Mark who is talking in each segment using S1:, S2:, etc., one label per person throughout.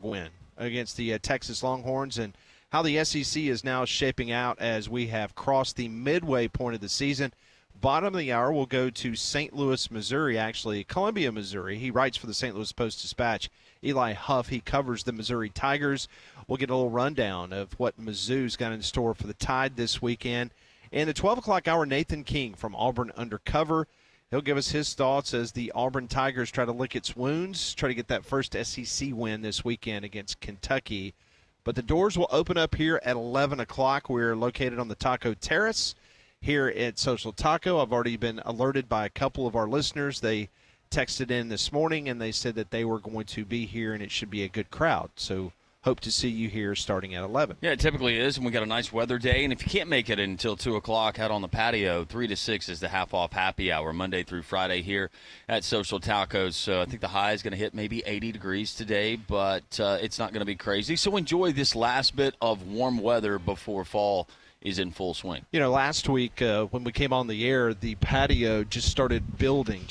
S1: win against the Texas Longhorns, and how the SEC is now shaping out as we have crossed the midway point of the season. Bottom of the hour, we'll go to St. Louis, Missouri, actually, Columbia, Missouri. He writes for the St. Louis Post-Dispatch. Eli Huff, he covers the Missouri Tigers. We'll get a little rundown of what Mizzou's got in store for the Tide this weekend. And the 12 o'clock hour, Nathan King from Auburn Undercover. He'll give us his thoughts as the Auburn Tigers try to lick its wounds, try to get that first SEC win this weekend against Kentucky. But the doors will open up here at 11 o'clock. We're located on the Taco Terrace here at Social Taco. I've already been alerted by a couple of our listeners. They texted in this morning, and they said that they were going to be here, and it should be a good crowd. So hope to see you here starting at 11.
S2: Yeah, it typically is, and we got a nice weather day. And if you can't make it until 2 o'clock out on the patio, 3 to 6 is the half-off happy hour, Monday through Friday here at Social Tacos. So I think the high is going to hit maybe 80 degrees today, but it's not going to be crazy. So enjoy this last bit of warm weather before fall is in full swing.
S1: You know, last week when we came on the air, the patio just started building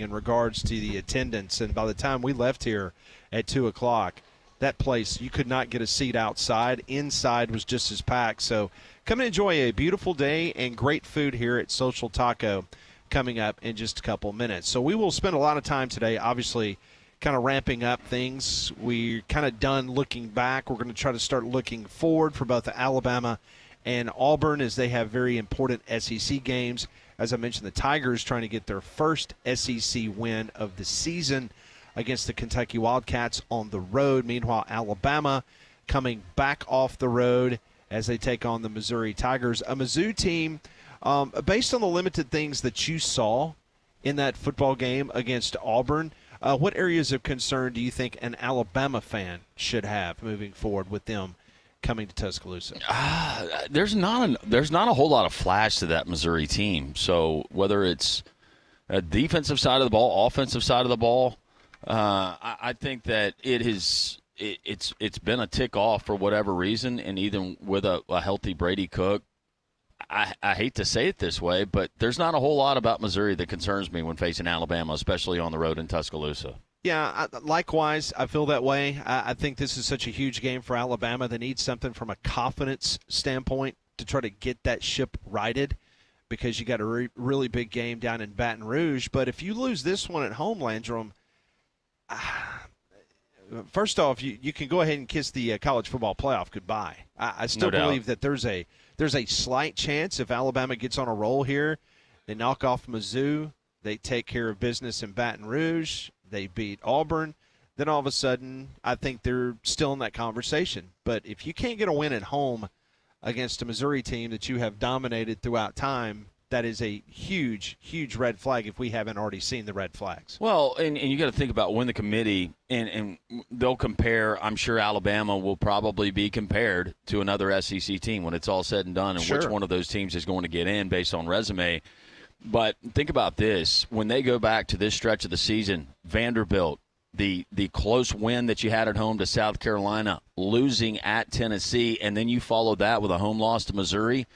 S1: in regards to the attendance. And by the time we left here at 2 o'clock, that place, you could not get a seat outside. Inside was just as packed. So come and enjoy a beautiful day and great food here at Social Taco coming up in just a couple of minutes. So we will spend a lot of time today, obviously, kind of ramping up things. We're kind of done looking back. We're going to try to start looking forward for both Alabama and Auburn as they have very important SEC games. As I mentioned, the Tigers trying to get their first SEC win of the season against the Kentucky Wildcats on the road. Meanwhile, Alabama coming back off the road as they take on the Missouri Tigers. A Mizzou team, based on the limited things that you saw in that football game against Auburn, what areas of concern do you think an Alabama fan should have moving forward with them coming to Tuscaloosa?
S2: There's not a whole lot of flash to that Missouri team. So whether it's a defensive side of the ball, offensive side of the ball, I think that it's been a tick off for whatever reason, and even with a healthy Brady Cook, I hate to say it this way, but there's not a whole lot about Missouri that concerns me when facing Alabama, especially on the road in Tuscaloosa.
S1: Yeah, likewise, I feel that way. I think this is such a huge game for Alabama. They need something from a confidence standpoint to try to get that ship righted because you got a really big game down in Baton Rouge. But if you lose this one at home, Landrum, first off, you can go ahead and kiss the college football playoff goodbye. I still believe that there's a slight chance if Alabama gets on a roll here, they knock off Mizzou, they take care of business in Baton Rouge, they beat Auburn, then all of a sudden I think they're still in that conversation. But if you can't get a win at home against a Missouri team that you have dominated throughout time, that is a huge, huge red flag if we haven't already seen the red flags.
S2: Well, and you got to think about when the committee, and they'll compare, I'm sure Alabama will probably be compared to another SEC team when it's all said and done, and which one of those teams is going to get in based on resume. But think about this. When they go back to this stretch of the season, Vanderbilt, the close win that you had at home to South Carolina, losing at Tennessee, and then you follow that with a home loss to Missouri.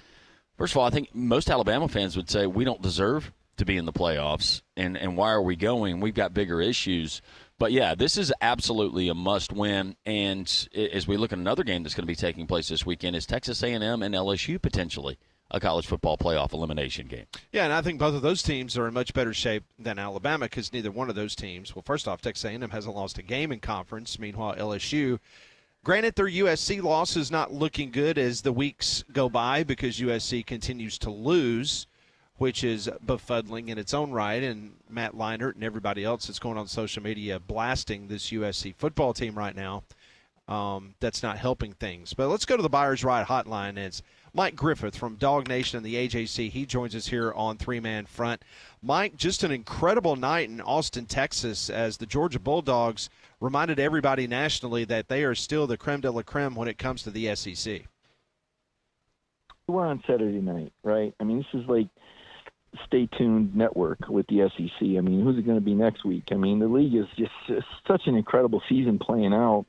S2: First of all, I think most Alabama fans would say we don't deserve to be in the playoffs, and why are we going? We've got bigger issues. But, yeah, this is absolutely a must-win, and as we look at another game that's going to be taking place this weekend is Texas A&M and LSU potentially a college football playoff elimination game.
S1: Yeah, and I think both of those teams are in much better shape than Alabama because neither one of those teams, well, first off, Texas A&M hasn't lost a game in conference. Meanwhile, LSU, granted, their USC loss is not looking good as the weeks go by because USC continues to lose, which is befuddling in its own right. And Matt Leinart and everybody else that's going on social media blasting this USC football team right now. That's not helping things. But let's go to the Buyers Ride hotline. It's Mike Griffith from Dog Nation and the AJC. He joins us here on Three-Man Front. Mike, just an incredible night in Austin, Texas, as the Georgia Bulldogs reminded everybody nationally that they are still the creme de la creme when it comes to the SEC.
S3: We're on Saturday night, right? I mean, this is like stay tuned network with the SEC. I mean, who's it going to be next week? I mean, the league is just such an incredible season playing out.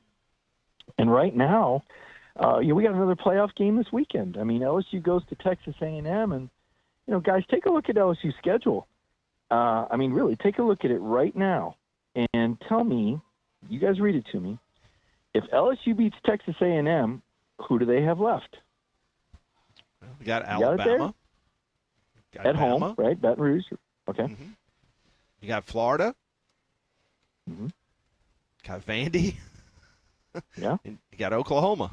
S3: And right now, we got another playoff game this weekend. I mean, LSU goes to Texas A&M, and, guys, take a look at LSU's schedule. I mean, really, take a look at it right now and tell me, you guys read it to me, If LSU beats Texas A&M, who do they have left?
S1: We got Alabama.
S3: Got at home, right? Baton Rouge. Okay.
S1: Mm-hmm. You got Florida.
S3: Mm-hmm.
S1: Got Vandy.
S3: Yeah.
S1: And you got Oklahoma.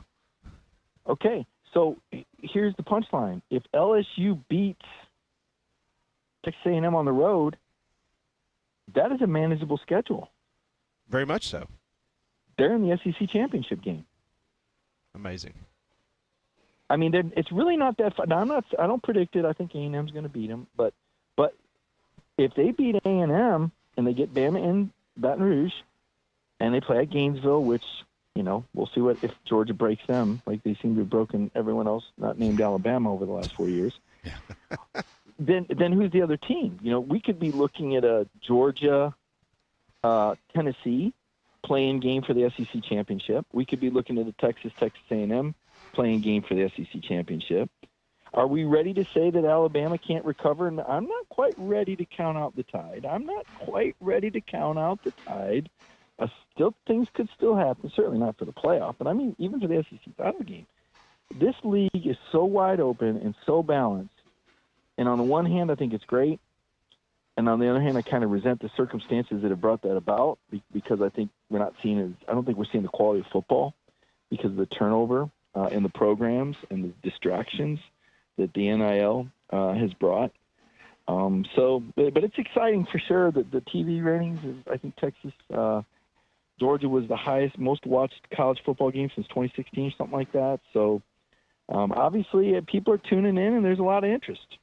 S3: Okay. So here's the punchline. If LSU beats Texas A&M on the road, that is a manageable schedule.
S1: Very much so.
S3: They're in the SEC championship game.
S1: Amazing.
S3: I mean, it's really not that fun. Now, I don't predict it. I think A&M's going to beat them. But if they beat A&M and they get Bama in Baton Rouge and they play at Gainesville, which, we'll see if Georgia breaks them, like they seem to have broken everyone else not named Alabama over the last 4 years.
S2: Yeah.
S3: Then who's the other team? We could be looking at a Georgia, Tennessee playing game for the SEC championship. We could be looking at a Texas A&M playing game for the SEC championship. Are we ready to say that Alabama can't recover? I'm not quite ready to count out the Tide. Still, things could still happen. Certainly not for the playoff, but I mean, even for the SEC title game. This league is so wide open and so balanced. And on the one hand, I think it's great. And on the other hand, I kind of resent the circumstances that have brought that about because I think I don't think we're seeing the quality of football because of the turnover in the programs and the distractions that the NIL has brought. But it's exciting for sure that the TV ratings I think Texas, Georgia was the highest, most watched college football game since 2016, something like that. So obviously people are tuning in and there's a lot of interest.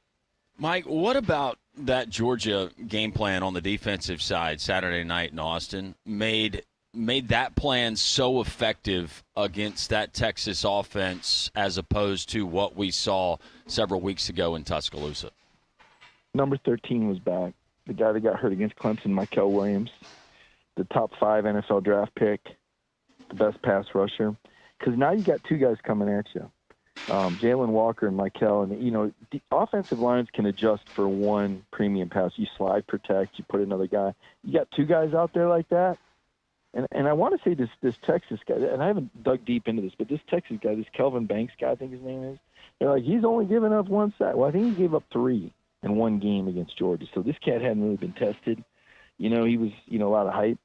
S2: Mike, what about that Georgia game plan on the defensive side Saturday night in Austin made that plan so effective against that Texas offense as opposed to what we saw several weeks ago in Tuscaloosa?
S3: Number 13 was back. The guy that got hurt against Clemson, Mikel Williams, the top 5 NFL draft pick, the best pass rusher. Because now you got 2 guys coming at you. Jalen Walker and Mikel, and the offensive lines can adjust for one premium pass. You slide protect, you put another guy. You got 2 guys out there like that, and I want to say this Texas guy, and I haven't dug deep into this, but this Texas guy, this Kelvin Banks guy, I think his name is. They're like, he's only given up 1 sack. Well, I think he gave up 3 in one game against Georgia. So this cat hadn't really been tested. He was a lot of hype.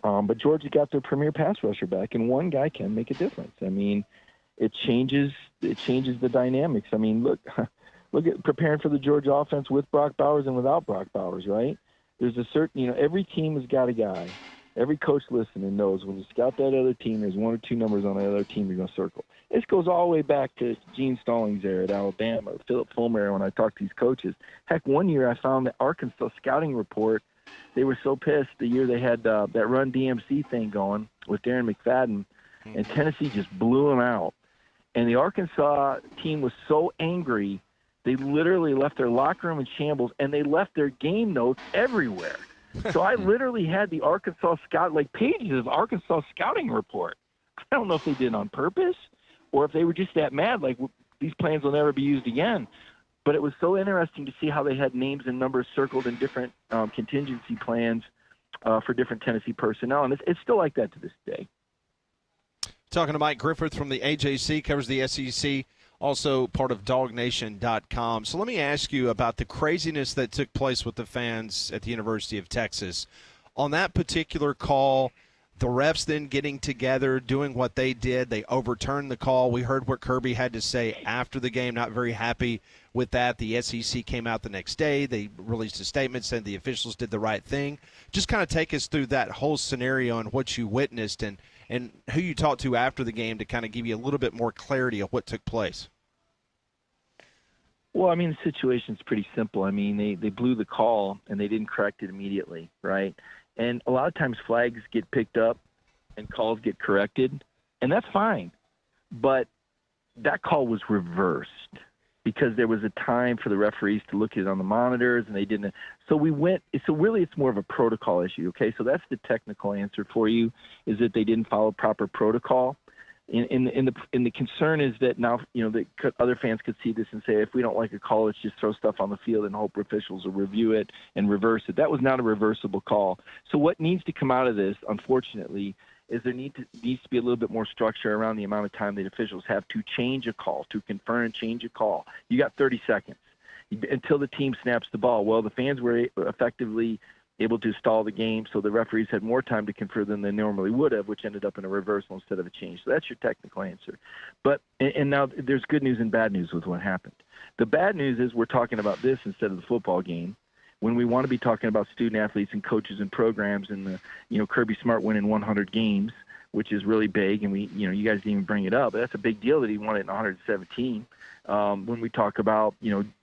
S3: But Georgia got their premier pass rusher back, and one guy can make a difference. I mean, it changes the dynamics. I mean, look at preparing for the Georgia offense with Brock Bowers and without Brock Bowers, right? There's a certain, every team has got a guy. Every coach listening knows when you scout that other team, there's 1 or 2 numbers on the other team you're going to circle. This goes all the way back to Gene Stallings there at Alabama, Philip Fulmer when I talked to these coaches. Heck, one year I found the Arkansas scouting report. They were so pissed the year they had that Run DMC thing going with Darren McFadden, and Tennessee just blew them out. And the Arkansas team was so angry, they literally left their locker room in shambles, and they left their game notes everywhere. So I literally had the Arkansas pages of Arkansas scouting report. I don't know if they did it on purpose or if they were just that mad, like these plans will never be used again. But it was so interesting to see how they had names and numbers circled in different contingency plans for different Tennessee personnel. And it's still like that to this day.
S1: Talking to Mike Griffith from the AJC, covers the SEC, also part of DogNation.com. So let me ask you about the craziness that took place with the fans at the University of Texas. On that particular call, the refs then getting together, doing what they did. They overturned the call. We heard what Kirby had to say after the game, not very happy with that. The SEC came out the next day. They released a statement saying the officials did the right thing. Just kind of take us through that whole scenario and what you witnessed and who you talked to after the game to kind of give you a little bit more clarity of what took place.
S3: Well, I mean, the situation's pretty simple. I mean, they blew the call, and they didn't correct it immediately, right? And a lot of times flags get picked up and calls get corrected, and that's fine. But that call was reversed because there was a time for the referees to look at it on the monitors, and they didn't. So really it's more of a protocol issue, okay? So that's the technical answer for you, is that they didn't follow proper protocol. And the concern is that now, other fans could see this and say, if we don't like a call, let's just throw stuff on the field and hope officials will review it and reverse it. That was not a reversible call. So what needs to come out of this, unfortunately, is there needs to be a little bit more structure around the amount of time that officials have to change a call, to confirm and change a call. You got 30 seconds until the team snaps the ball. Well, the fans were effectively able to stall the game, so the referees had more time to confer than they normally would have, which ended up in a reversal instead of a change. So that's your technical answer. But and now there's good news and bad news with what happened. The bad news is we're talking about this instead of the football game, when we want to be talking about student athletes and coaches and programs and Kirby Smart winning 100 games, which is really big, and you guys didn't even bring it up, but that's a big deal that he won it in 117. When we talk about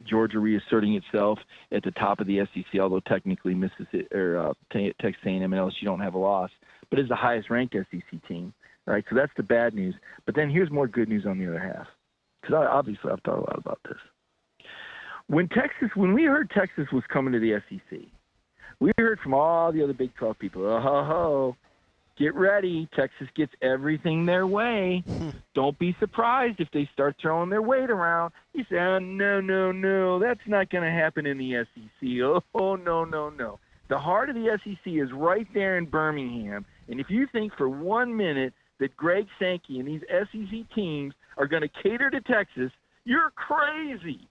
S3: Georgia reasserting itself at the top of the SEC, although technically Mississippi or Texas A&M and LSU don't have a loss, but is the highest ranked SEC team, right? So that's the bad news. But then here's more good news on the other half, because obviously I've thought a lot about this. When we heard Texas was coming to the SEC, we heard from all the other Big 12 people, get ready. Texas gets everything their way. Don't be surprised if they start throwing their weight around. You say, no, that's not going to happen in the SEC. Oh, no. The heart of the SEC is right there in Birmingham. And if you think for 1 minute that Greg Sankey and these SEC teams are going to cater to Texas, you're crazy.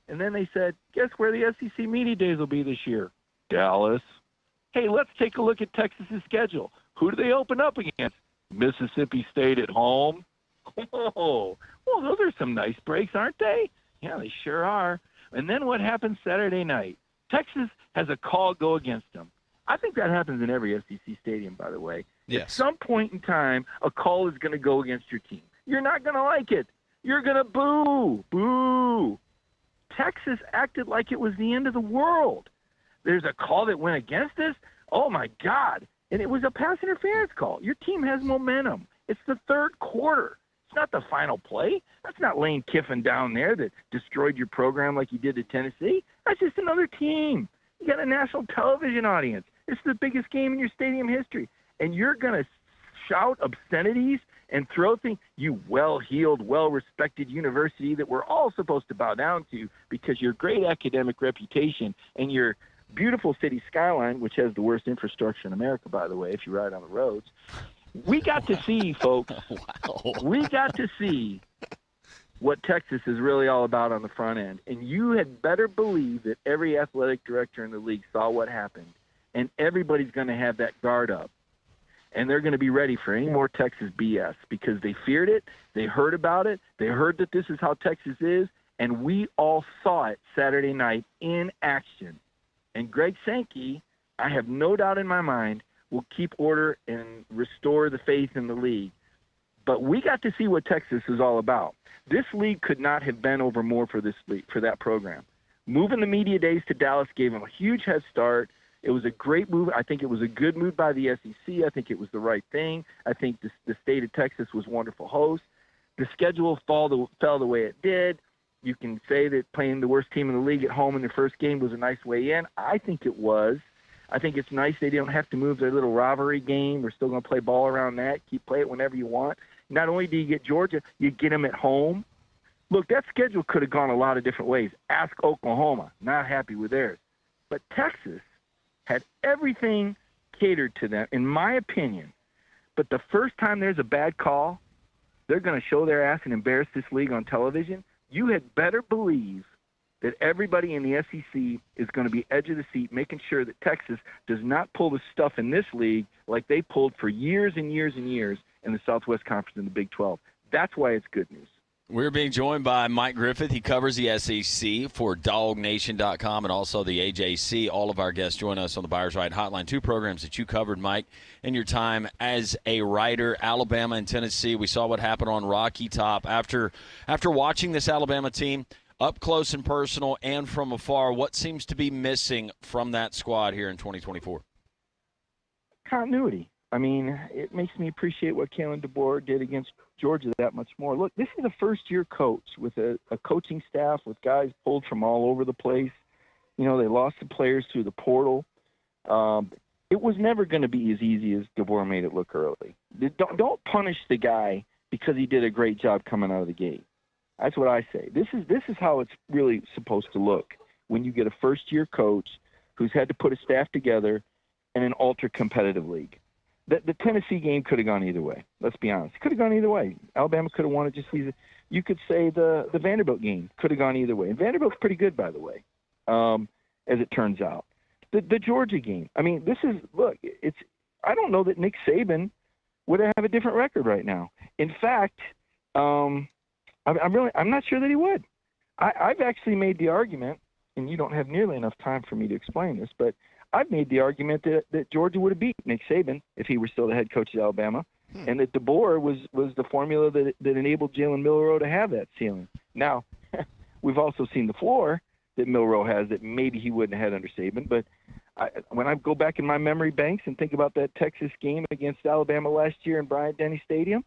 S3: And then they said, guess where the SEC Media Days will be this year? Dallas. Hey, let's take a look at Texas's schedule. Who do they open up against? Mississippi State at home. Oh, well, those are some nice breaks, aren't they? Yeah, they sure are. And then what happens Saturday night? Texas has a call go against them. I think that happens in every SEC stadium, by the way.
S1: Yes.
S3: At some point in time, a call is going to go against your team. You're not going to like it. You're going to boo. Boo. Texas acted like it was the end of the world. There's a call that went against us. Oh, my God. And it was a pass interference call. Your team has momentum. It's the third quarter. It's not the final play. That's not Lane Kiffin down there that destroyed your program like he did to Tennessee. That's just another team. You got a national television audience. It's the biggest game in your stadium history. And you're going to shout obscenities and throw things, you well-heeled, well-respected university that we're all supposed to bow down to because your great academic reputation and your beautiful city skyline, which has the worst infrastructure in America, by the way, if you ride on the roads. We got to see, folks, we got to see what Texas is really all about on the front end. And you had better believe that every athletic director in the league saw what happened, and everybody's going to have that guard up. And they're going to be ready for any more Texas BS because they feared it, they heard about it, they heard that this is how Texas is, and we all saw it Saturday night in action. And Greg Sankey, I have no doubt in my mind, will keep order and restore the faith in the league. But we got to see what Texas is all about. This league could not have bent over more for this league, for that program. Moving the media days to Dallas gave them a huge head start. It was a great move. I think it was a good move by the SEC. I think it was the right thing. I think the state of Texas was a wonderful host. The schedule fell the way it did. You can say that playing the worst team in the league at home in their first game was a nice way in. I think it was. I think it's nice they don't have to move their little rivalry game. They're still going to play ball around that. Play it whenever you want. Not only do you get Georgia, you get them at home. Look, that schedule could have gone a lot of different ways. Ask Oklahoma. Not happy with theirs. But Texas had everything catered to them, in my opinion. But the first time there's a bad call, they're going to show their ass and embarrass this league on television. You had better believe that everybody in the SEC is going to be edge of the seat, making sure that Texas does not pull the stuff in this league like they pulled for years and years and years in the Southwest Conference in the Big 12. That's why it's good news.
S2: We're being joined by Mike Griffith. He covers the SEC for DogNation.com and also the AJC. All of our guests join us on the Buyers Right Hotline. Two programs that you covered, Mike, in your time as a writer, Alabama and Tennessee. We saw what happened on Rocky Top. After watching this Alabama team up close and personal and from afar, what seems to be missing from that squad here in 2024?
S3: Continuity. I mean, it makes me appreciate what Kalen DeBoer did against Georgia that much more. Look, this is a first-year coach with a coaching staff with guys pulled from all over the place. You know, they lost the players through the portal. It was never going to be as easy as DeBoer made it look early. Don't punish the guy because he did a great job coming out of the gate. That's what I say. This is how it's really supposed to look when you get a first-year coach who's had to put a staff together in an ultra-competitive league. the Tennessee game could have gone either way. Let's be honest. It could have gone either way. Alabama could have won it just easy. You could say the Vanderbilt game could have gone either way. And Vanderbilt's pretty good, by the way, as it turns out. The Georgia game. I mean, I don't know that Nick Saban would have a different record right now. In fact, I'm not sure that he would. I've actually made the argument, and you don't have nearly enough time for me to explain this, but I've made the argument that Georgia would have beat Nick Saban if he were still the head coach at Alabama, and that DeBoer was the formula that enabled Jalen Milroe to have that ceiling. Now, we've also seen the floor that Milroe has that maybe he wouldn't have had under Saban, but when I go back in my memory banks and think about that Texas game against Alabama last year in Bryant-Denny Stadium,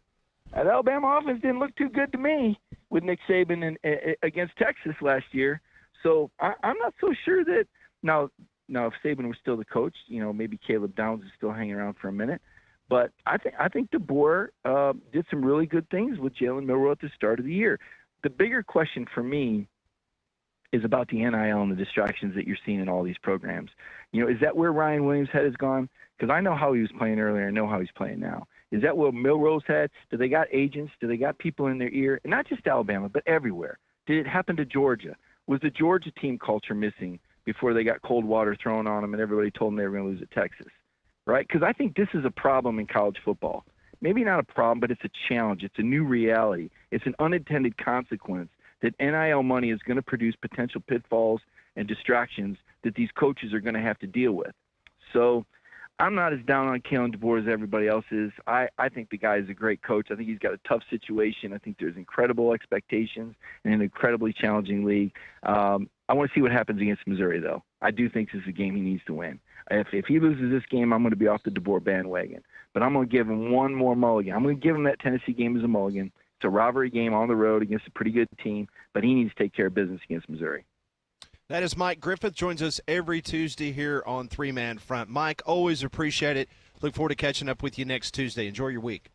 S3: that Alabama offense didn't look too good to me with Nick Saban against Texas last year. So I'm not so sure that now if Saban was still the coach, maybe Caleb Downs is still hanging around for a minute. But I think DeBoer did some really good things with Jalen Milroe at the start of the year. The bigger question for me is about the NIL and the distractions that you're seeing in all these programs. Is that where Ryan Williams' head has gone? Because I know how he was playing earlier. I know how he's playing now. Is that where Milroe's head? Do they got agents? Do they got people in their ear? And not just Alabama, but everywhere. Did it happen to Georgia? Was the Georgia team culture missing before they got cold water thrown on them and everybody told them they were going to lose at Texas? Right? Because I think this is a problem in college football. Maybe not a problem, but it's a challenge. It's a new reality. It's an unintended consequence that NIL money is going to produce potential pitfalls and distractions that these coaches are going to have to deal with. So I'm not as down on Kalen DeBoer as everybody else is. I think the guy is a great coach. I think he's got a tough situation. I think there's incredible expectations in an incredibly challenging league. I want to see what happens against Missouri, though. I do think this is a game he needs to win. If he loses this game, I'm going to be off the DeBoer bandwagon. But I'm going to give him one more mulligan. I'm going to give him that Tennessee game as a mulligan. It's a rivalry game on the road against a pretty good team, but he needs to take care of business against Missouri.
S1: That is Mike Griffith, joins us every Tuesday here on Three Man Front. Mike, always appreciate it. Look forward to catching up with you next Tuesday. Enjoy your week.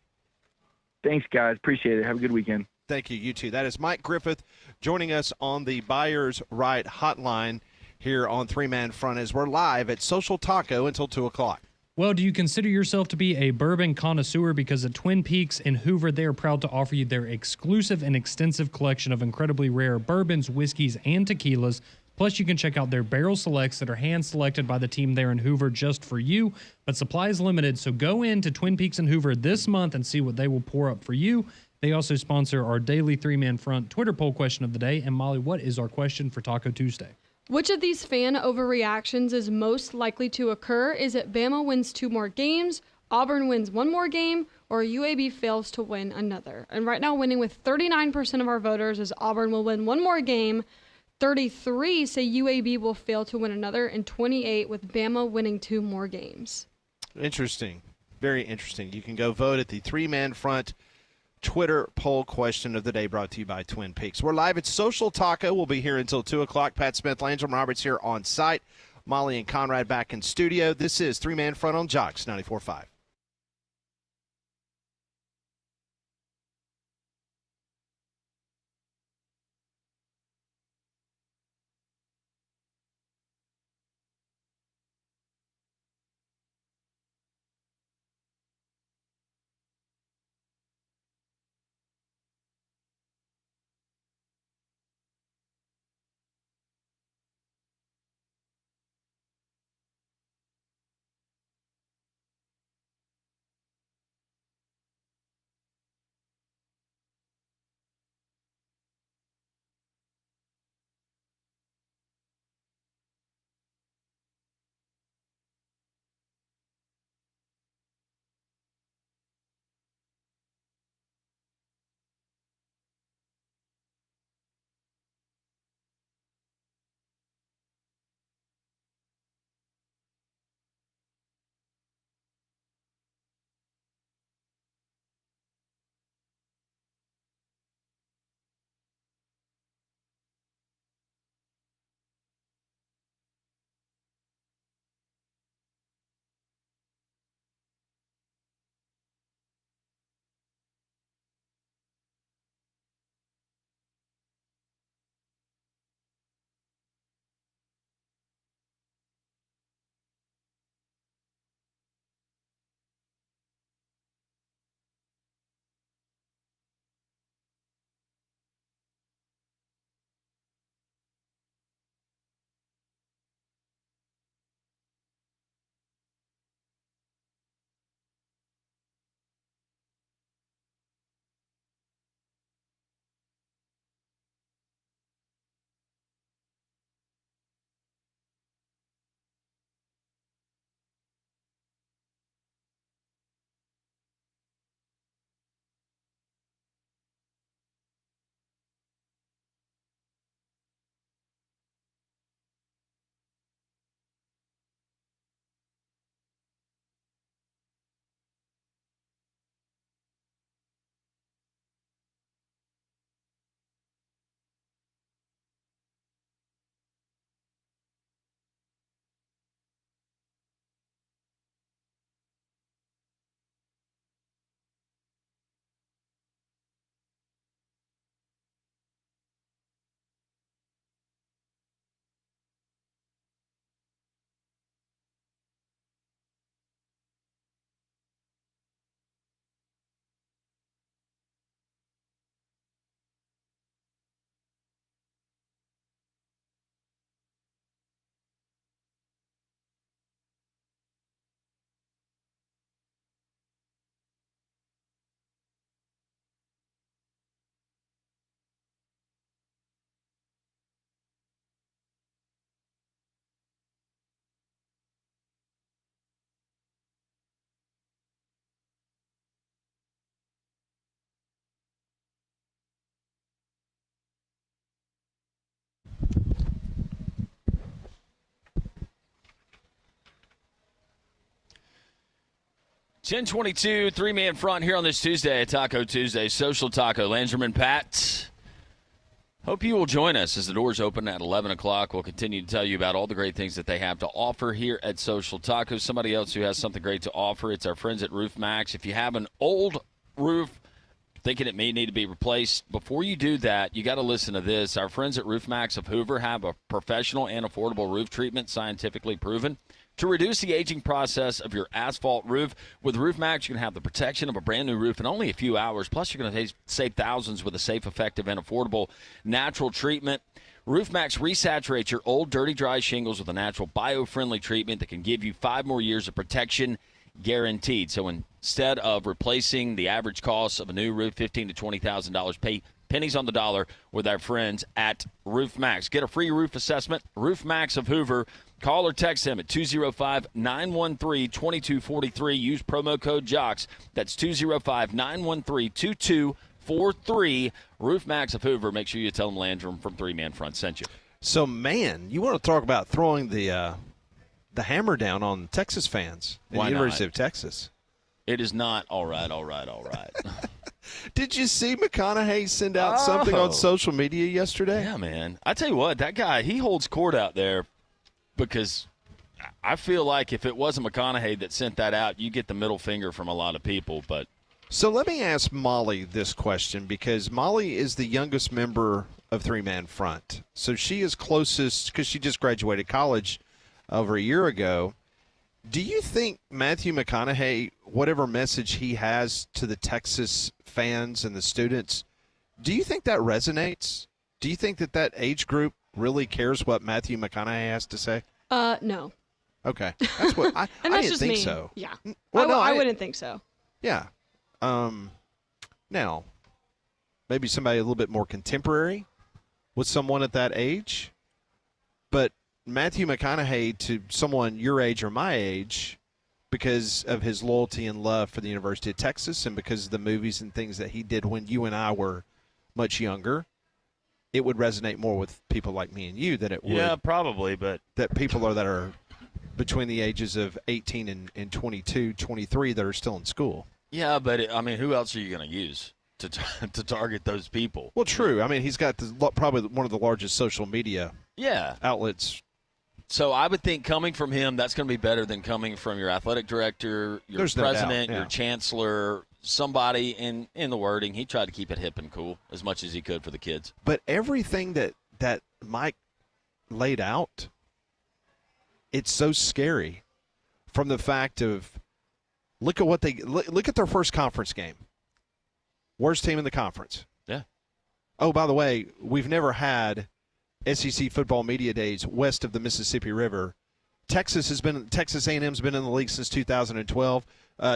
S3: Thanks, guys. Appreciate it. Have a good weekend.
S1: Thank you. You too. That is Mike Griffith joining us on the Buyers Right Hotline here on Three Man Front as we're live at Social Taco until 2 o'clock.
S4: Well, do you consider yourself to be a bourbon connoisseur? Because at Twin Peaks in Hoover, they are proud to offer you their exclusive and extensive collection of incredibly rare bourbons, whiskeys, and tequilas. Plus, you can check out their barrel selects that are hand-selected by the team there in Hoover just for you. But supply is limited, so go into Twin Peaks in Hoover this month and see what they will pour up for you. They also sponsor our daily Three-Man Front Twitter poll question of the day. And Molly, what is our question for Taco Tuesday?
S5: Which of these fan overreactions is most likely to occur? Is it Bama wins 2 more games, Auburn wins 1 more game, or UAB fails to win another? And right now winning with 39% of our voters is Auburn will win 1 more game. 33 say UAB will fail to win another, and 28 with Bama winning 2 more games.
S1: Interesting. Very interesting. You can go vote at the Three-Man Front Twitter poll question of the day, brought to you by Twin Peaks. We're live at Social Taco. We'll be here until 2 o'clock. Pat Smith, Landrum Roberts here on site. Molly and Conrad back in studio. This is Three-Man Front on Jocks 94.5.
S2: 10:22, three-man front here on this Tuesday, Taco Tuesday, Social Taco. Landrum Pat. Hope you will join us as the doors open at 11 o'clock. We'll continue to tell you about all the great things that they have to offer here at Social Taco. Somebody else who has something great to offer, it's our friends at Roof Max. If you have an old roof thinking it may need to be replaced, before you do that, you got to listen to this. Our friends at Roof Max of Hoover have a professional and affordable roof treatment, scientifically proven, to reduce the aging process of your asphalt roof. With Roof Max, you can have the protection of a brand new roof in only a few hours. Plus, you're going to save thousands with a safe, effective, and affordable natural treatment. Roof Max resaturates your old, dirty, dry shingles with a natural, bio-friendly treatment that can give you 5 more years of protection guaranteed. So instead of replacing the average cost of a new roof, $15,000 to $20,000, pay pennies on the dollar with our friends at Roof Max. Get a free roof assessment. Roof Max of Hoover. Call or text them at 205-913-2243. Use promo code JOCKS. That's 205-913-2243. Roof Max of Hoover. Make sure you tell them Landrum from Three Man Front sent you.
S1: So, man, you want to talk about throwing the hammer down on Texas fans at the University of Texas.
S2: It is not all right.
S1: Did you see McConaughey send out something on social media yesterday?
S2: Yeah, man. I tell you what, that guy, he holds court out there because I feel like if it wasn't McConaughey that sent that out, you get the middle finger from a lot of people. But
S1: so let me ask Molly this question, because Molly is the youngest member of Three Man Front. So she is closest because she just graduated college over a year ago. Do you think Matthew McConaughey, whatever message he has to the Texas fans and the students, do you think that resonates? Do you think that age group really cares what Matthew McConaughey has to say?
S5: No.
S1: Okay. That's what I
S5: and that's
S1: didn't
S5: just
S1: think
S5: me.
S1: so.
S5: Yeah.
S1: Well,
S5: I wouldn't think so.
S1: Yeah. Now, maybe somebody a little bit more contemporary with someone at that age, but Matthew McConaughey to someone your age or my age, because of his loyalty and love for the University of Texas and because of the movies and things that he did when you and I were much younger, it would resonate more with people like me and you than it would.
S2: Yeah, probably, but
S1: that people that are between the ages of 18 and 22, 23 that are still in school.
S2: Yeah, but who else are you going to use to target those people?
S1: Well, true. I mean, he's got probably one of the largest social media outlets.
S2: So I would think coming from him, that's going to be better than coming from your athletic director, your president, your chancellor, somebody in the wording. He tried to keep it hip and cool as much as he could for the kids.
S1: But everything that Mike laid out, it's so scary. From the fact of look at their first conference game. Worst team in the conference.
S2: Yeah.
S1: Oh, by the way, we've never had SEC football media days west of the Mississippi River. Texas A&M's been in the league since 2012.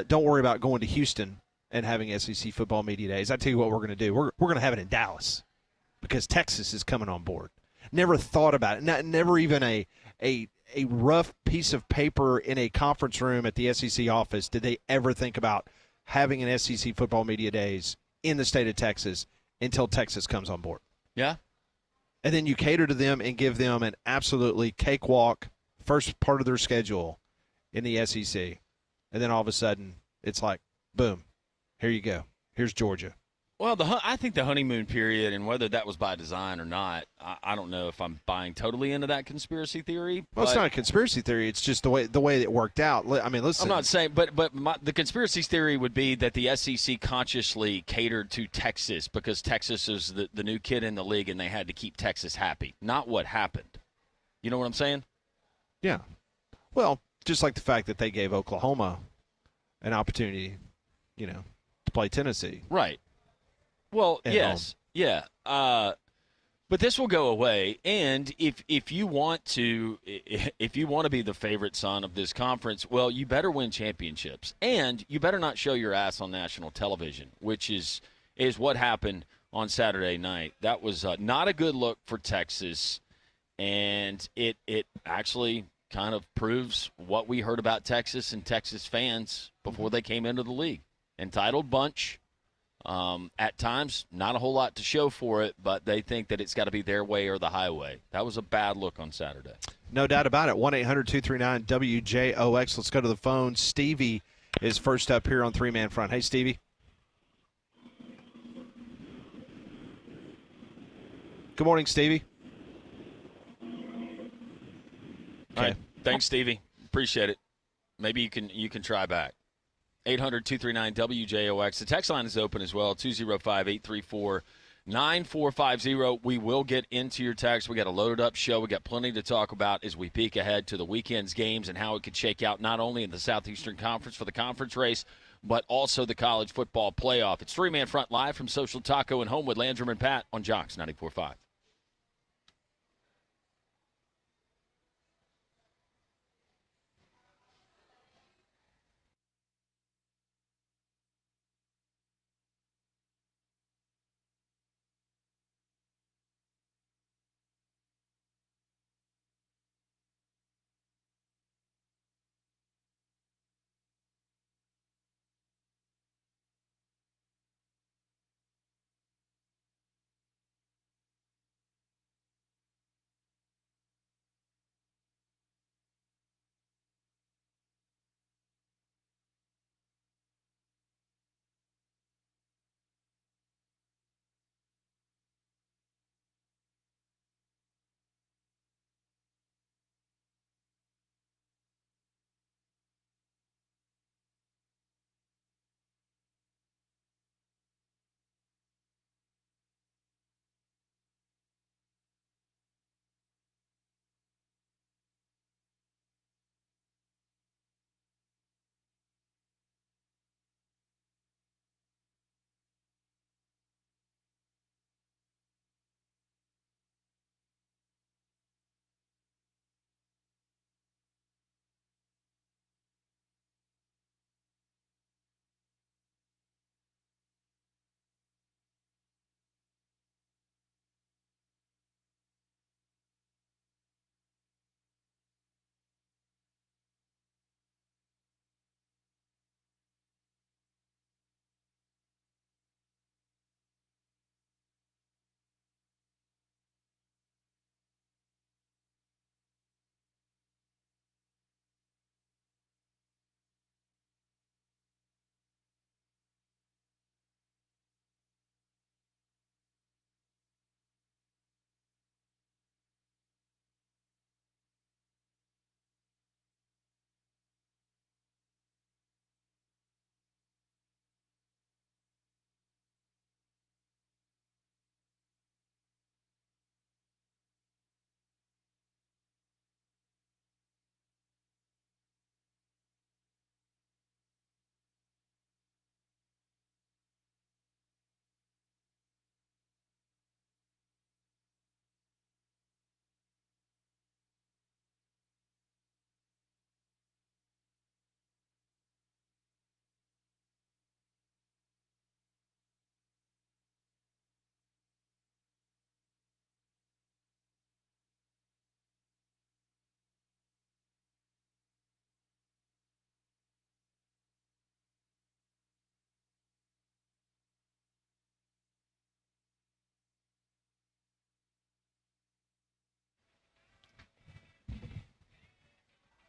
S1: Don't worry about going to Houston and having SEC football media days. I tell you what we're going to do. We're going to have it in Dallas because Texas is coming on board. Never thought about it. Never even a rough piece of paper in a conference room at the SEC office did they ever think about having an SEC football media days in the state of Texas until Texas comes on board.
S2: Yeah.
S1: And then you cater to them and give them an absolutely cakewalk first part of their schedule in the SEC. And then all of a sudden, it's like, boom, here you go. Here's Georgia.
S2: Well, I think the honeymoon period, and whether that was by design or not, I don't know if I'm buying totally into that conspiracy theory.
S1: Well, it's not a conspiracy theory. It's just the way it worked out. I mean, listen.
S2: I'm not saying, but the conspiracy theory would be that the SEC consciously catered to Texas because Texas is the new kid in the league, and they had to keep Texas happy. Not what happened. You know what I'm saying?
S1: Yeah. Well, just like the fact that they gave Oklahoma an opportunity, to play Tennessee.
S2: Right. Well, yes,
S1: home.
S2: Yeah, but this will go away. And if you want to be the favorite son of this conference, well, you better win championships, and you better not show your ass on national television, which is what happened on Saturday night. That was not a good look for Texas, and it actually kind of proves what we heard about Texas and Texas fans before they came into the league. Entitled bunch. At times, not a whole lot to show for it, but they think that it's got to be their way or the highway. That was a bad look on Saturday.
S1: No doubt about it. 1-800-239-WJOX. Let's go to the phone. Stevie is first up here on Three Man Front. Hey, Stevie. Good morning, Stevie.
S2: Okay. All right. Thanks, Stevie. Appreciate it. Maybe you can try back. 800-239-WJOX. The text line is open as well, 205-834-9450. We will get into your text. We got a loaded up show. We got plenty to talk about as we peek ahead to the weekend's games and how it could shake out not only in the Southeastern Conference for the conference race, but also the college football playoff. It's Three Man Front live from Social Taco in Homewood. Landrum and Pat on Jocks 94.5.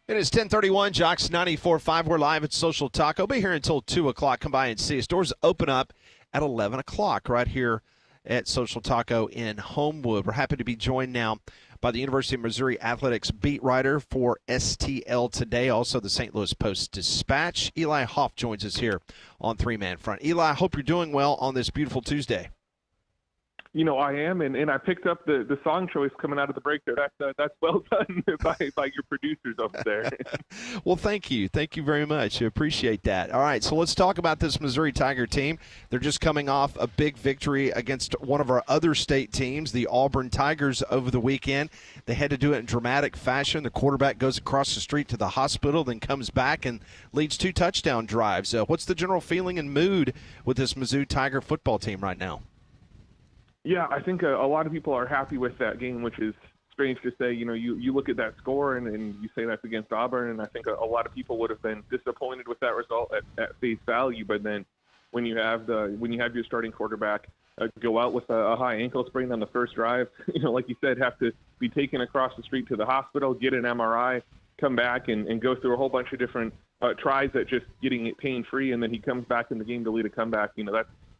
S1: It is 10:31, Jocks 94.5. We're live at Social Taco. Be here until 2 o'clock. Come by and see us. Doors open up at 11 o'clock right here at Social Taco in Homewood. We're happy to be joined now by the University of Missouri Athletics beat writer for STL Today, also the St. Louis Post-Dispatch. Eli Hoff joins us here on Three Man Front. Eli, I hope you're doing well on this beautiful Tuesday.
S6: You know, I am, and I picked up the song choice coming out of the break there. That's well done by your producers over there.
S1: Well, thank you. Thank you very much. I appreciate that. All right, so let's talk about this Missouri Tiger team. They're just coming off a big victory against one of our other state teams, the Auburn Tigers, over the weekend. They had to do it in dramatic fashion. The quarterback goes across the street to the hospital, then comes back and leads 2 touchdown drives. What's the general feeling and mood with this Mizzou Tiger football team right now?
S6: Yeah, I think a lot of people are happy with that game, which is strange to say. You know, you look at that score and you say that's against Auburn, and I think a lot of people would have been disappointed with that result at face value. But then when you have your starting quarterback go out with a high ankle sprain on the first drive, you know, like you said, have to be taken across the street to the hospital, get an MRI, come back and go through a whole bunch of different tries at just getting it pain-free, and then he comes back in the game to lead a comeback.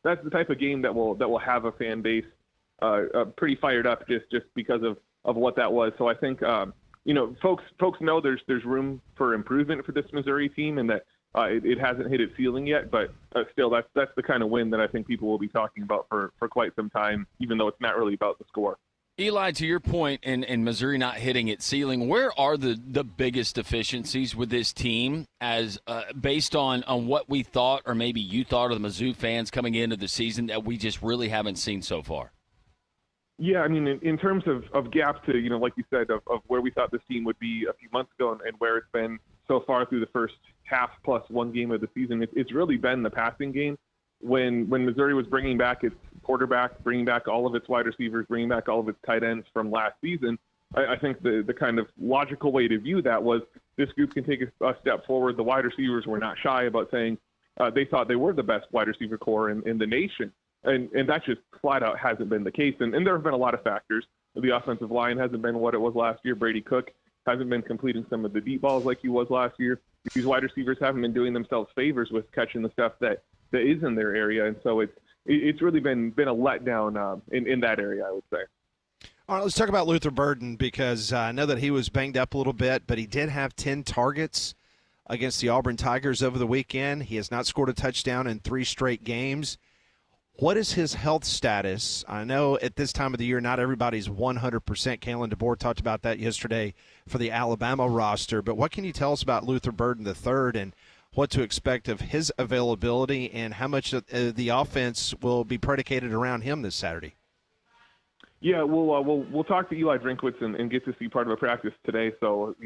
S6: That's the type of game that will have a fan base pretty fired up just because of what that was. So I think folks know there's room for improvement for this Missouri team, and that it hasn't hit its ceiling yet. But still, that's the kind of win that I think people will be talking about for quite some time, even though it's not really about the score.
S2: Eli, to your point, in Missouri not hitting its ceiling, where are the biggest deficiencies with this team as based on what we thought, or maybe you thought, of the Mizzou fans coming into the season that we just really haven't seen so far?
S6: Yeah, I mean, in terms of gaps to, like you said, of where we thought this team would be a few months ago and where it's been so far through the first half plus one game of the season, it's really been the passing game. When Missouri was bringing back its quarterback, bringing back all of its wide receivers, bringing back all of its tight ends from last season, I think the kind of logical way to view that was this group can take a step forward. The wide receivers were not shy about saying they thought they were the best wide receiver core in the nation. And that just flat out hasn't been the case. And there have been a lot of factors. The offensive line hasn't been what it was last year. Brady Cook hasn't been completing some of the deep balls like he was last year. These wide receivers haven't been doing themselves favors with catching the stuff that is in their area. And so it's really been a letdown in that area, I would say.
S1: All right, let's talk about Luther Burden, because I know that he was banged up a little bit, but he did have 10 targets against the Auburn Tigers over the weekend. He has not scored a touchdown in 3 straight games. What is his health status? I know at this time of the year not everybody's 100%. Kalen DeBoer talked about that yesterday for the Alabama roster. But what can you tell us about Luther Burden III and what to expect of his availability and how much of the offense will be predicated around him this Saturday?
S6: Yeah, we'll talk to Eli Drinkwitz and get to see part of a practice today. So,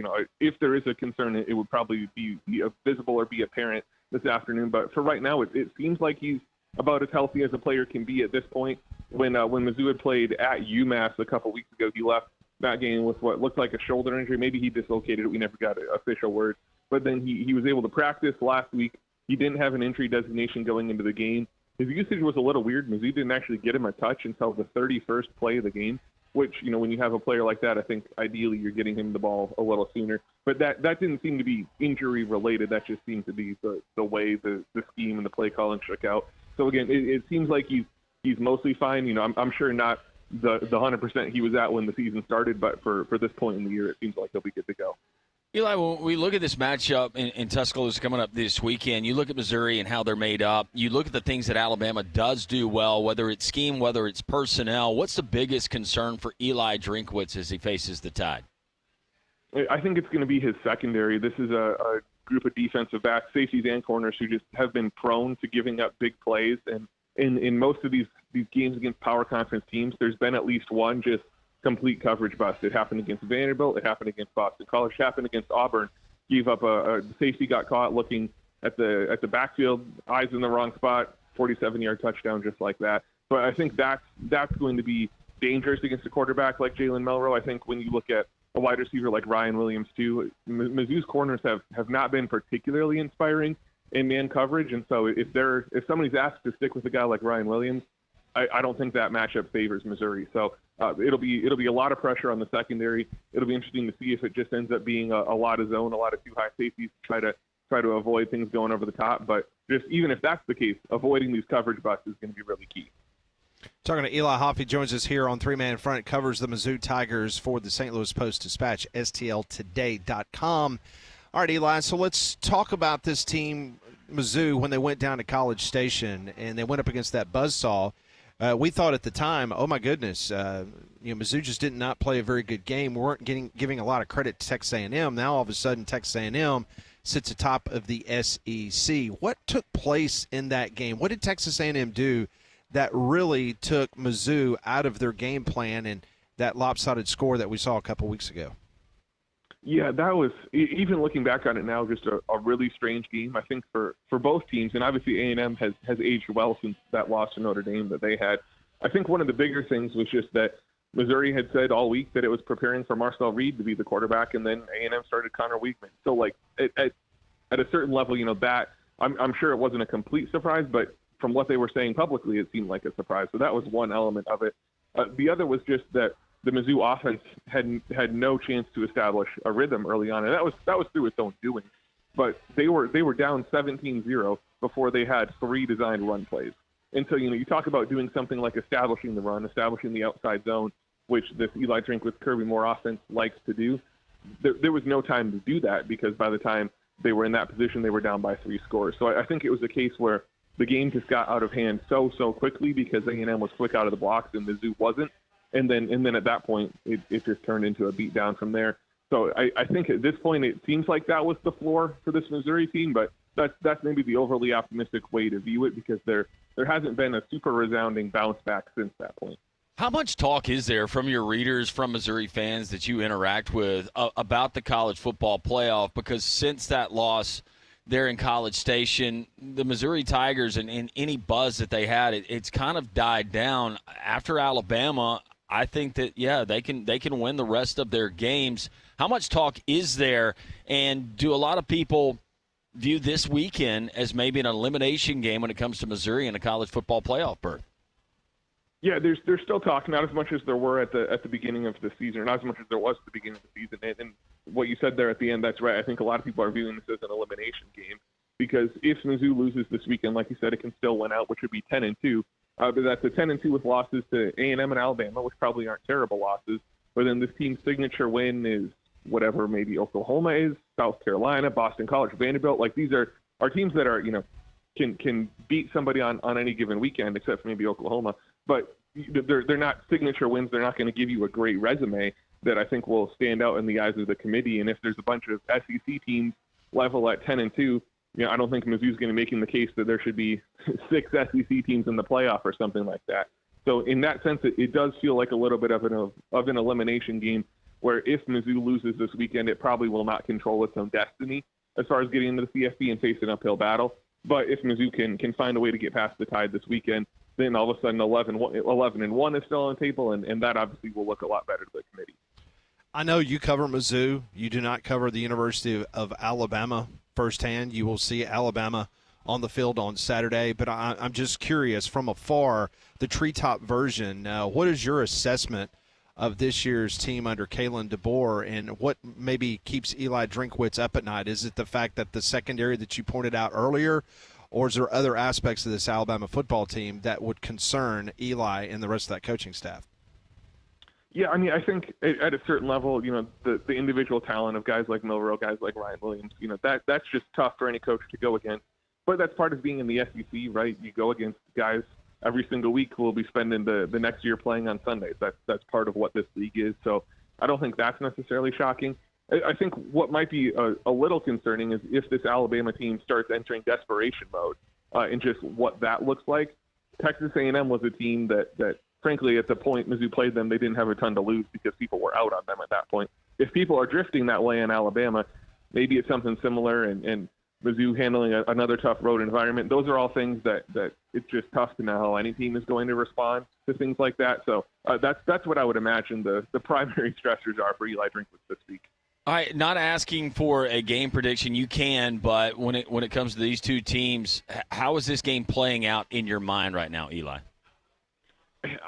S6: if there is a concern, it would probably be visible or be apparent this afternoon. But for right now, it seems like he's about as healthy as a player can be at this point. When Mizzou had played at UMass a couple weeks ago, he left that game with what looked like a shoulder injury. Maybe he dislocated it. We never got an official word. But then he was able to practice last week. He didn't have an injury designation going into the game. His usage was a little weird. Mizzou didn't actually get him a touch until the 31st play of the game, which, when you have a player like that, I think ideally you're getting him the ball a little sooner. But that didn't seem to be injury related. That just seemed to be the way the scheme and the play calling shook out. So again, it seems like he's mostly fine. I'm sure not the 100% he was at when the season started, but for this point in the year, it seems like he'll be good to go.
S2: Eli, when we look at this matchup in Tuscaloosa coming up this weekend, you look at Missouri and how they're made up. You look at the things that Alabama does do well, whether it's scheme, whether it's personnel. What's the biggest concern for Eli Drinkwitz as he faces the Tide?
S6: I think it's going to be his secondary. This is a group of defensive backs, safeties, and corners who just have been prone to giving up big plays. And in most of these games against power conference teams, there's been at least one just complete coverage bust. It happened against Vanderbilt. It happened against Boston College. It happened against Auburn. Gave up a safety, got caught looking at the backfield, eyes in the wrong spot, 47-yard touchdown just like that. But I think that's going to be dangerous against a quarterback like Jalen Melrose. I think when you look at a wide receiver like Ryan Williams too, Mizzou's corners have not been particularly inspiring in man coverage, and so if somebody's asked to stick with a guy like Ryan Williams, I don't think that matchup favors Missouri. So it'll be a lot of pressure on the secondary. It'll be interesting to see if it just ends up being a lot of zone, a lot of too high safeties to try to avoid things going over the top. But just even if that's the case, avoiding these coverage busts is going to be really key.
S1: Talking to Eli Hoff, he joins us here on 3-Man Front, covers the Mizzou Tigers for the St. Louis Post-Dispatch, STLtoday.com. All right, Eli, so let's talk about this team, Mizzou, when they went down to College Station and they went up against that buzzsaw. We thought at the time, oh, my goodness, Mizzou just did not play a very good game. We weren't giving a lot of credit to Texas A&M. Now, all of a sudden, Texas A&M sits atop of the SEC. What took place in that game? What did Texas A&M do that really took Mizzou out of their game plan and that lopsided score that we saw a couple weeks ago?
S6: Yeah, that was, even looking back on it now, just a really strange game, I think, for both teams. And obviously A&M has aged well since that loss to Notre Dame that they had. I think one of the bigger things was just that Missouri had said all week that it was preparing for Marcel Reed to be the quarterback, and then A&M started Connor Weigman. So, like, at a certain level, that I'm sure it wasn't a complete surprise, but from what they were saying publicly, it seemed like a surprise. So that was one element of it. The other was just that the Mizzou offense had no chance to establish a rhythm early on, and that was through its own doing. but they were down 17-0 before they had 3 designed run plays. And so, you talk about doing something like establishing the run, establishing the outside zone, which this Eli Drinkwitz Kirby Moore offense likes to do. There was no time to do that because by the time they were in that position, they were down by 3 scores. So I think it was a case where the game just got out of hand so quickly because A&M was quick out of the blocks and Mizzou wasn't. And then at that point, it just turned into a beatdown from there. So I think at this point, it seems like that was the floor for this Missouri team, but that's maybe the overly optimistic way to view it because there hasn't been a super resounding bounce back since that point.
S2: How much talk is there from your readers, from Missouri fans that you interact with about the college football playoff? Because since that loss there in College Station, the Missouri Tigers and any buzz that they had, it's kind of died down. After Alabama, I think that, they can win the rest of their games. How much talk is there, and do a lot of people view this weekend as maybe an elimination game when it comes to Missouri and a college football playoff berth?
S6: Yeah, there's still talk, not as much as there were at the beginning of the season, or not as much as there was at the beginning of the season. And what you said there at the end, that's right. I think a lot of people are viewing this as an elimination game because if Mizzou loses this weekend, like you said, it can still win out, which would be 10-2. But that's a 10-2 with losses to A&M and Alabama, which probably aren't terrible losses. But then this team's signature win is whatever maybe Oklahoma is, South Carolina, Boston College, Vanderbilt. Like these are teams that are can beat somebody on any given weekend, except for maybe Oklahoma. But they're not signature wins. They're not going to give you a great resume that I think will stand out in the eyes of the committee. And if there's a bunch of SEC teams level at 10-2, I don't think Mizzou's going to be making the case that there should be 6 SEC teams in the playoff or something like that. So in that sense, it does feel like a little bit of an elimination game where if Mizzou loses this weekend, it probably will not control its own destiny as far as getting into the CFP and face an uphill battle. But if Mizzou can find a way to get past the Tide this weekend, then all of a sudden 11-1 is still on the table, and that obviously will look a lot better to the committee.
S1: I know you cover Mizzou. You do not cover the University of Alabama firsthand. You will see Alabama on the field on Saturday, but I'm just curious, from afar, the treetop version, what is your assessment of this year's team under Kalen DeBoer, and what maybe keeps Eli Drinkwitz up at night? Is it the fact that the secondary that you pointed out earlier, or is there other aspects of this Alabama football team that would concern Eli and the rest of that coaching staff?
S6: Yeah, I mean, I think at a certain level, the individual talent of guys like Milroe, guys like Ryan Williams, that's just tough for any coach to go against. But that's part of being in the SEC, right? You go against guys every single week who will be spending the next year playing on Sundays. That's part of what this league is. So I don't think that's necessarily shocking. I think what might be a little concerning is if this Alabama team starts entering desperation mode and just what that looks like. Texas A&M was a team that frankly, at the point Mizzou played them, they didn't have a ton to lose because people were out on them at that point. If people are drifting that way in Alabama, maybe it's something similar, and Mizzou handling another tough road environment. Those are all things that it's just tough to know how any team is going to respond to things like that. So that's what I would imagine the primary stressors are for Eli Drinkwitz this week.
S2: All right, not asking for a game prediction, you can, but when it comes to these two teams, how is this game playing out in your mind right now, Eli?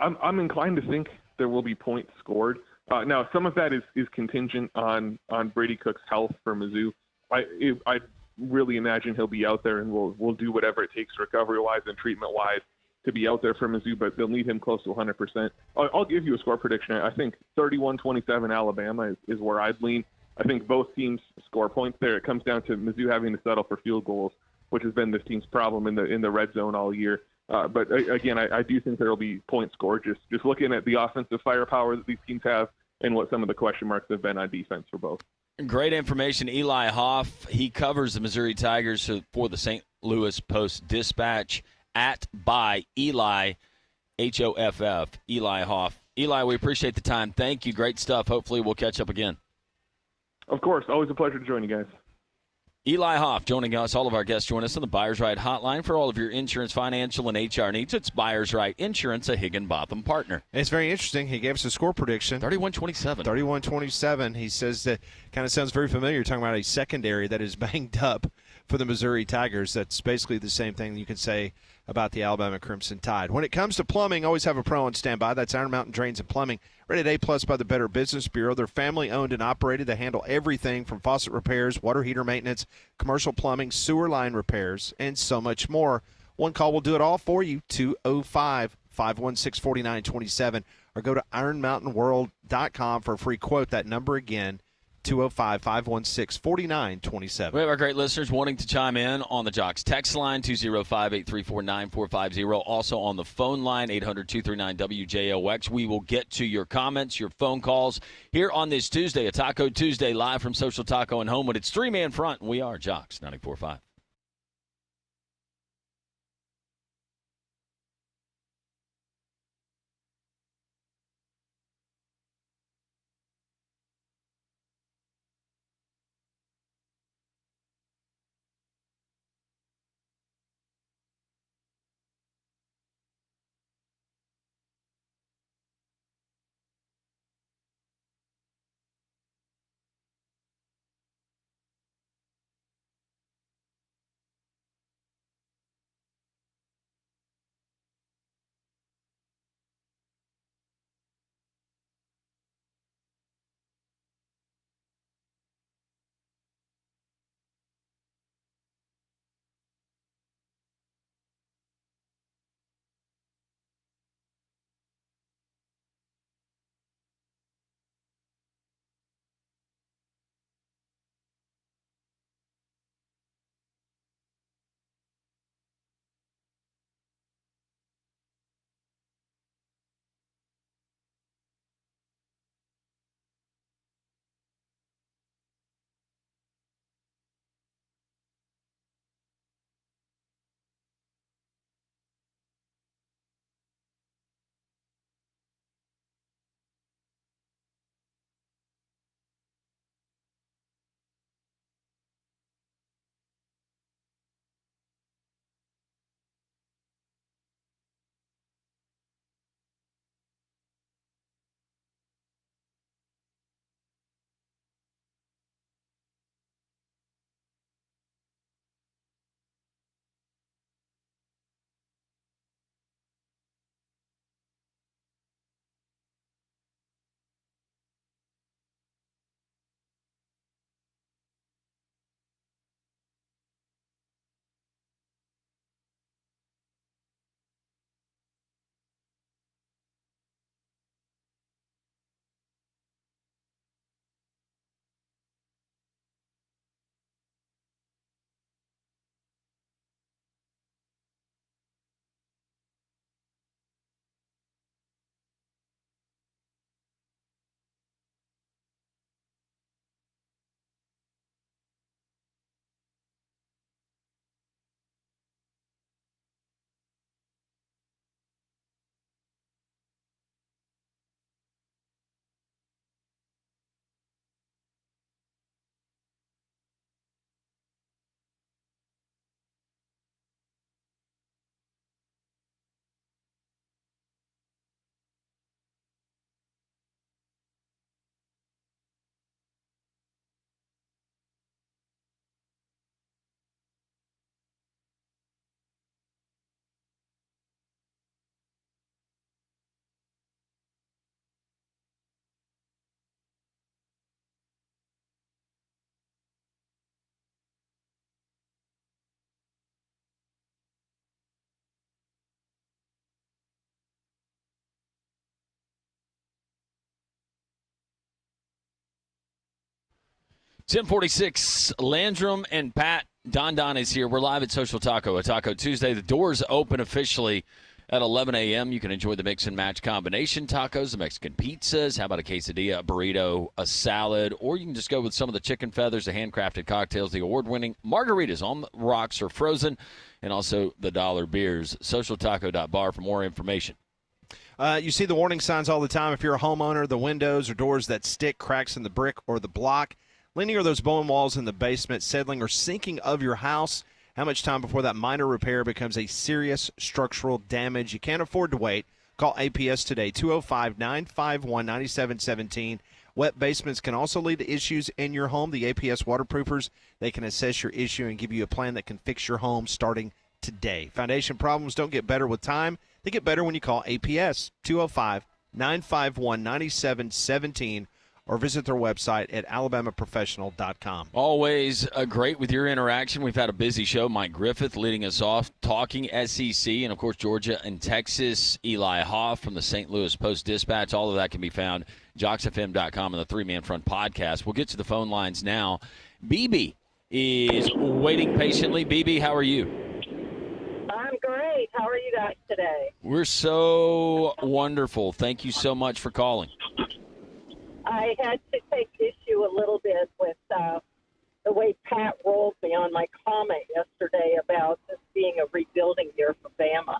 S6: I'm inclined to think there will be points scored. Now, some of that is contingent on Brady Cook's health for Mizzou. I really imagine he'll be out there and we'll do whatever it takes recovery-wise and treatment-wise to be out there for Mizzou, but they'll need him close to 100%. I'll give you a score prediction. I think 31-27 Alabama is where I'd lean. I think both teams score points there. It comes down to Mizzou having to settle for field goals, which has been this team's problem in the red zone all year. But again, I do think there will be points scored. Just looking at the offensive firepower that these teams have and what some of the question marks have been on defense for both.
S2: Great information. Eli Hoff, he covers the Missouri Tigers for the St. Louis Post-Dispatch by Eli, Hoff, Eli Hoff. Eli, we appreciate the time. Thank you. Great stuff. Hopefully we'll catch up again.
S6: Of course. Always a pleasure to join you guys.
S2: Eli Hoff joining us. All of our guests join us on the Buyers Right hotline for all of your insurance, financial, and HR needs. It's Buyers Right Insurance, a Higginbotham partner.
S1: It's very interesting. He gave us a score prediction.
S2: 31-27.
S1: 31-27. He says that kind of sounds very familiar. You're talking about a secondary that is banged up for the Missouri Tigers. That's basically the same thing you can say about the Alabama Crimson Tide. When it comes to plumbing, always have a pro on standby. That's Iron Mountain Drains and Plumbing, rated A+ by the Better Business Bureau. They're family-owned and operated. They handle everything from faucet repairs, water heater maintenance, commercial plumbing, sewer line repairs, and so much more. One call will do it all for you, 205-516-4927, or go to ironmountainworld.com for a free quote. That number again, 205-516-4927.
S2: We have our great listeners wanting to chime in on the Jocks text line, 205-834-9450. Also on the phone line, 800-239-WJOX. We will get to your comments, your phone calls here on this Tuesday, a Taco Tuesday, live from Social Taco in Homewood. It's three-man front, and we are Jocks 94.5. It's 10:46. Landrum and Pat Don is here. We're live at Social Taco, a Taco Tuesday. The doors open officially at 11 a.m. You can enjoy the mix and match combination tacos, the Mexican pizzas. How about a quesadilla, a burrito, a salad? Or you can just go with some of the chicken feathers, the handcrafted cocktails, the award-winning margaritas on the rocks or frozen, and also the dollar beers. SocialTaco.bar for more information.
S1: You see the warning signs all the time. If you're a homeowner, the windows or doors that stick, cracks in the brick or the block, leaning or those bone walls in the basement, settling or sinking of your house. How much time before that minor repair becomes a serious structural damage? You can't afford to wait. Call APS today, 205-951-9717. Wet basements can also lead to issues in your home. The APS waterproofers, they can assess your issue and give you a plan that can fix your home starting today. Foundation problems don't get better with time. They get better when you call APS 205-951-9717 or visit their website at alabamaprofessional.com.
S2: Always great with your interaction. We've had a busy show. Mike Griffith leading us off, talking SEC, and, of course, Georgia and Texas. Eli Hoff from the St. Louis Post-Dispatch. All of that can be found JocksFM.com and the Three Man Front podcast. We'll get to the phone lines now. BB is waiting patiently. BB, how are you?
S7: I'm great. How are you guys today?
S2: We're so wonderful. Thank you so much for calling.
S7: I had to take issue a little bit with the way Pat rolled me on my comment yesterday about this being a rebuilding year for Bama.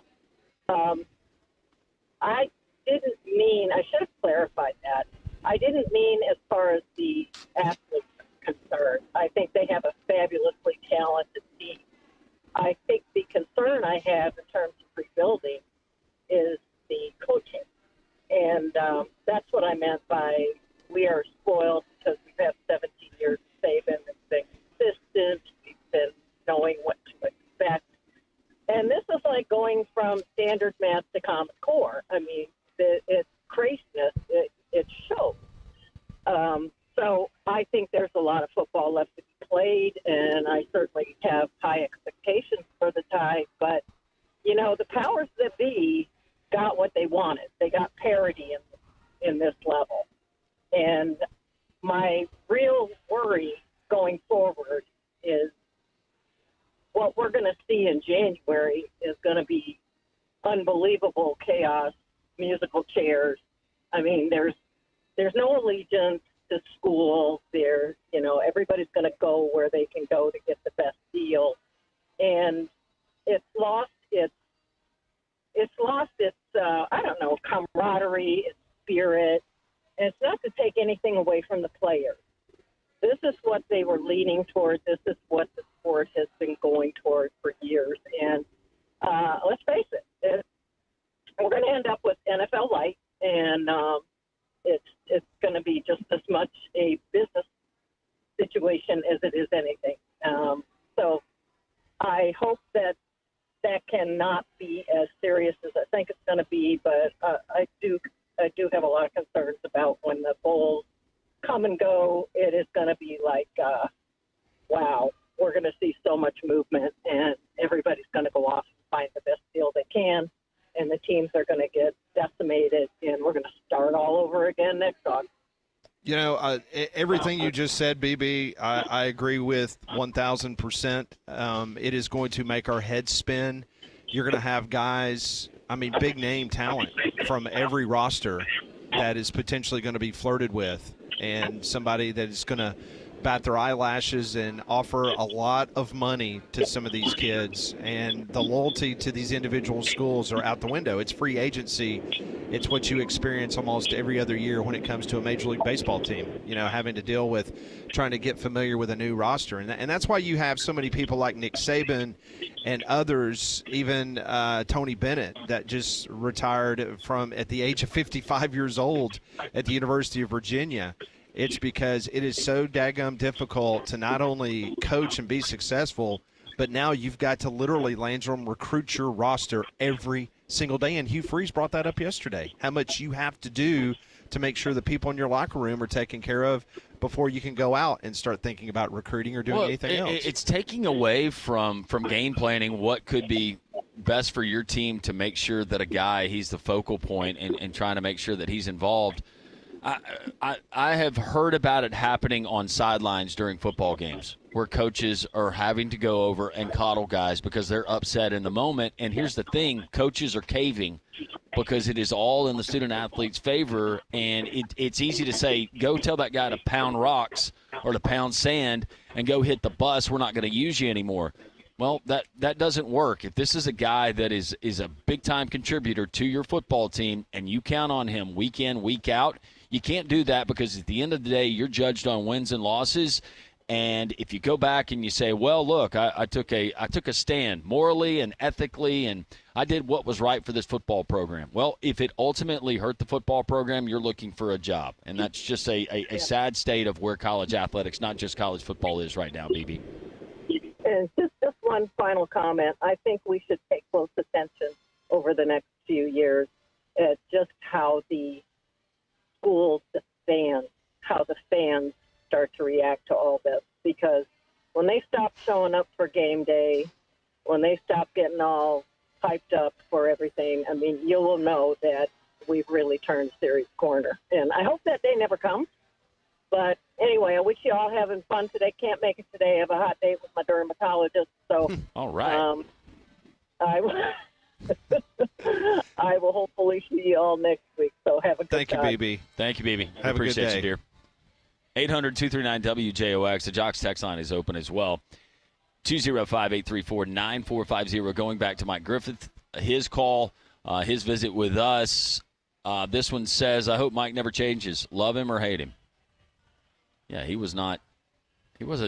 S7: I didn't mean, I should have clarified that. I didn't mean as far as the athletes are concerned. I think they have a fabulously talented team. I think the concern I have in terms of rebuilding is the coaching. And that's what I meant by we are spoiled because we've had 17 years of Saban. It's been consistent. We've been knowing what to expect. And this is like going from standard math to Common Core. I mean, it's craziness. It shows. So I think there's a lot of football left to be played, and I certainly have high expectations for the Tide. But, you know, the powers that be got what they wanted. They got parity in this level. And my real worry going forward is what we're going to see in January is going to be unbelievable chaos, musical chairs. I mean, there's no allegiance to school. There's, you know, everybody's going to go where they can go to get the best deal. And it's lost its I don't know, camaraderie, its spirit. And it's not to take anything away from the players. This is what they were leaning toward. This is what the sport has been going toward for years. And let's face it, we're going to end up with NFL light, and it's going to be just as much a business situation as it is anything. So I hope that cannot be as serious as I think it's going to be, but I do have a lot of concerns about when the Bulls come and go. It is going to be like, wow, we're going to see so much movement, and everybody's going to go off and find the best deal they can, and the teams are going to get decimated, and we're going to start all over again next August.
S1: You know, everything you just said, BB, I agree with 1,000%. It is going to make our heads spin. You're going to have guys, I mean, big-name talent from every roster that is potentially going to be flirted with, and somebody that is going to bat their eyelashes and offer a lot of money to some of these kids, and the loyalty to these individual schools are out the window. It's free agency. It's what you experience almost every other year when it comes to a Major League Baseball team, you know, having to deal with trying to get familiar with a new roster. And that's why you have so many people like Nick Saban and others, even Tony Bennett, that just retired from at the age of 55 years old at the University of Virginia. It's because it is so daggum difficult to not only coach and be successful, but now you've got to literally, Landrum, recruit your roster every single day. And Hugh Freeze brought that up yesterday, how much you have to do to make sure the people in your locker room are taken care of before you can go out and start thinking about recruiting or doing anything else.
S2: It's taking away from game planning what could be best for your team to make sure that a guy, he's the focal point and trying to make sure that he's involved. I have heard about it happening on sidelines during football games where coaches are having to go over and coddle guys because they're upset in the moment. And here's the thing, coaches are caving because it is all in the student-athlete's favor, and it's easy to say, go tell that guy to pound rocks or to pound sand and go hit the bus. We're not going to use you anymore. Well, that doesn't work. If this is a guy that is a big-time contributor to your football team and you count on him week in, week out, you can't do that because at the end of the day, you're judged on wins and losses. And if you go back and you say, well, look, I took a stand morally and ethically, and I did what was right for this football program. Well, if it ultimately hurt the football program, you're looking for a job. And that's just a sad state of where college athletics, not just college football, is right now, BB.
S7: And just one final comment. I think we should pay close attention over the next few years at just how the schools, how the fans start to react to all this. Because when they stop showing up for game day, when they stop getting all hyped up for everything, I mean, you will know that we've really turned Sirius corner. And I hope that day never comes. But anyway, I wish you all having fun today. Can't make it today. I have a hot date with my dermatologist. So,
S2: all right.
S7: I will hopefully see you all next week. So have a good
S1: Thank you,
S7: time.
S1: BB.
S2: Thank you, BB.
S1: Have a good
S2: appreciate
S1: day.
S2: you, dear. 800-239-WJOX. The Jocks text line is open as well. 205-834-9450. Going back to Mike Griffith, his call, his visit with us. This one says, I hope Mike never changes. Love him or hate him. Yeah, he wasn't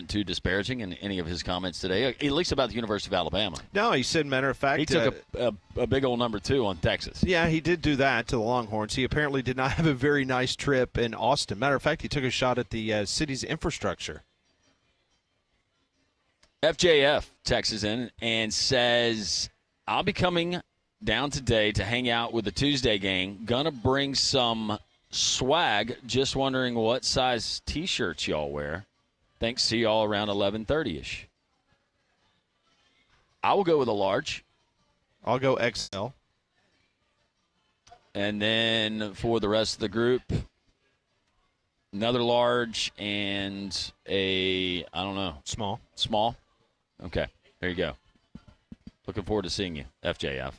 S2: too disparaging in any of his comments today, at least about the University of Alabama.
S1: No, he said, matter of fact,
S2: he took a big old number 2 on Texas.
S1: Yeah, he did do that to the Longhorns. He apparently did not have a very nice trip in Austin. Matter of fact, he took a shot at the city's infrastructure.
S2: FJF texts in and says, I'll be coming down today to hang out with the Tuesday gang. Gonna bring some swag. Just wondering what size T-shirts y'all wear. Thanks. See y'all around 11:30ish. I will go with a large.
S1: I'll go XL.
S2: And then for the rest of the group, another large and I don't know. Small? Okay. There you go. Looking forward to seeing you, FJF.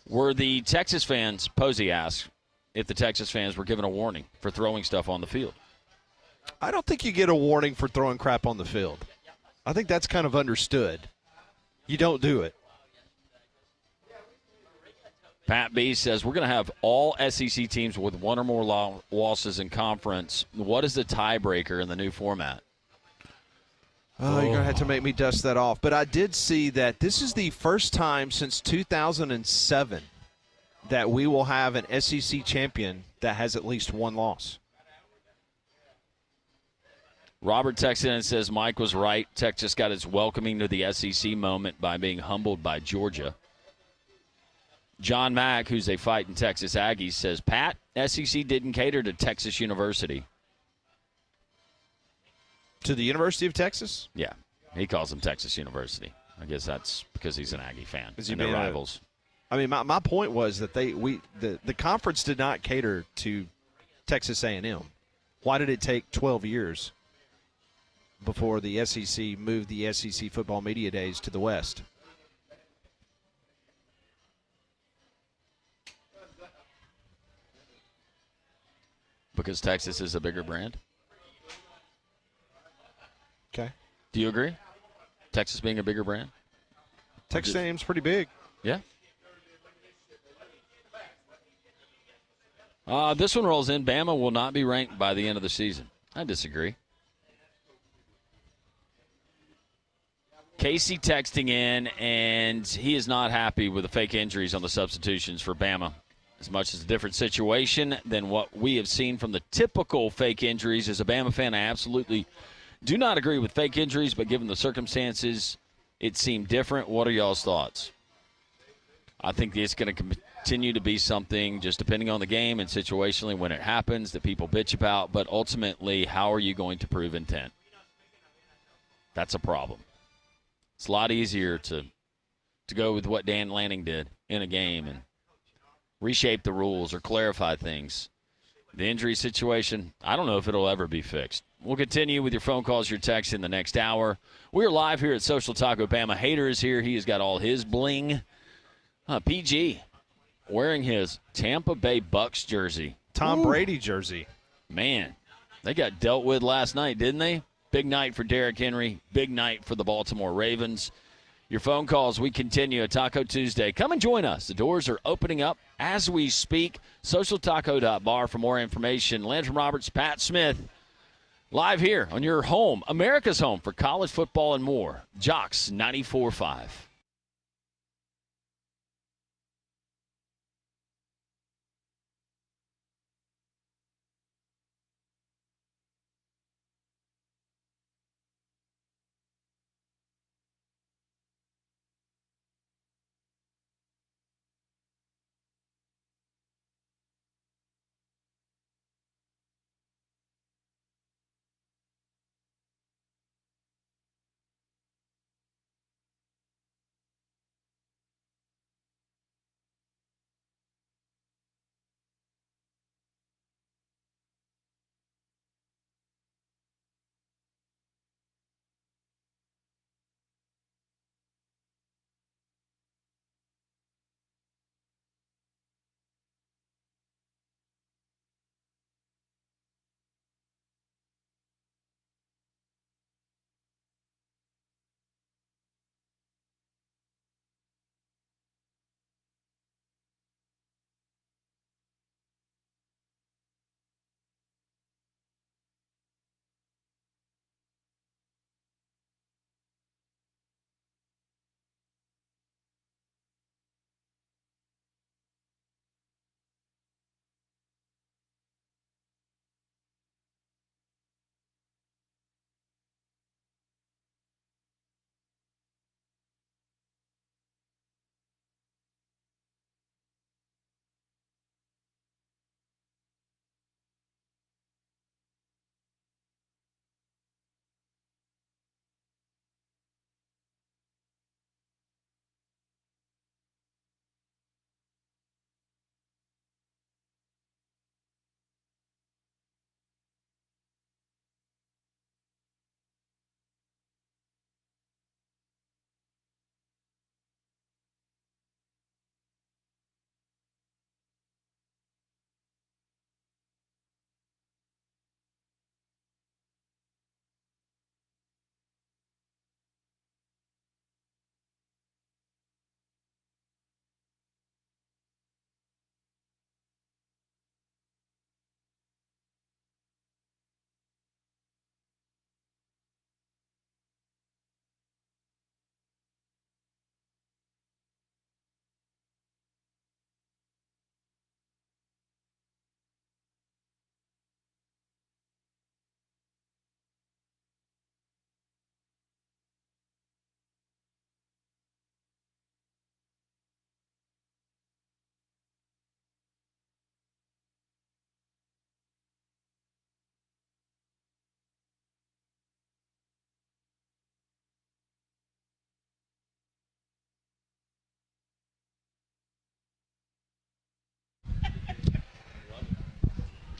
S2: Were the Texas fans, Posey asked, if the Texas fans were given a warning for throwing stuff on the field?
S1: I don't think you get a warning for throwing crap on the field. I think that's kind of understood. You don't do it.
S2: Pat B says, we're going to have all SEC teams with one or more losses in conference. What is the tiebreaker in the new format?
S1: Oh, you're going to have to make me dust that off. But I did see that this is the first time since 2007 that we will have an SEC champion that has at least one loss.
S2: Robert texted in and says, Mike was right. Texas got its welcoming to the SEC moment by being humbled by Georgia. John Mack, who's a fighting Texas Aggies, says, Pat, SEC didn't cater to Texas University.
S1: To the University of Texas?
S2: Yeah. He calls them Texas University. I guess that's because he's an Aggie fan.
S1: Is he
S2: and they're
S1: being
S2: rivals.
S1: I mean, my point was that the conference did not cater to Texas A&M. Why did it take 12 years before the SEC moved the SEC football media days to the West?
S2: Because Texas is a bigger brand?
S1: Okay.
S2: Do you agree? Texas being a bigger brand?
S1: Texas A&M's pretty big.
S2: Yeah. This one rolls in. Bama will not be ranked by the end of the season. I disagree. Casey texting in, and he is not happy with the fake injuries on the substitutions for Bama. As much as a different situation than what we have seen from the typical fake injuries. As a Bama fan, I absolutely do not agree with fake injuries, but given the circumstances, it seemed different. What are y'all's thoughts? I think it's going to continue to be something, just depending on the game and situationally when it happens, that people bitch about. But ultimately, how are you going to prove intent? That's a problem. It's a lot easier to go with what Dan Lanning did in a game and reshape the rules or clarify things. The injury situation, I don't know if it'll ever be fixed. We'll continue with your phone calls, your texts in the next hour. We're live here at Social Taco. Bama Hater is here. He has got all his bling. PG wearing his Tampa Bay Bucks jersey.
S1: Tom Brady jersey.
S2: Man, they got dealt with last night, didn't they? Big night for Derrick Henry. Big night for the Baltimore Ravens. Your phone calls, we continue at Taco Tuesday. Come and join us. The doors are opening up as we speak. SocialTaco.bar for more information. Landrum Roberts, Pat Smith. Live here on your home, America's home for college football and more. Jocks 94.5.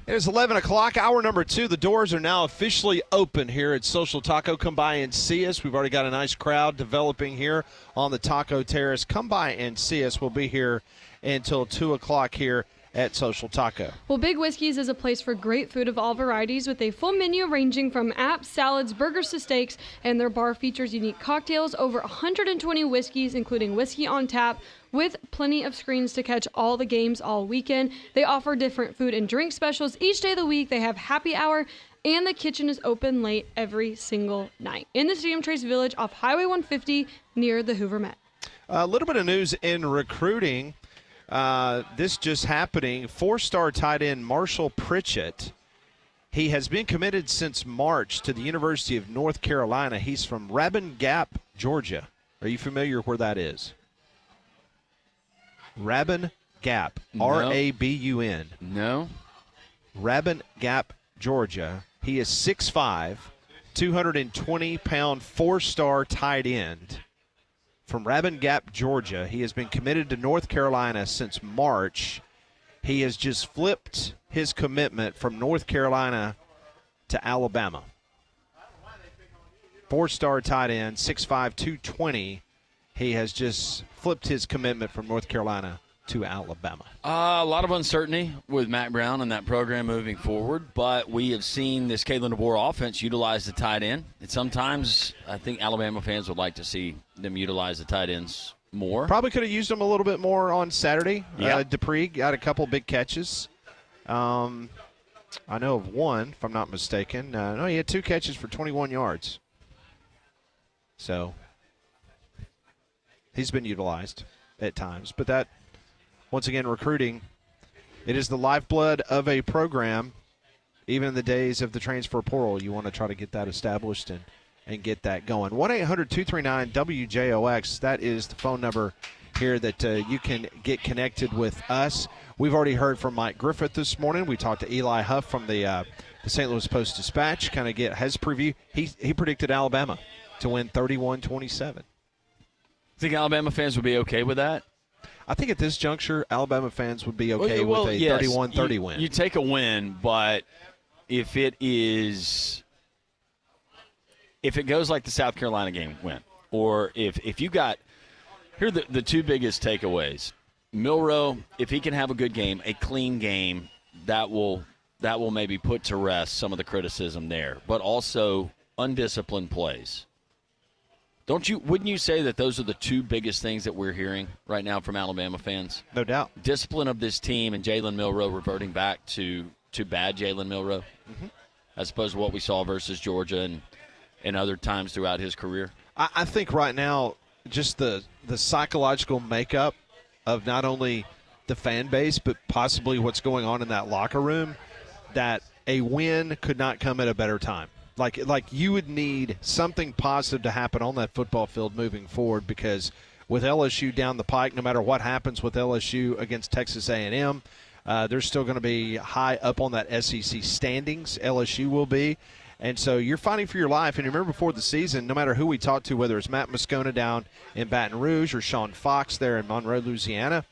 S1: It is 11 o'clock, hour number 2. The doors are now officially open here at Social Taco. Come by and see us. We've already got a nice crowd developing here on the Taco Terrace. Come by and see us. We'll be here until 2 o'clock here at Social Taco.
S5: Well, Big Whiskey's is a place for great food of all varieties with a full menu ranging from apps, salads, burgers to steaks, and their bar features unique cocktails, over 120 whiskeys, including whiskey on tap, with plenty of screens to catch all the games all weekend. They offer different food and drink specials each day of the week. They have happy hour, and the kitchen is open late every single night in the Stadium Trace Village off Highway 150 near the Hoover Met.
S1: A little bit of news in recruiting. This just happening. 4-star tight end Marshall Pritchett. He has been committed since March to the University of North Carolina. He's from Rabun Gap, Georgia. Are you familiar where that is? Rabun Gap,
S2: No.
S1: R-A-B-U-N.
S2: No.
S1: Rabun Gap, Georgia. He is 6'5", 220-pound, 4-star tight end from Rabun Gap, Georgia. He has been committed to North Carolina since March. He has just flipped his commitment from North Carolina to Alabama. 4-star tight end, 6'5", 220. He has just flipped his commitment from North Carolina to Alabama.
S2: A lot of uncertainty with Matt Brown and that program moving forward, but we have seen this Kalen DeBoer offense utilize the tight end. And sometimes I think Alabama fans would like to see them utilize the tight ends more.
S1: Probably could have used him a little bit more on Saturday.
S2: Yep.
S1: Dupree got a couple big catches. I know of one, if I'm not mistaken. No, he had 2 catches for 21 yards. So he's been utilized at times. But that, once again, recruiting, it is the lifeblood of a program. Even in the days of the transfer portal, you want to try to get that established and get that going. 1-800-239-WJOX, that is the phone number here that you can get connected with us. We've already heard from Mike Griffith this morning. We talked to Eli Huff from the St. Louis Post-Dispatch, kind of get his preview. He predicted Alabama to win 31-27.
S2: Think Alabama fans would be okay with that?
S1: I think at this juncture, Alabama fans would be okay with a 31-30 win.
S2: You take a win, but if it goes like the South Carolina game went, or if you got – here are the 2 biggest takeaways. Milroe, if he can have a good game, a clean game, that will maybe put to rest some of the criticism there. But also undisciplined plays. Wouldn't you say that those are the 2 biggest things that we're hearing right now from Alabama fans?
S1: No doubt.
S2: Discipline of this team and Jalen Milroe reverting back to bad Jalen Milroe, as opposed to what we saw versus Georgia and other times throughout his career.
S1: I think right now just the psychological makeup of not only the fan base but possibly what's going on in that locker room, that a win could not come at a better time. Like you would need something positive to happen on that football field moving forward, because with LSU down the pike, no matter what happens with LSU against Texas A&M, they're still going to be high up on that SEC standings. LSU will be. And so you're fighting for your life. And remember, before the season, no matter who we talked to, whether it's Matt Moscona down in Baton Rouge or Sean Fox there in Monroe, Louisiana,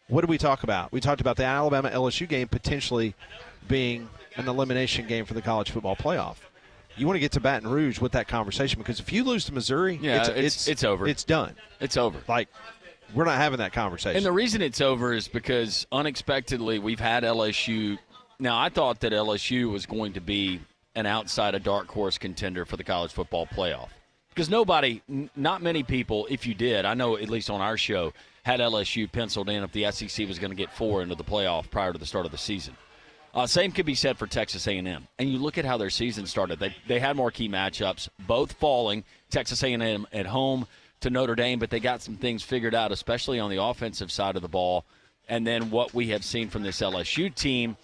S1: what did we talk about? We talked about the Alabama-LSU game potentially being an elimination game for the college football playoff. You want to get to Baton Rouge with that conversation, because if you lose to Missouri,
S2: it's over.
S1: It's done.
S2: It's over.
S1: Like, we're not having that conversation.
S2: And the reason it's over is because unexpectedly we've had LSU. Now, I thought that LSU was going to be an outside a dark horse contender for the college football playoff, because not many people, if you did, I know at least on our show, had LSU penciled in if the SEC was going to get 4 into the playoff prior to the start of the season. Same could be said for Texas A&M. And you look at how their season started. They had more key matchups, both falling. Texas A&M at home to Notre Dame, but they got some things figured out, especially on the offensive side of the ball. And then what we have seen from this LSU team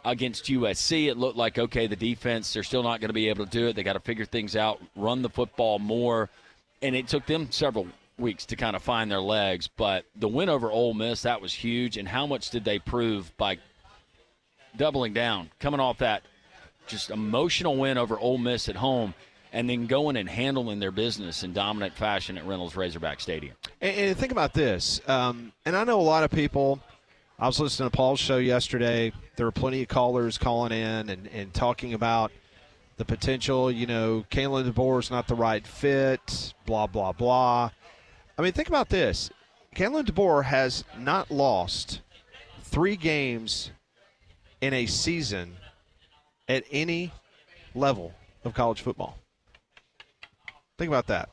S2: against USC, it looked like, okay, the defense, they're still not going to be able to do it. They got to figure things out, run the football more. And it took them several weeks to kind of find their legs. But the win over Ole Miss, that was huge. And how much did they prove by doubling down, coming off that just emotional win over Ole Miss at home, and then going and handling their business in dominant fashion at Reynolds Razorback Stadium?
S1: And think about this, and I know a lot of people, I was listening to Paul's show yesterday, there were plenty of callers calling in and talking about the potential, Kalen DeBoer is not the right fit, blah, blah, blah. I mean, think about this. Kalen DeBoer has not lost 3 games in a season at any level of college football. Think about that.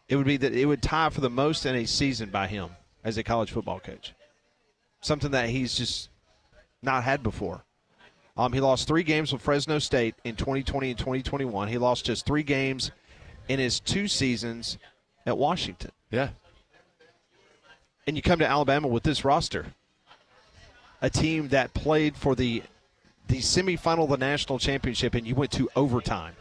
S1: It would tie for the most in a season by him as a college football coach. Something that he's just not had before. He lost 3 games with Fresno State in 2020 and 2021. He lost just 3 games in his 2 seasons at Washington.
S2: Yeah.
S1: And you come to Alabama with this roster, a team that played for the semifinal of the national championship, and you went to overtime.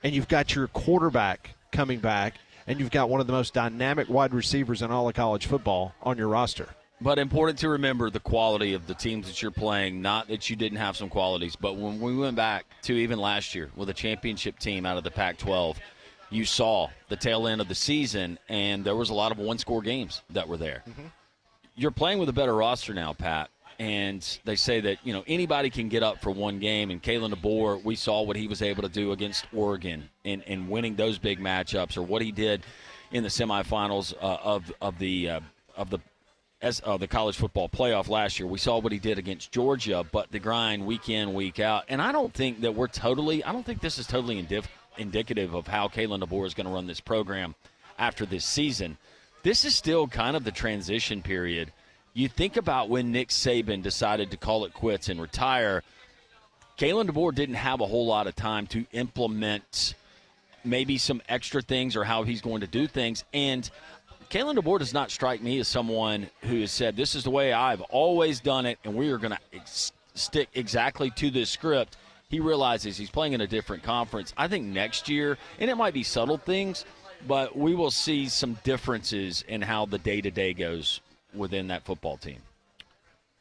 S1: And you've got your quarterback coming back, and you've got one of the most dynamic wide receivers in all of college football on your roster.
S2: But important to remember the quality of the teams that you're playing, not that you didn't have some qualities. But when we went back to even last year with a championship team out of the Pac-12, you saw the tail end of the season, and there was a lot of one-score games that were there. Mm-hmm. You're playing with a better roster now, Pat. And they say that, anybody can get up for one game. And Kalen DeBoer, we saw what he was able to do against Oregon in winning those big matchups, or what he did in the semifinals of the college football playoff last year. We saw what he did against Georgia, but the grind week in, week out. And I don't think that I don't think this is totally indicative of how Kalen DeBoer is going to run this program after this season. This is still kind of the transition period. You think about when Nick Saban decided to call it quits and retire, Kalen DeBoer didn't have a whole lot of time to implement maybe some extra things or how he's going to do things. And Kalen DeBoer does not strike me as someone who has said, this is the way I've always done it, and we are going to stick exactly to this script. He realizes he's playing in a different conference. I think next year, and it might be subtle things, but we will see some differences in how the day-to-day goes within that football team.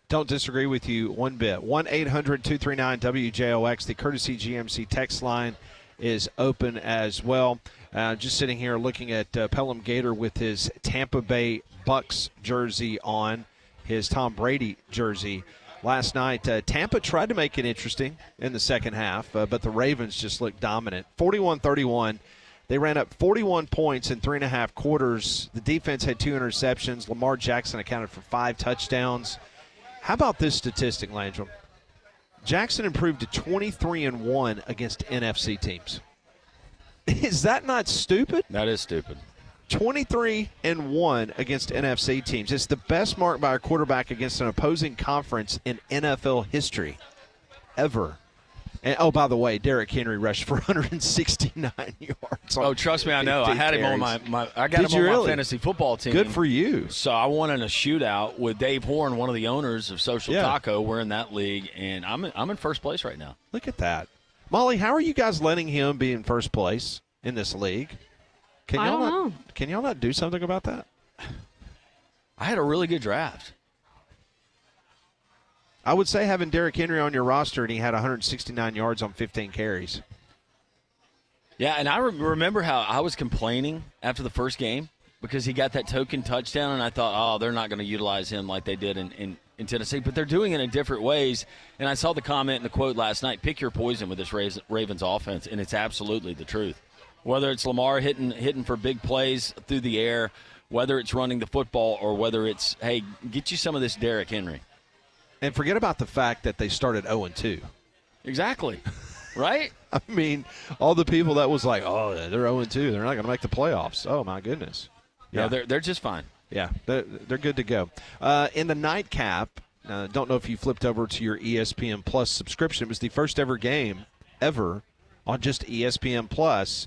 S1: Don't disagree with you one bit. 1-800-239-WJOX, the Courtesy GMC text line is open as well. Just sitting here looking at Pelham Gator with his Tampa Bay Bucks jersey on, his Tom Brady jersey. Last night, Tampa tried to make it interesting in the second half, but the Ravens just looked dominant. 41-31. They ran up 41 points in 3.5 quarters. The defense had 2 interceptions. Lamar Jackson accounted for 5 touchdowns. How about this statistic, Landrum? Jackson improved to 23-1 against NFC teams. Is that not stupid?
S2: That is stupid.
S1: 23-1 against NFC teams. It's the best mark by a quarterback against an opposing conference in NFL history ever. And, oh, by the way, Derrick Henry rushed for 169 yards.
S2: Oh, trust me, I know. I had him on my fantasy football team.
S1: Good for you.
S2: So I won in a shootout with Dave Horn, one of the owners of Social Taco. We're in that league, and I'm in first place right now.
S1: Look at that. Molly, how are you guys letting him be in first place in this league?
S5: I don't know.
S1: Can y'all not do something about that?
S2: I had a really good draft.
S1: I would say having Derrick Henry on your roster and he had 169 yards on 15 carries.
S2: Yeah, and I remember how I was complaining after the first game because he got that token touchdown, and I thought, oh, they're not going to utilize him like they did in Tennessee. But they're doing it in different ways. And I saw the comment and the quote last night, pick your poison with this Ravens offense, and it's absolutely the truth. Whether it's Lamar hitting for big plays through the air, whether it's running the football, or whether it's, hey, get you some of this Derrick Henry.
S1: And forget about the fact that they started 0-2.
S2: Exactly. Right?
S1: I mean, all the people that was like, oh, they're 0-2. They're not going to make the playoffs. Oh, my goodness.
S2: Yeah, no, they're just fine.
S1: Yeah, they're good to go. In the nightcap, don't know if you flipped over to your ESPN Plus subscription. It was the first ever game ever on just ESPN Plus.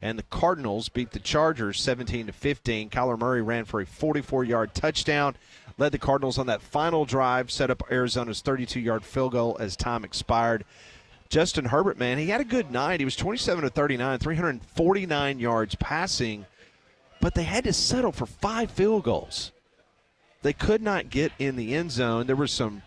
S1: And the Cardinals beat the Chargers 17-15. Kyler Murray ran for a 44-yard touchdown, led the Cardinals on that final drive, set up Arizona's 32-yard field goal as time expired. Justin Herbert, man, he had a good night. He was 27-39, 349 yards passing, but they had to settle for 5 field goals. They could not get in the end zone. There were some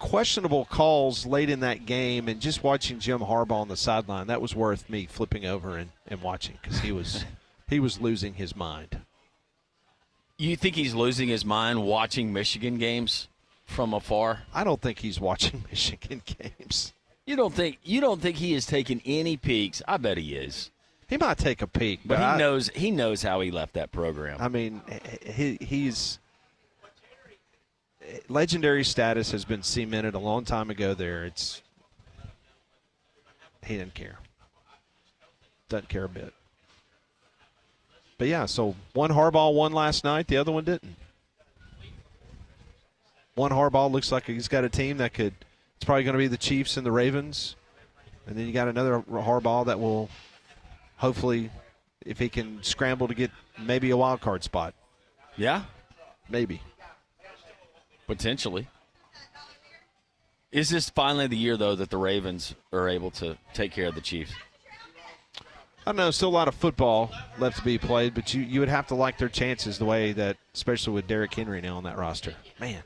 S1: questionable calls late in that game, and just watching Jim Harbaugh on the sideline, that was worth me flipping over and watching because he was losing his mind.
S2: You think he's losing his mind watching Michigan games from afar?
S1: I don't think he's watching Michigan games.
S2: You don't think he is taking any peeks? I bet he is.
S1: He might take a peek,
S2: but he knows how he left that program.
S1: I mean, he's legendary status has been cemented a long time ago there. He didn't care. Doesn't care a bit. But, yeah, so one Harbaugh won last night. The other one didn't. One Harbaugh looks like he's got a team that it's probably going to be the Chiefs and the Ravens. And then you got another Harbaugh that will hopefully, if he can scramble to get maybe a wild card spot.
S2: Yeah.
S1: Maybe.
S2: Potentially. Is this finally the year, though, that the Ravens are able to take care of the Chiefs?
S1: I don't know. Still a lot of football left to be played, but you would have to like their chances the way that, especially with Derrick Henry now on that roster. Man.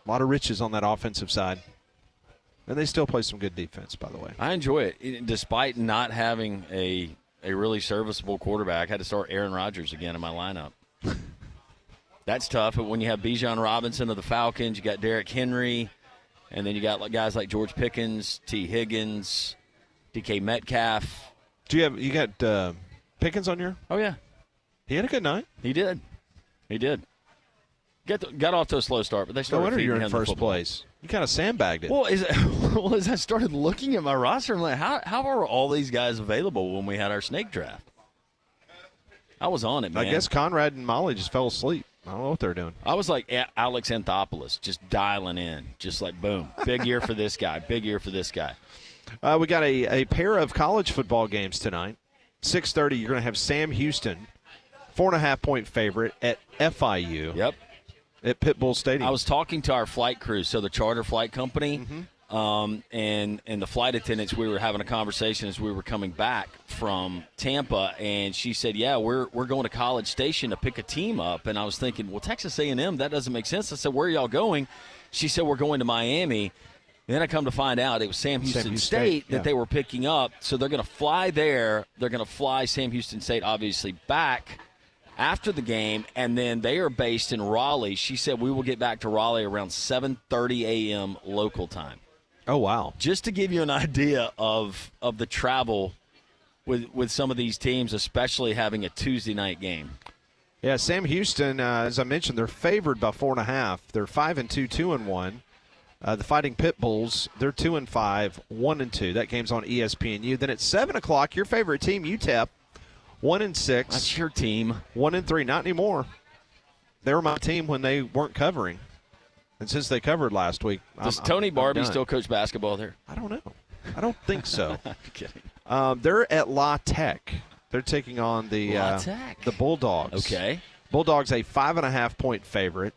S1: A lot of riches on that offensive side. And they still play some good defense, by the way.
S2: I enjoy it. Despite not having a really serviceable quarterback, I had to start Aaron Rodgers again in my lineup. That's tough, but when you have Bijan Robinson of the Falcons, you got Derrick Henry, and then you got guys like George Pickens, T. Higgins, DK Metcalf.
S1: You got Pickens on your?
S2: Oh, yeah.
S1: He had a good night.
S2: He did. Got off to a slow start, but they started feeding him the football.
S1: You're in first place. You kind of sandbagged it.
S2: Well, as I started looking at my roster, I'm like, how are all these guys available when we had our snake draft? I was on it, man.
S1: I guess Conrad and Molly just fell asleep. I don't know what they're doing.
S2: I was like Alex Anthopoulos, just dialing in, just like, boom, big year for this guy, big year for this guy.
S1: We got a pair of college football games tonight. 6:30, you're going to have Sam Houston, 4.5-point favorite at FIU.
S2: Yep.
S1: At Pitbull Stadium.
S2: I was talking to our flight crew, so the charter flight company, and the flight attendants. We were having a conversation as we were coming back from Tampa, and she said, "Yeah, we're going to College Station to pick a team up." And I was thinking, "Well, Texas A&M, that doesn't make sense." I said, "Where are y'all going?" She said, "We're going to Miami." And then I come to find out it was Sam Houston State that they were picking up, so they're going to fly there. They're going to fly Sam Houston State, obviously, back after the game, and then they are based in Raleigh. She said we will get back to Raleigh around 7:30 a.m. local time.
S1: Oh, wow.
S2: Just to give you an idea of the travel with some of these teams, especially having a Tuesday night game.
S1: Yeah, Sam Houston, as I mentioned, they're favored by 4.5. They're 5-2, 2-1. The Fighting Pitbulls, they're 2-5, 1-2. That game's on ESPNU. Then at 7 o'clock, your favorite team, UTEP, 1-6.
S2: That's your team.
S1: 1-3. Not anymore. They were my team when they weren't covering. And since they covered last week,
S2: does Tony Barbie still coach basketball there?
S1: I don't know. I don't think so.
S2: I'm kidding.
S1: They're at La Tech. They're taking on the Bulldogs.
S2: Okay.
S1: Bulldogs, a 5.5-point favorite.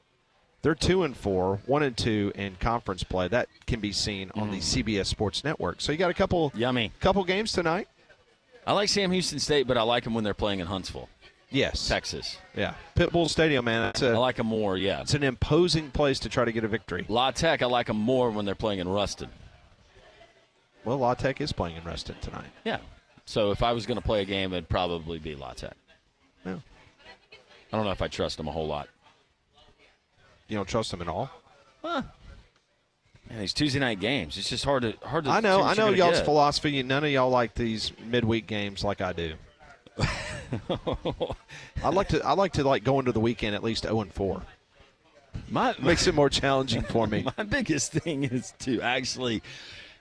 S1: They're 2-4, 1-2 in conference play. That can be seen on the CBS Sports Network. So you got a couple games tonight.
S2: I like Sam Houston State, but I like them when they're playing in Huntsville.
S1: Yes.
S2: Texas.
S1: Yeah. Pitbull Stadium, man.
S2: I like them more, yeah.
S1: It's an imposing place to try to get a victory.
S2: La Tech, I like them more when they're playing in Ruston.
S1: Well, La Tech is playing in Ruston tonight.
S2: Yeah. So if I was going to play a game, it'd probably be La Tech.
S1: Yeah.
S2: I don't know if I trust them a whole lot.
S1: You don't trust them at all?
S2: Man, these Tuesday night games, it's just hard to.
S1: I know y'all's philosophy. None of y'all like these midweek games like I do. I like to go into the weekend at least 0-4. Makes it more challenging for me.
S2: My biggest thing is to actually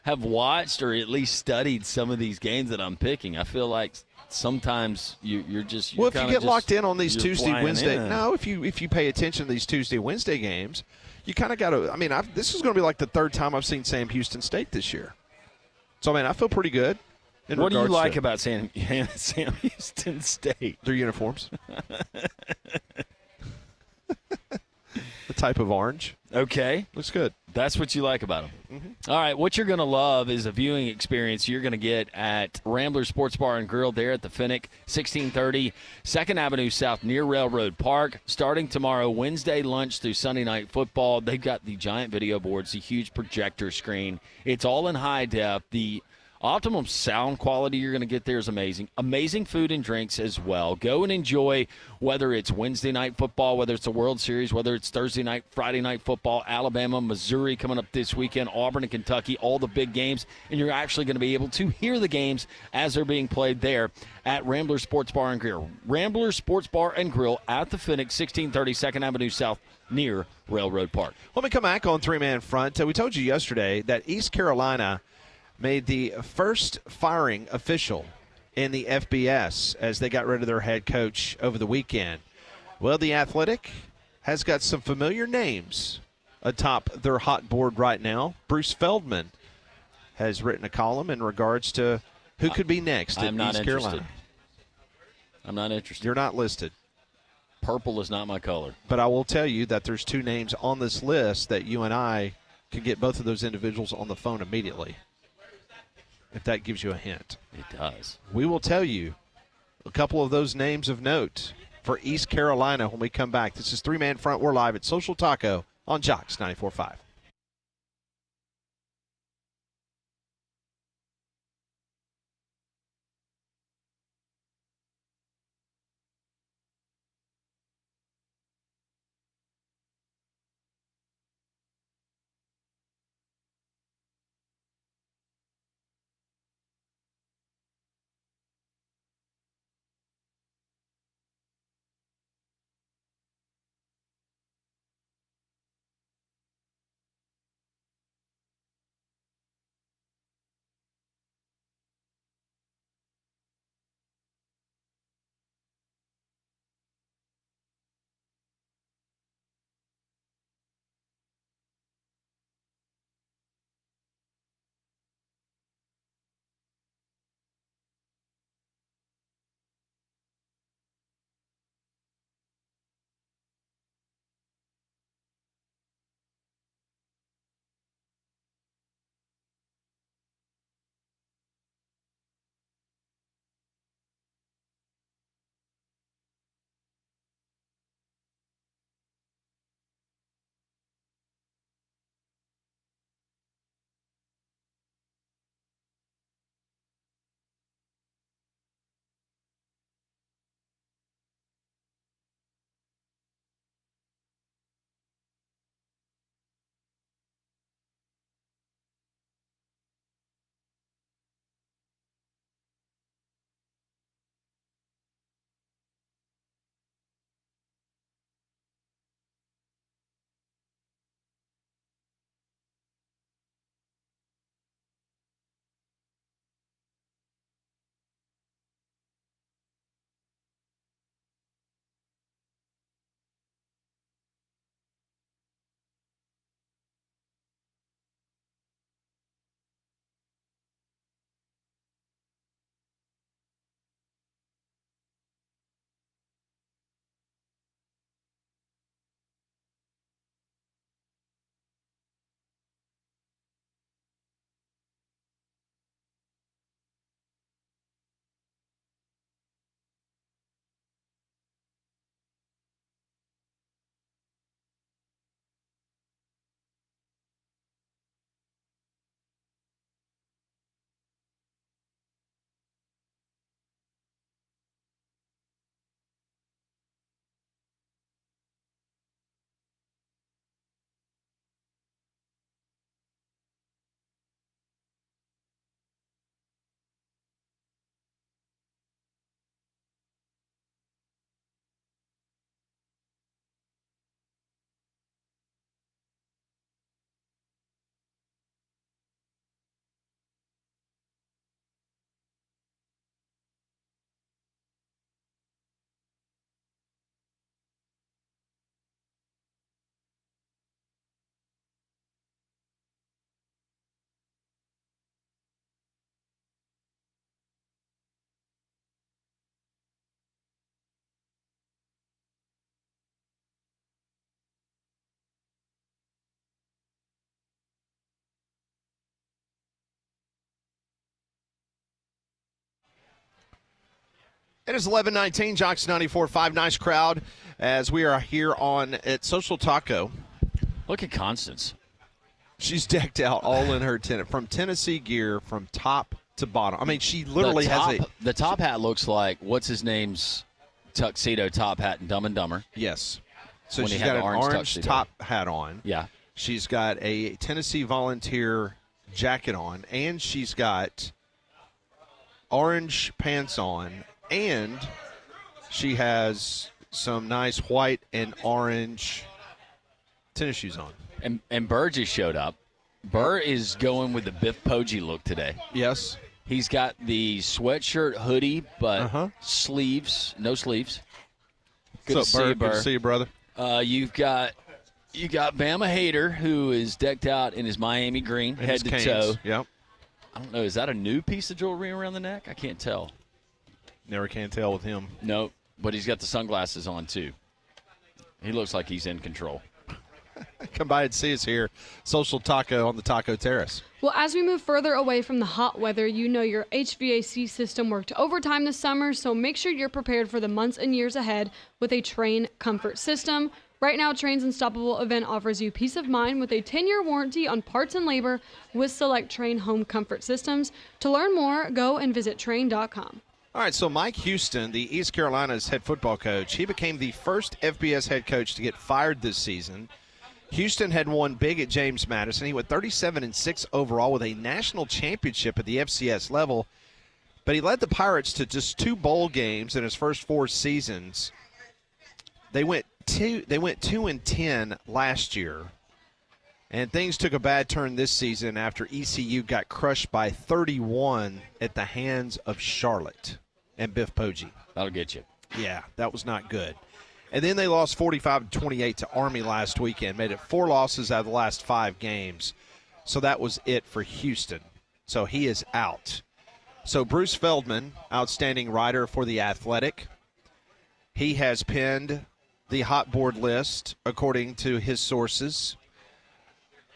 S2: have watched or at least studied some of these games that I'm picking. I feel like sometimes you're just
S1: if you get locked in on these Tuesday, Wednesday, if you pay attention to these Tuesday, Wednesday games, you kind of got to. I mean, this is going to be like the third time I've seen Sam Houston State this year. So I mean, I feel pretty good.
S2: What do you like about Sam Houston State?
S1: Their uniforms. The type of orange.
S2: Okay.
S1: Looks good.
S2: That's what you like about them.
S1: Mm-hmm.
S2: All right, what you're going to love is a viewing experience you're going to get at Rambler Sports Bar and Grill there at the Finnick, 1630 2nd Avenue South near Railroad Park. Starting tomorrow, Wednesday lunch through Sunday night football. They've got the giant video boards, the huge projector screen. It's all in high def. The optimum sound quality you're going to get there is amazing. Amazing food and drinks as well. Go and enjoy whether it's Wednesday night football, whether it's the World Series, whether it's Thursday night, Friday night football, Alabama, Missouri coming up this weekend, Auburn and Kentucky, all the big games. And you're actually going to be able to hear the games as they're being played there at Rambler Sports Bar and Grill. Rambler Sports Bar and Grill at the Finnick, 1630 2nd Avenue South near Railroad Park.
S1: Let me come back on three-man front. We told you yesterday that East Carolina made the first firing official in the FBS as they got rid of their head coach over the weekend. Well, the Athletic has got some familiar names atop their hot board right now. Bruce Feldman has written a column in regards to who could be next at East Carolina.
S2: I'm not interested.
S1: You're not listed.
S2: Purple is not my color.
S1: But I will tell you that there's two names on this list that you and I can get both of those individuals on the phone immediately, if that gives you a hint.
S2: It does.
S1: We will tell you a couple of those names of note for East Carolina when we come back. This is Three-Man Front. We're live at Social Taco on Jocks 94.5. It is 11:19, Jocks 94.5. Nice crowd as we are here at Social Taco.
S2: Look at Constance.
S1: She's decked out all in her from Tennessee gear from top to bottom. I mean, she literally
S2: The top hat looks like, what's his name's tuxedo top hat in Dumb and Dumber.
S1: Yes. So
S2: when
S1: she's
S2: he had
S1: got an orange
S2: tuxedo.
S1: top hat on.
S2: Yeah.
S1: She's got a Tennessee Volunteer jacket on, and she's got orange pants on, and she has some nice white and orange tennis shoes on.
S2: And Burr just showed up. Burr is going with the Biff Poggi look today.
S1: Yes.
S2: He's got the sweatshirt, hoodie, but sleeves, no sleeves. Good to see you, Burr.
S1: Good to see you, brother.
S2: You got Bama Hater, who is decked out in his Miami green,
S1: And
S2: head
S1: his
S2: to
S1: canes.
S2: toe.
S1: Yep.
S2: I don't know. Is that a new piece of jewelry around the neck? I can't tell.
S1: Never can tell with him.
S2: No, but he's got the sunglasses on, too. He looks like he's in control.
S1: Come by and see us here, Social Taco on the Taco Terrace.
S5: Well, as we move further away from the hot weather, you know your HVAC system worked overtime this summer, so make sure you're prepared for the months and years ahead with a Trane comfort system. Right now, Trane's Unstoppable event offers you peace of mind with a 10-year warranty on parts and labor with select Trane home comfort systems. To learn more, go and visit Trane.com.
S1: All right, so Mike Houston, the East Carolina's head football coach, he became the first FBS head coach to get fired this season. Houston had won big at James Madison. He went 37-6 overall with a national championship at the FCS level, but he led the Pirates to just 2 bowl games in his first 4 seasons. They went 2-10 last year, and things took a bad turn this season after ECU got crushed by 31 at the hands of Charlotte and Biff Poggi.
S2: That'll get you.
S1: Yeah, that was not good. And then they lost 45-28 to Army last weekend, made it 4 losses out of the last 5 games. So that was it for Houston. So he is out. So Bruce Feldman, outstanding writer for The Athletic, he has pinned the hot board list according to his sources.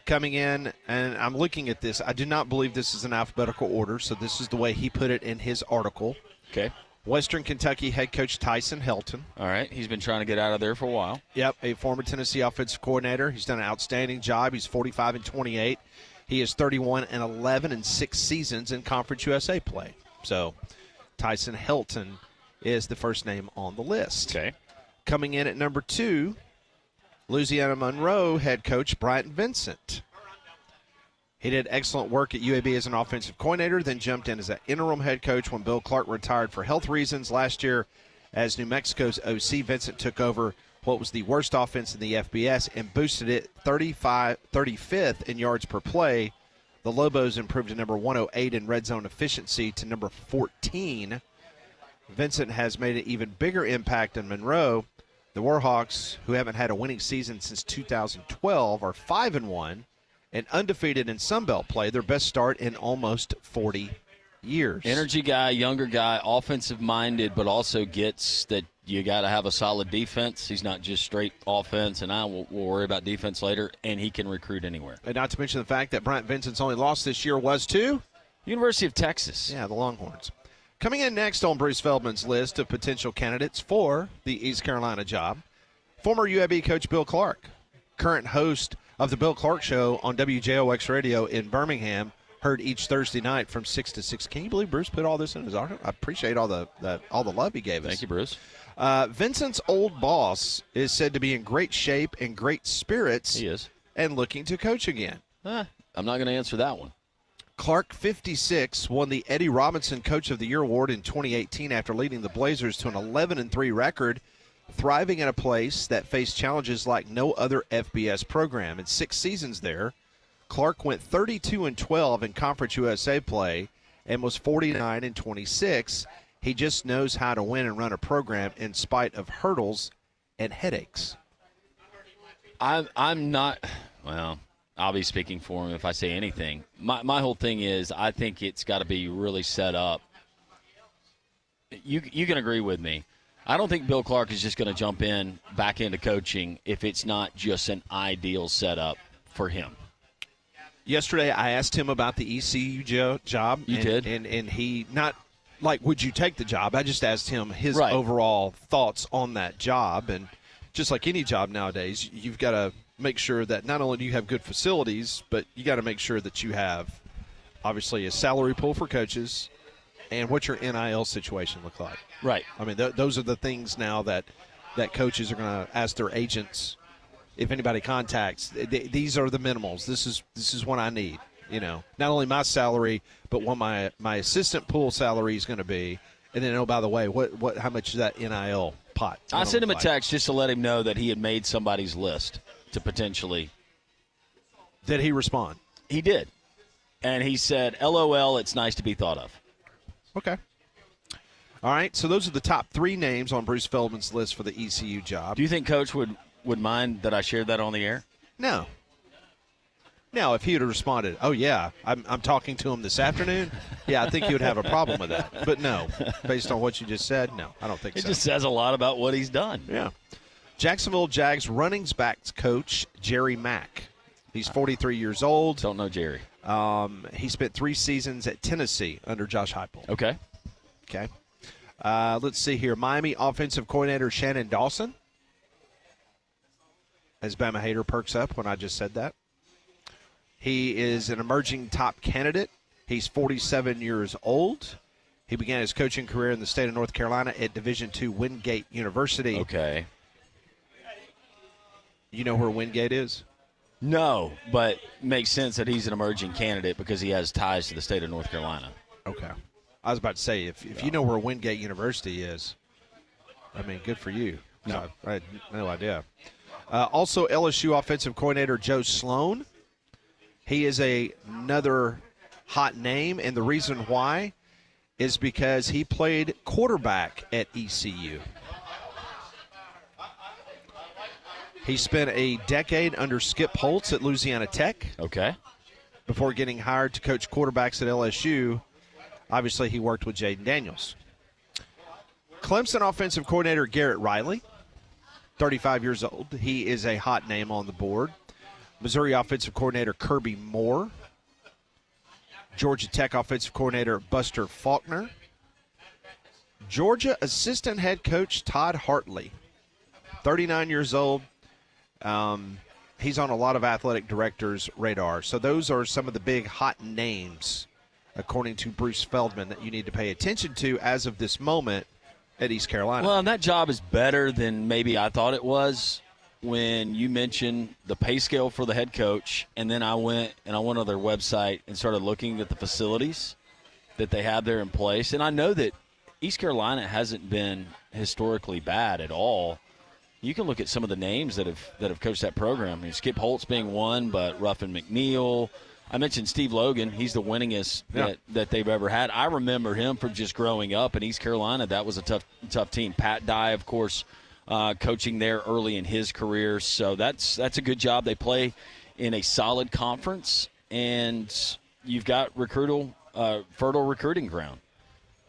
S1: Coming in, and I'm looking at this. I do not believe this is an alphabetical order, so this is the way he put it in his article.
S2: Okay.
S1: Western Kentucky head coach Tyson Helton.
S2: All right. He's been trying to get out of there for a while.
S1: Yep, a former Tennessee offensive coordinator. He's done an outstanding job. He's 45-28. He is 31-11 in 6 seasons in Conference USA play. So Tyson Helton is the first name on the list.
S2: Okay.
S1: Coming in at number 2, Louisiana Monroe head coach Bryant Vincent. He did excellent work at UAB as an offensive coordinator, then jumped in as an interim head coach when Bill Clark retired for health reasons. Last year, as New Mexico's OC, Vincent took over what was the worst offense in the FBS and boosted it 35th in yards per play. The Lobos improved to number 108 in red zone efficiency to number 14. Vincent has made an even bigger impact in Monroe. The Warhawks, who haven't had a winning season since 2012, are 5-1 and undefeated in Sun Belt play, their best start in almost 40 years.
S2: Energy guy, younger guy, offensive-minded, but also gets that you got to have a solid defense. He's not just straight offense, and we'll worry about defense later, and he can recruit anywhere.
S1: And not to mention the fact that Bryant Vincent's only loss this year was to
S2: University of Texas.
S1: Yeah, the Longhorns. Coming in next on Bruce Feldman's list of potential candidates for the East Carolina job, former UAB coach Bill Clark, current host of the Bill Clark Show on WJOX Radio in Birmingham, heard each Thursday night from 6 to 6. Can you believe Bruce put all this in his article? I appreciate all the love he gave us.
S2: Thank you, Bruce.
S1: Vincent's old boss is said to be in great shape and great spirits.
S2: He is.
S1: And looking to coach again.
S2: I'm not going to answer that one.
S1: Clark, 56, won the Eddie Robinson Coach of the Year award in 2018 after leading the Blazers to an 11-3 record, thriving in a place that faced challenges like no other FBS program. In 6 seasons there, Clark went 32-12 in Conference USA play and was 49-26. He just knows how to win and run a program in spite of hurdles and headaches.
S2: I'm not, well, I'll be speaking for him if I say anything. My whole thing is I think it's got to be really set up. You can agree with me. I don't think Bill Clark is just going to jump back into coaching if it's not just an ideal setup for him.
S1: Yesterday I asked him about the ECU job.
S2: You did?
S1: And he not like, would you take the job? I just asked him his overall thoughts on that job. And just like any job nowadays, you've got to make sure that not only do you have good facilities, but you got to make sure that you have, obviously, a salary pool for coaches and what your NIL situation look like.
S2: Right.
S1: I mean, those are the things now that coaches are going to ask their agents if anybody contacts. These are the minimals. This is what I need. You know, not only my salary, but what my assistant pool salary is going to be. And then, oh, by the way, how much is that NIL pot?
S2: I sent him a text just to let him know that he had made somebody's list to potentially.
S1: Did he respond?
S2: He did. And he said, LOL, it's nice to be thought of.
S1: Okay. All right, so those are the top 3 names on Bruce Feldman's list for the ECU job.
S2: Do you think Coach would mind that I shared that on the air?
S1: No. Now, if he would have responded, oh, yeah, I'm talking to him this afternoon, yeah, I think he would have a problem with that. But no, based on what you just said, no, I don't think so.
S2: It just says a lot about what he's done.
S1: Yeah. Jacksonville Jags running backs coach Jerry Mack. He's 43 years old.
S2: Don't know Jerry.
S1: He spent 3 seasons at Tennessee under Josh Heupel.
S2: Okay.
S1: Let's see here. Miami offensive coordinator Shannon Dawson. As Bama Hater perks up when I just said that. He is an emerging top candidate. He's 47 years old. He began his coaching career in the state of North Carolina at Division II Wingate University.
S2: Okay.
S1: You know where Wingate is?
S2: No, but makes sense that he's an emerging candidate because he has ties to the state of North Carolina.
S1: Okay. I was about to say, if you know where Wingate University is, I mean, good for you.
S2: No.
S1: I had no idea. Also, LSU offensive coordinator Joe Sloan. He is another hot name, and the reason why is because he played quarterback at ECU. He spent a decade under Skip Holtz at Louisiana Tech.
S2: Okay.
S1: Before getting hired to coach quarterbacks at LSU. Obviously, he worked with Jaden Daniels. Clemson offensive coordinator Garrett Riley, 35 years old. He is a hot name on the board. Missouri offensive coordinator Kirby Moore. Georgia Tech offensive coordinator Buster Faulkner. Georgia assistant head coach Todd Hartley, 39 years old. He's on a lot of athletic directors' radar. So those are some of the big hot names, according to Bruce Feldman, that you need to pay attention to as of this moment at East Carolina.
S2: Well, and that job is better than maybe I thought it was when you mentioned the pay scale for the head coach, and then I went on their website and started looking at the facilities that they have there in place. And I know that East Carolina hasn't been historically bad at all. You can look at some of the names that have coached that program. I mean, Skip Holtz being one, but Ruffin McNeil. I mentioned Steve Logan. He's the winningest that they've ever had. I remember him from just growing up in East Carolina. That was a tough team. Pat Dye, of course, coaching there early in his career. So that's a good job. They play in a solid conference, and you've got fertile recruiting ground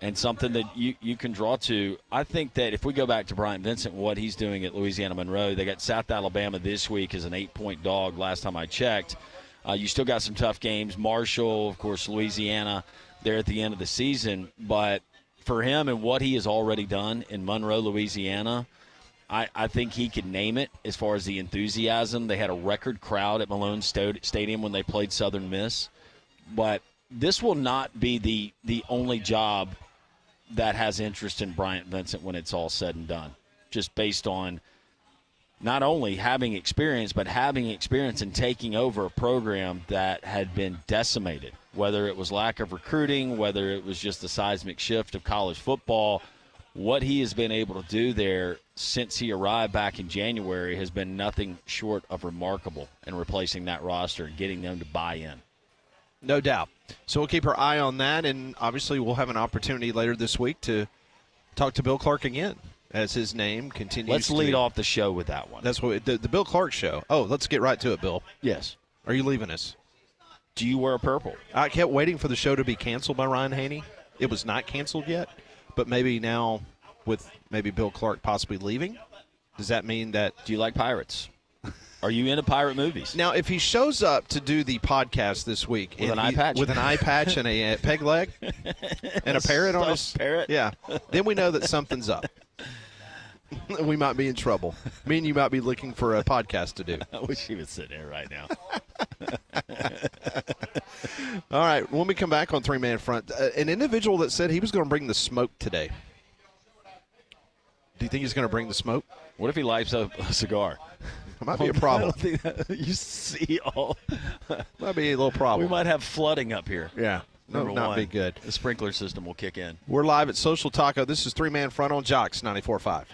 S2: and something that you can draw to. I think that if we go back to Bryant Vincent and what he's doing at Louisiana Monroe, they got South Alabama this week as an 8-point dog last time I checked. You still got some tough games. Marshall, of course, Louisiana there at the end of the season. But for him and what he has already done in Monroe, Louisiana, I think he could name it as far as the enthusiasm. They had a record crowd at Malone Stadium when they played Southern Miss. But this will not be the only job that has interest in Bryant Vincent when it's all said and done, just based on not only having experience, but having experience in taking over a program that had been decimated, whether it was lack of recruiting, whether it was just the seismic shift of college football. What he has been able to do there since he arrived back in January has been nothing short of remarkable in replacing that roster and getting them to buy in.
S1: No doubt. So we'll keep our eye on that, and obviously we'll have an opportunity later this week to talk to Bill Clark again as his name continues.
S2: Let's lead off the show with that one.
S1: That's what the Bill Clark show. Oh, let's get right to it, Bill.
S2: Yes.
S1: Are you leaving us?
S2: Do you wear purple?
S1: I kept waiting for the show to be canceled by Ryan Haney. It was not canceled yet, but maybe now with maybe Bill Clark possibly leaving, does that mean that?
S2: Do you like Pirates? Are you into pirate movies?
S1: Now, if he shows up to do the podcast this week
S2: with an eye patch,
S1: and a peg leg and a parrot on his
S2: parrot,
S1: yeah, then we know that something's up. We might be in trouble. Me and you might be looking for a podcast to do.
S2: I wish he was sitting there right now.
S1: All right, when we come back on Three-Man Front, an individual that said he was going to bring the smoke today. Do you think he's going to bring the smoke?
S2: What if he lights up a cigar?
S1: It might be a problem.
S2: I don't think that, you see all.
S1: Might be a little problem.
S2: We might have flooding up here.
S1: Yeah. No, not be good.
S2: The sprinkler system will kick in.
S1: We're live at Social Taco. This is Three-Man Front on Jocks 94.5.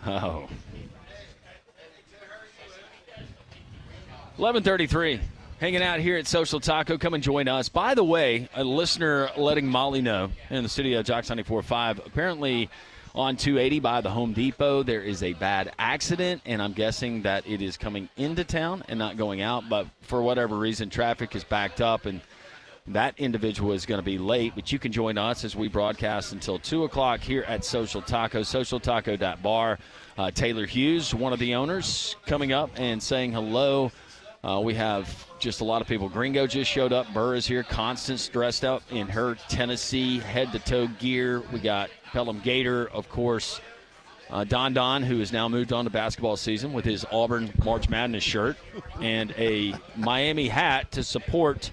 S2: Oh. 11:33. Hanging out here at Social Taco. Come and join us. By the way, a listener letting Molly know in the studio, Jocks 94.5, apparently on 280 by the Home Depot, there is a bad accident, and I'm guessing that it is coming into town and not going out. But for whatever reason, traffic is backed up, and that individual is going to be late. But you can join us as we broadcast until 2 o'clock here at Social Taco, socialtaco.bar. Taylor Hughes, one of the owners, coming up and saying hello. We have just a lot of people. Gringo just showed up. Burr is here. Constance dressed up in her Tennessee head-to-toe gear. We got Pelham Gator, of course. Don, who has now moved on to basketball season with his Auburn March Madness shirt and a Miami hat to support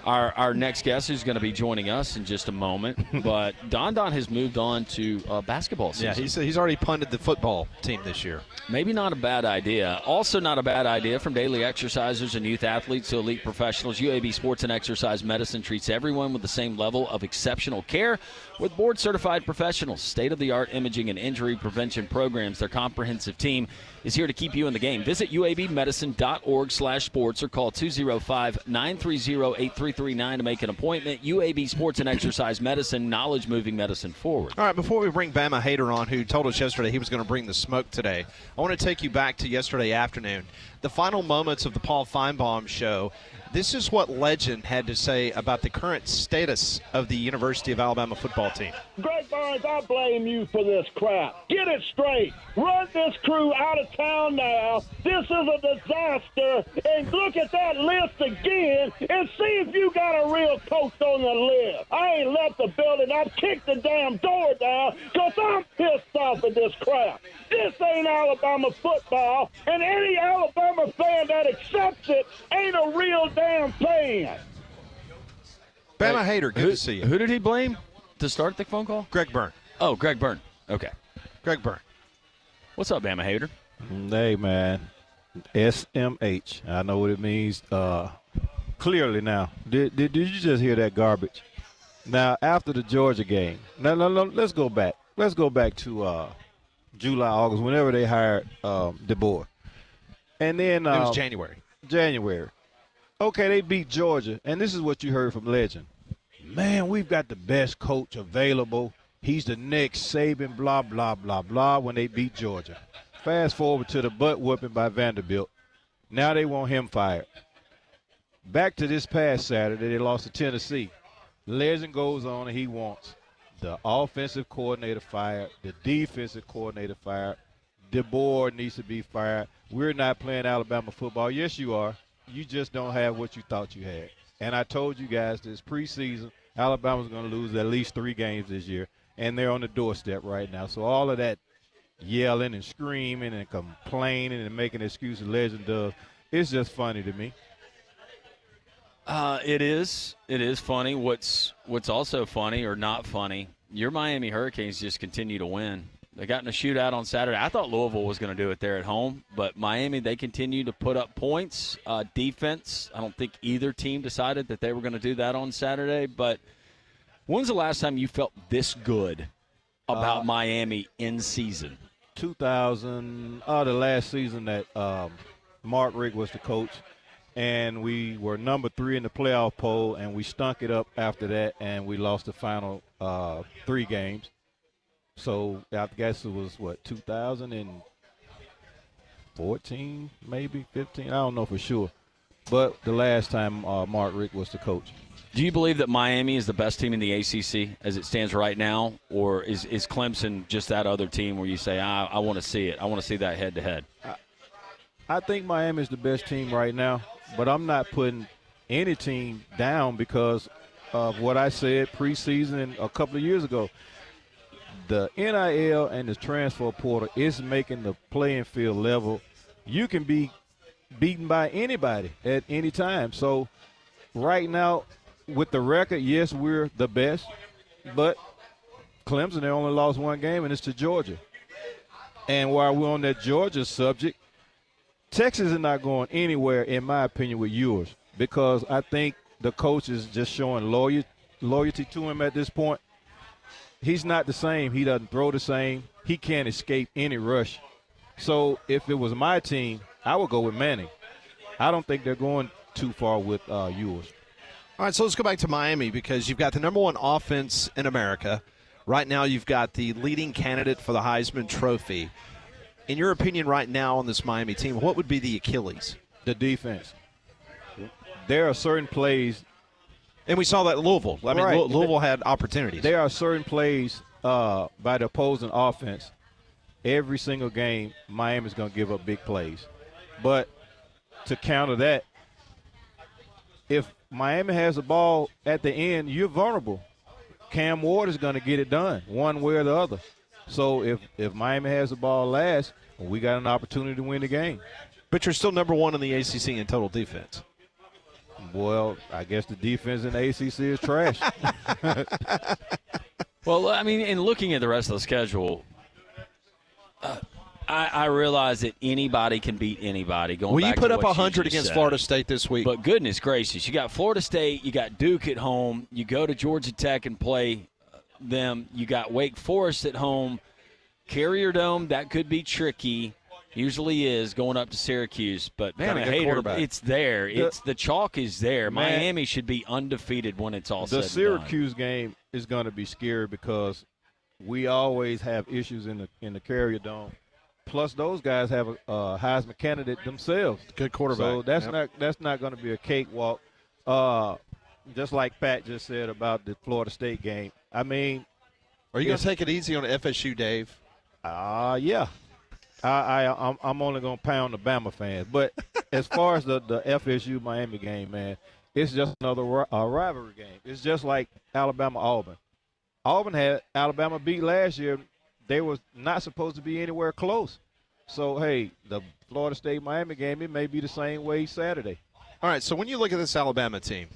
S2: our next guest who's going to be joining us in just a moment. But Don has moved on to basketball season.
S1: Yeah, he's already punted the football team this year.
S2: Maybe not a bad idea. Also not a bad idea, from daily exercisers and youth athletes to elite professionals, UAB Sports and Exercise Medicine treats everyone with the same level of exceptional care with board-certified professionals, state-of-the-art imaging and injury prevention programs. Their comprehensive team is here to keep you in the game. Visit uabmedicine.org/sports or call 205-930-8339 to make an appointment. UAB Sports and Exercise Medicine, knowledge moving medicine forward.
S1: All right, before we bring Bama Hader on, who told us yesterday he was going to bring the smoke today, I want to take you back to yesterday afternoon. The final moments of the Paul Feinbaum show. This is what Legend had to say about the current status of the University of Alabama football team.
S8: Greg Barnes, I blame you for this crap. Get it straight. Run this crew out of town now. This is a disaster. And look at that list again and see if you got a real coach on the list. I ain't left the building. I've kicked the damn door down because I'm pissed off at this crap. This ain't Alabama football, and any Alabama fan that accepts it ain't a real damn fan.
S1: Bama Hader, good to see you.
S2: Who did he blame to start the phone call?
S1: Greg Byrne.
S2: Oh, Greg Byrne. Okay.
S1: Greg Byrne.
S2: What's up, Bama Hader?
S9: Hey, man. SMH. I know what it means clearly now. Did you just hear that garbage? Now, after the Georgia game, no, let's go back. Let's go back to July, August, whenever they hired DeBoer. And then
S1: it was January.
S9: Okay, they beat Georgia, and this is what you heard from Legend. Man, we've got the best coach available. He's the next Saban, blah, blah, blah, blah, when they beat Georgia. Fast forward to the butt whooping by Vanderbilt. Now they want him fired. Back to this past Saturday, they lost to Tennessee. Legend goes on, and he wants the offensive coordinator fired, the defensive coordinator fired. DeBoer needs to be fired. We're not playing Alabama football. Yes, you are. You just don't have what you thought you had. And I told you guys this preseason, Alabama's going to lose at least 3 games this year, and they're on the doorstep right now. So all of that yelling and screaming and complaining and making excuses Legend does, it's just funny to me.
S2: It is. It is funny. What's also funny or not funny, your Miami Hurricanes just continue to win. They got in a shootout on Saturday. I thought Louisville was going to do it there at home, but Miami, they continue to put up points. Defense, I don't think either team decided that they were going to do that on Saturday. But when's the last time you felt this good about Miami in season?
S9: 2000, the last season that Mark Richt was the coach, and we were number 3 in the playoff poll, and we stunk it up after that, and we lost the final 3 games. So I guess it was, 2014, maybe 15? I don't know for sure. But the last time Mark Richt was the coach.
S2: Do you believe that Miami is the best team in the ACC as it stands right now, or is Clemson just that other team where you say, I want to see it. I want to see that head-to-head?
S9: I think Miami is the best team right now, but I'm not putting any team down because of what I said preseason a couple of years ago. The NIL and the transfer portal is making the playing field level. You can be beaten by anybody at any time. So right now, with the record, yes, we're the best, but Clemson, they only lost 1 game, and it's to Georgia. And while we're on that Georgia subject, Texas is not going anywhere, in my opinion, with yours, because I think the coach is just showing loyalty to him at this point. He's not the same. He doesn't throw the same. He can't escape any rush. So if it was my team, I would go with Manning. I don't think they're going too far with yours.
S1: All right, so let's go back to Miami because you've got the number 1 offense in America. Right now you've got the leading candidate for the Heisman Trophy. In your opinion right now on this Miami team, what would be the Achilles?
S9: The defense. There are certain plays.
S1: And we saw that at Louisville. I mean,
S9: right.
S1: Louisville had opportunities.
S9: There are certain plays by the opposing offense. Every single game, Miami's going to give up big plays. But to counter that, if Miami has the ball at the end, you're vulnerable. Cam Ward is going to get it done one way or the other. So if Miami has the ball last, we got an opportunity to win the game.
S1: But you're still number 1 in the ACC in total defense.
S9: Well, I guess the defense in the ACC is trash.
S2: Well, I mean, in looking at the rest of the schedule, I realize that anybody can beat anybody.
S1: Well, you put up 100 against Florida State this week.
S2: But goodness gracious, you got Florida State, you got Duke at home, you go to Georgia Tech and play them, you got Wake Forest at home, Carrier Dome, that could be tricky. Usually is going up to Syracuse, but
S1: man,
S2: it's there. The chalk is there. Man, Miami should be undefeated when it's all said and done.
S9: The Syracuse game is going to be scary because we always have issues in the Carrier Dome. Plus, those guys have a Heisman candidate themselves.
S1: Good quarterback.
S9: So that's not going to be a cakewalk. Just like Pat just said about the Florida State game. I mean,
S1: are you going to take it easy on FSU, Dave?
S9: Yeah. I'm only going to pound the Bama fans. But as far as the FSU Miami game, man, it's just another rivalry game. It's just like Alabama-Auburn. Auburn had Alabama beat last year. They was not supposed to be anywhere close. So, hey, the Florida State-Miami game, it may be the same way Saturday.
S1: All right, so when you look at this Alabama team,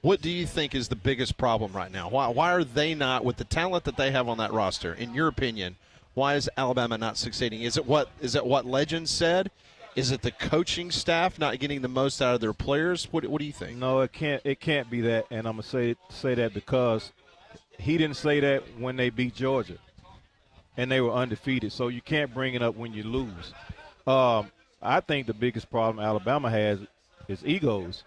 S1: what do you think is the biggest problem right now? Why are they not, with the talent that they have on that roster, in your opinion, why is Alabama not succeeding? Is it what Legend said? Is it the coaching staff not getting the most out of their players? What do you think?
S9: No, it can't be that, and I'm going to say that because he didn't say that when they beat Georgia. And they were undefeated, so you can't bring it up when you lose. I think the biggest problem Alabama has is egos.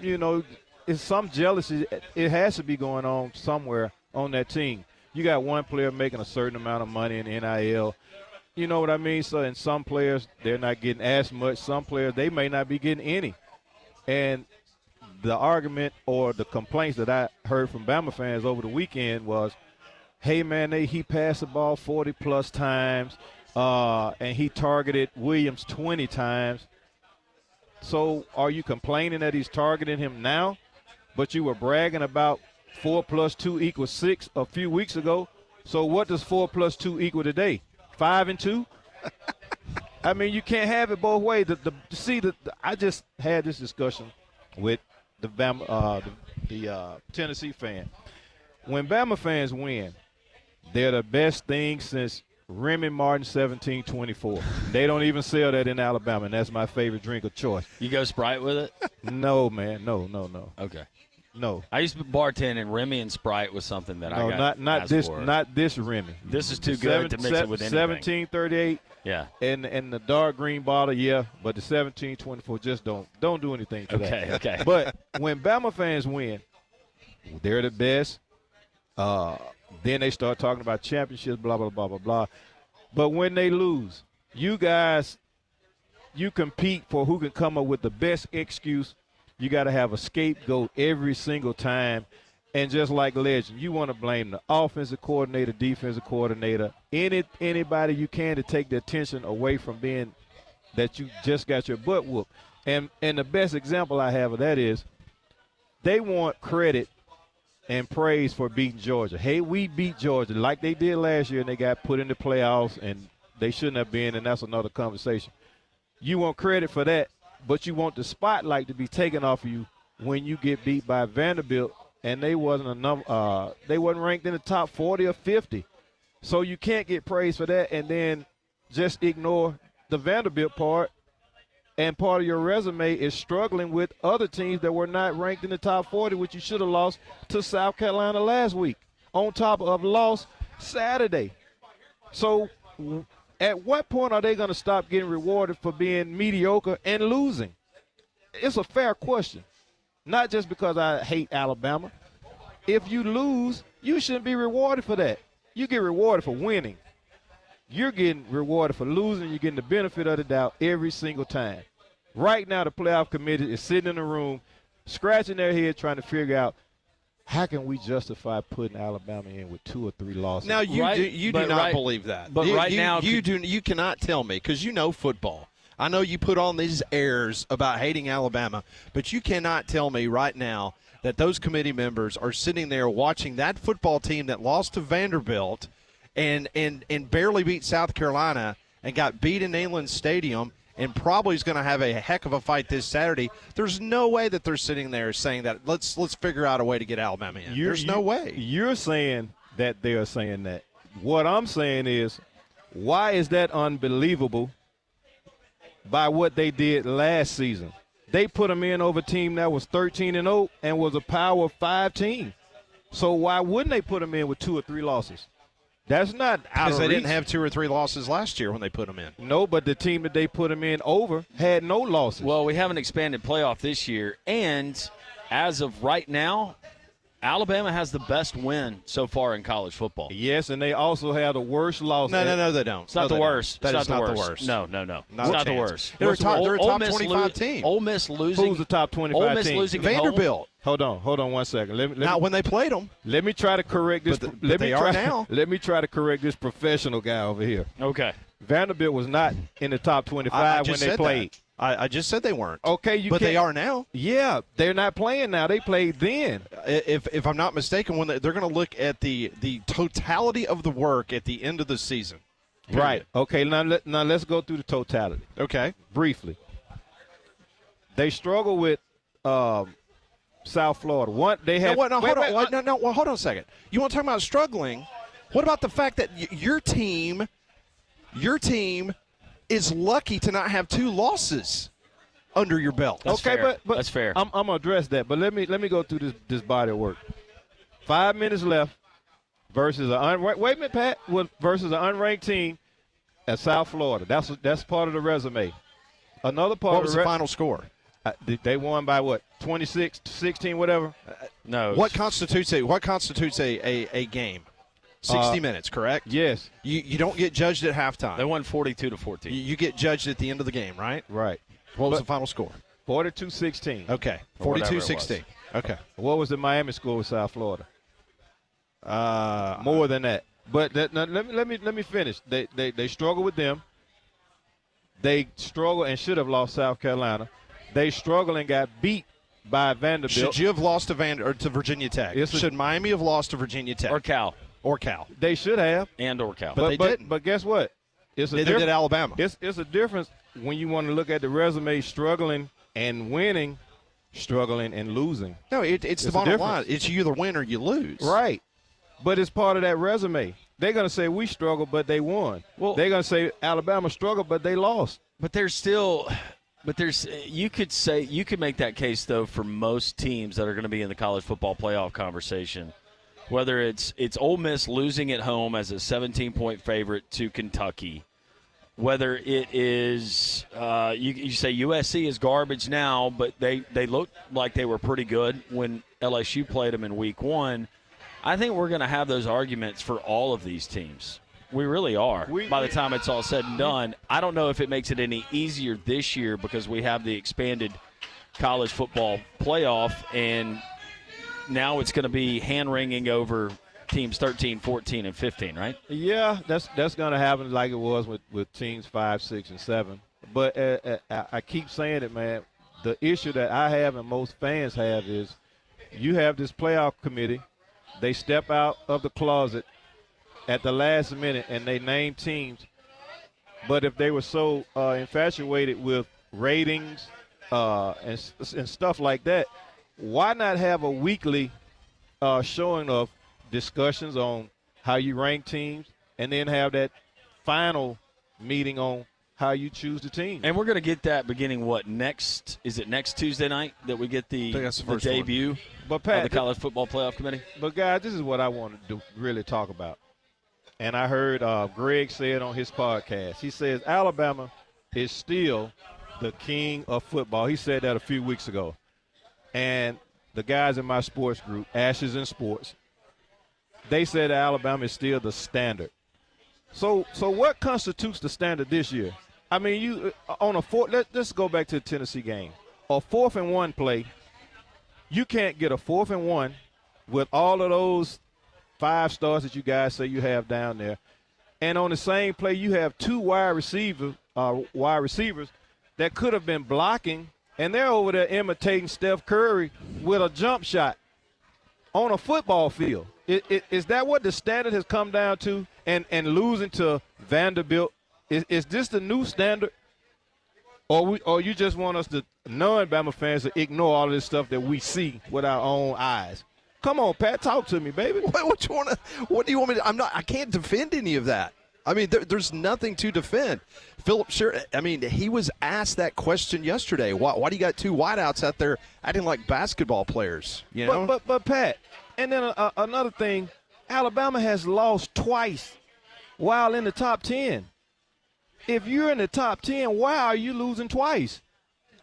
S9: It's some jealousy. It has to be going on somewhere on that team. You got one player making a certain amount of money in NIL. You know what I mean? So, and some players, they're not getting as much. Some players, they may not be getting any. And the argument or the complaints that I heard from Bama fans over the weekend was, hey, man, he passed the ball 40-plus times, and he targeted Williams 20 times. So are you complaining that he's targeting him now, but you were bragging about 4 plus 2 equals 6 a few weeks ago? So what does 4 plus 2 equal today? 5 and 2? I mean, you can't have it both ways. I just had this discussion with the Tennessee fan. When Bama fans win, they're the best thing since Remy Martin 1724. They don't even sell that in Alabama, and that's my favorite drink of choice.
S2: You go Sprite with it?
S9: No, man. No.
S2: Okay.
S9: No.
S2: I used to bartend, and Remy and Sprite was something that I got
S9: not this for. Not this Remy.
S2: This is too good to mix it with anything.
S9: 1738.
S2: Yeah.
S9: And the dark green bottle, yeah, but the 1724 just don't do anything to that.
S2: Okay.
S9: But when Bama fans win, they're the best. Then they start talking about championships, blah, blah, blah, blah, blah. But when they lose, you guys, you compete for who can come up with the best excuse. You got to have a scapegoat every single time. And just like Legend, you want to blame the offensive coordinator, defensive coordinator, anybody you can to take the attention away from being that you just got your butt whooped. And the best example I have of that is they want credit and praise for beating Georgia. Hey, we beat Georgia like they did last year, and they got put in the playoffs, and they shouldn't have been, and that's another conversation. You want credit for that, but you want the spotlight to be taken off of you when you get beat by Vanderbilt, and they wasn't ranked in the top 40 or 50. So you can't get praise for that and then just ignore the Vanderbilt part. And part of your resume is struggling with other teams that were not ranked in the top 40, which you should have lost to South Carolina last week, on top of loss Saturday. So at what point are they going to stop getting rewarded for being mediocre and losing? It's a fair question, not just because I hate Alabama. If you lose, you shouldn't be rewarded for that. You get rewarded for winning. You're getting rewarded for losing. You're getting the benefit of the doubt every single time. Right now, the playoff committee is sitting in the room, scratching their head, trying to figure out how can we justify putting Alabama in with 2 or 3 losses.
S1: Now, you do not believe that.
S2: But
S1: you cannot tell me, because you know football. I know you put on these airs about hating Alabama, but you cannot tell me right now that those committee members are sitting there watching that football team that lost to Vanderbilt and barely beat South Carolina and got beat in Neyland Stadium, and probably is going to have a heck of a fight this Saturday. There's no way that they're sitting there saying that let's figure out a way to get Alabama in. There's no way.
S9: You're saying that they're saying that. What I'm saying is, why is that unbelievable by what they did last season? They put them in over a team that was 13-0 and was a Power 5 team. So why wouldn't they put them in with 2 or 3 losses? That's not out of
S1: Because they
S9: reach.
S1: didn't have 2 or 3 losses last year when they put them in.
S9: No, but the team that they put them in over had no losses.
S2: Well, we have an expanded playoff this year, and as of right now, Alabama has the best win so far in college football.
S9: Yes, and they also have the worst loss.
S1: No, they don't.
S2: It's not the worst.
S1: That
S2: it's
S1: is
S2: not
S1: the
S2: the
S1: worst.
S2: No.
S1: Not
S2: It's
S1: a
S2: not the
S1: chance.
S2: worst.
S1: They're a top
S2: Ole Miss
S1: 25 team.
S2: Ole Miss losing.
S9: Who's the top 25
S2: Ole Miss
S9: team?
S2: losing at
S1: Vanderbilt.
S2: home.
S9: Hold on 1 second. Let me,
S1: Not when they played them.
S9: let me try to correct this.
S1: But
S9: let
S1: they
S9: me
S1: are
S9: try,
S1: now.
S9: Let me try to correct this professional guy over here.
S2: Okay.
S9: Vanderbilt was not in the top 25
S1: I
S9: when
S1: just
S9: they
S1: said
S9: played.
S1: that. I just said they weren't.
S9: Okay,
S1: but they are now.
S9: Yeah, they're not playing now. They played then.
S1: If I'm not mistaken, when they're going to look at the totality of the work at the end of the season. Period.
S9: Right. Okay, now let's go through the totality.
S1: Okay.
S9: Briefly. They struggle with South Florida.
S1: Hold on a second. You want to talk about struggling? What about the fact that your team is lucky to not have 2 losses under your belt?
S2: That's
S9: okay,
S2: fair.
S9: but
S2: that's fair.
S9: I'm gonna address that, but let me go through this body of work. 5 minutes left versus wait a minute, Pat. Versus an unranked team at South Florida. That's part of the resume. Another part.
S1: What was the final score?
S9: They won by what? 26-16, whatever.
S2: No.
S1: What constitutes a game? 60 minutes, correct?
S9: Yes.
S1: You don't get judged at halftime.
S2: They won 42-14.
S1: You get judged at the end of the game, right?
S9: Right.
S1: What was the final score?
S9: 42-16.
S1: Okay.
S2: Or whatever it
S1: 42-16. Okay.
S9: What was the Miami score with South Florida? More than that. But let me finish. They struggle with them. They struggle and should have lost South Carolina. They struggled and got beat by Vanderbilt.
S1: Should you have lost to Virginia Tech? Should Miami have lost to Virginia Tech?
S2: Or Cal.
S9: They should have.
S2: Or Cal.
S1: But they didn't.
S9: But guess what?
S1: Neither did Alabama.
S9: It's a difference when you want to look at the resume struggling and winning, struggling and losing.
S1: No, it's the bottom line. It's you either win or you lose.
S9: Right. But it's part of that resume. They're going to say we struggled, but they won.
S2: Well,
S9: they're going to say Alabama struggled, but they lost.
S2: But you could make that case though for most teams that are going to be in the college football playoff conversation. Whether it's Ole Miss losing at home as a 17-point favorite to Kentucky, whether it is you say USC is garbage now, but they looked like they were pretty good when LSU played them in Week 1. I think we're going to have those arguments for all of these teams. We really are. By the time it's all said and done, I don't know if it makes it any easier this year because we have the expanded college football playoff, and now it's going to be hand-wringing over teams 13, 14, and 15, right?
S9: Yeah, that's going to happen like it was with teams 5, 6, and 7. But I keep saying it, man. The issue that I have and most fans have is you have this playoff committee. They step out of the closet at the last minute and they name teams. But if they were so infatuated with ratings and stuff like that, why not have a weekly showing of discussions on how you rank teams and then have that final meeting on how you choose the team?
S2: And we're going to get that beginning next? Is it next Tuesday night that we get the debut
S9: of the
S2: College Football Playoff Committee?
S9: But, guys, this is what I want to really talk about. And I heard Greg say it on his podcast. He says Alabama is still the king of football. He said that a few weeks ago. And the guys in my sports group, Ashes in Sports, they said Alabama is still the standard. So what constitutes the standard this year? I mean, you on a fourth. Let's go back to the Tennessee game. A 4th and 1 play. You can't get a 4th and 1 with all of those 5 stars that you guys say you have down there, and on the same play you have 2 wide receivers that could have been blocking, and they're over there imitating Steph Curry with a jump shot on a football field. Is that what the standard has come down to? And losing to Vanderbilt, is this the new standard? Or you just want us to, non-Bama fans, to ignore all of this stuff that we see with our own eyes? Come on, Pat, talk to me, baby.
S1: What do you want me to? I can't defend any of that. I mean, there's nothing to defend. Philip, sure. I mean, he was asked that question yesterday. Why do you got two wideouts out there acting like basketball players? You know?
S9: But Pat, and then another thing, Alabama has lost twice while in the top 10. If you're in the top 10, why are you losing twice?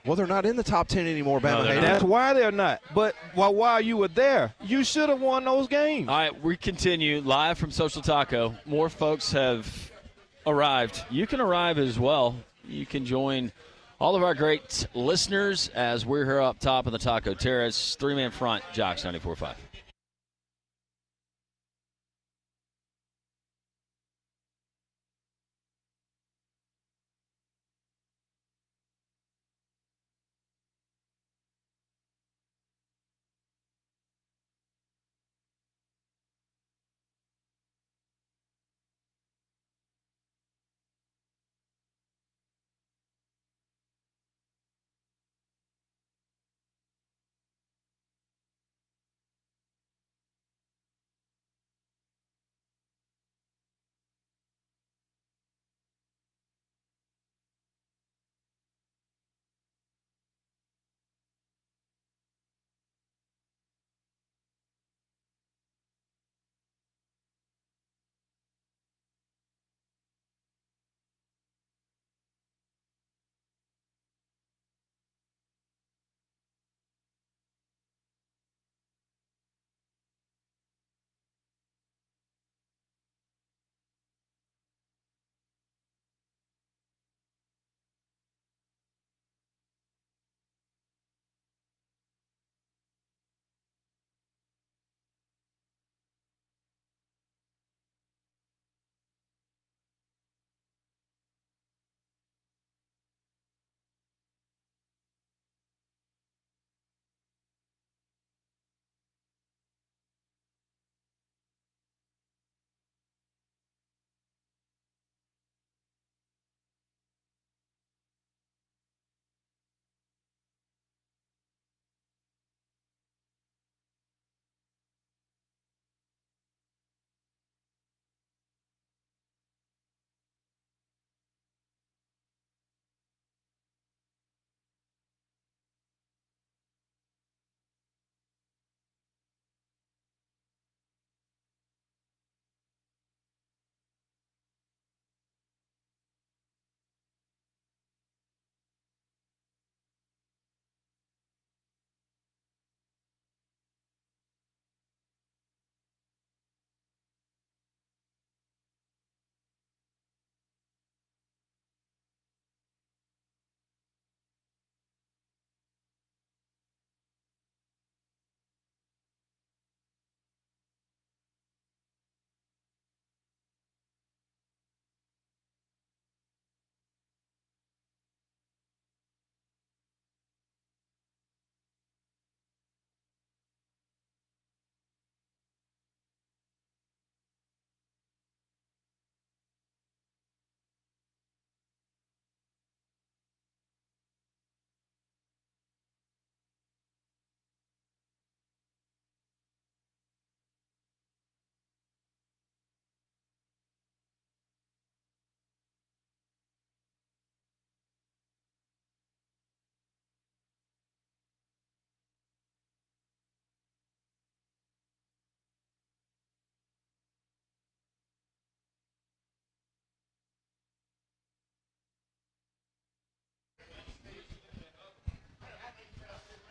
S1: Well, they're not in the top 10 anymore, Bama.
S2: No,
S9: That's why they're not. But while you were there, you should have won those games.
S2: All right, we continue live from Social Taco. More folks have arrived. You can arrive as well. You can join all of our great listeners as we're here up top of the Taco Terrace. Three-man front, Jocks 94.5.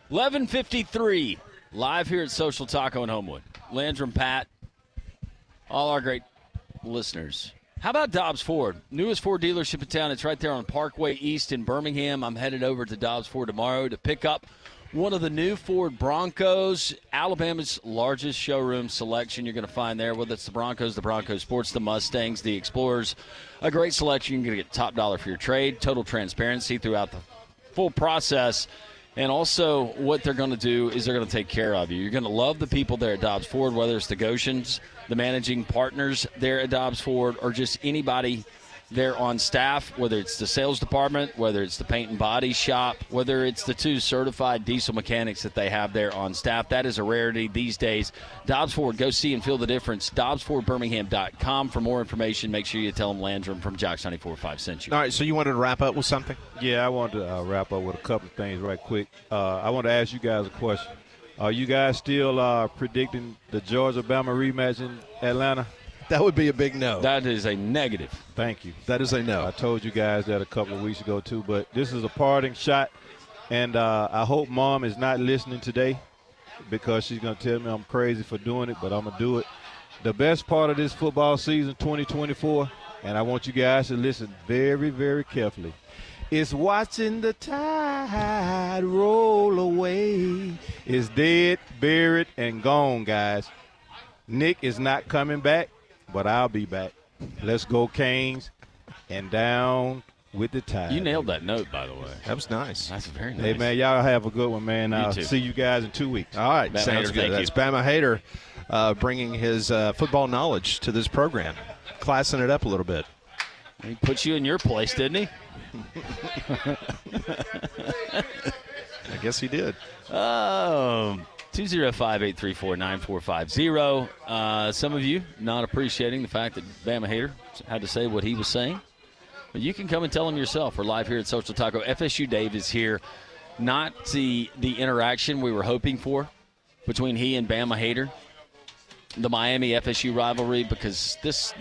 S2: $11:53 live here at Social Taco in Homewood. Landrum, Pat, all our great listeners. How about Dobbs Ford? Newest Ford dealership in town. It's right there on Parkway East in Birmingham. I'm headed over to Dobbs Ford tomorrow to pick up one of the new Ford Broncos, Alabama's largest showroom selection you're going to find there, whether it's the Broncos Sports, the Mustangs, the Explorers. A great selection. You're going to get top dollar for your trade, total transparency throughout the full process. And also what they're going to do is they're going to take care of you. You're going to love the people there at Dobbs Ford, whether it's the Goshens, the managing partners there at Dobbs Ford, or just anybody there on staff, whether it's the sales department, whether it's the paint and body shop, whether it's the 2 certified diesel mechanics that they have there on staff. That is a rarity these days. Dobbs Ford, go see and feel the difference. DobbsFordBirmingham.com for more information. Make sure you tell them Landrum from Jocks 94.5 sent you.
S1: All right, so you wanted to wrap up with something?
S9: Yeah, I wanted to wrap up with a couple of things right quick. I want to ask you guys a question. Are you guys still predicting the Georgia-Bama rematch in Atlanta?
S1: That would be a big no.
S2: That is a negative.
S9: Thank you.
S1: That is a no.
S9: I told you guys that a couple of weeks ago, too. But this is a parting shot, and I hope Mom is not listening today because she's going to tell me I'm crazy for doing it, but I'm going to do it. The best part of this football season, 2024, and I want you guys to listen very, very carefully, is watching the tide roll away. It's dead, buried, and gone, guys. Nick is not coming back, but I'll be back. Let's go, Canes, and down with the tide.
S2: You nailed that note, by the way.
S1: That was nice.
S2: That's very nice.
S9: Hey, man, y'all have a good one, man. I'll
S2: too.
S9: see you guys in 2 weeks.
S1: All right,
S2: Bama
S1: sounds
S2: Hater,
S1: good.
S2: thank
S1: That's
S2: you.
S1: Bama Hater bringing his football knowledge to this program, classing it up a little bit.
S2: He put you in your place, didn't he?
S1: I guess he did.
S2: 205-834-9450. Some of you not appreciating the fact that Bama Hater had to say what he was saying. But you can come and tell him yourself. We're live here at Social Taco. FSU Dave is here. Not the interaction we were hoping for between he and Bama Hater. The Miami FSU rivalry, because this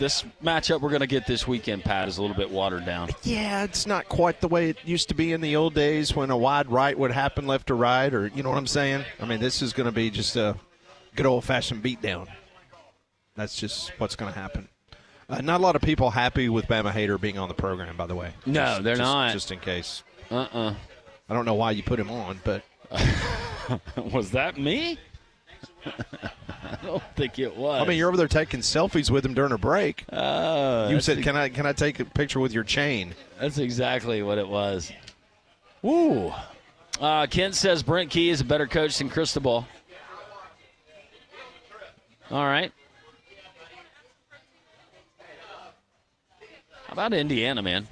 S2: matchup we're going to get this weekend, Pat, is a little bit watered down.
S1: Yeah, it's not quite the way it used to be in the old days when a wide right would happen left to right, or you know what I'm saying? I mean, this is going to be just a good old-fashioned beatdown. That's just what's going to happen. Not a lot of people happy with Bama Hater being on the program, by the way.
S2: No, they're not.
S1: Just in case.
S2: I
S1: don't know why you put him on, but.
S2: Was that me? I don't think it was.
S1: I mean, you're over there taking selfies with him during a break. You said, "Can I take a picture with your chain?"
S2: That's exactly what it was. Woo! Kent says Brent Key is a better coach than Cristobal. All right. How about Indiana, man?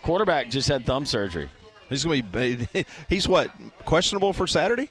S2: Quarterback just had thumb surgery.
S1: He's going to be. He's what? Questionable for Saturday?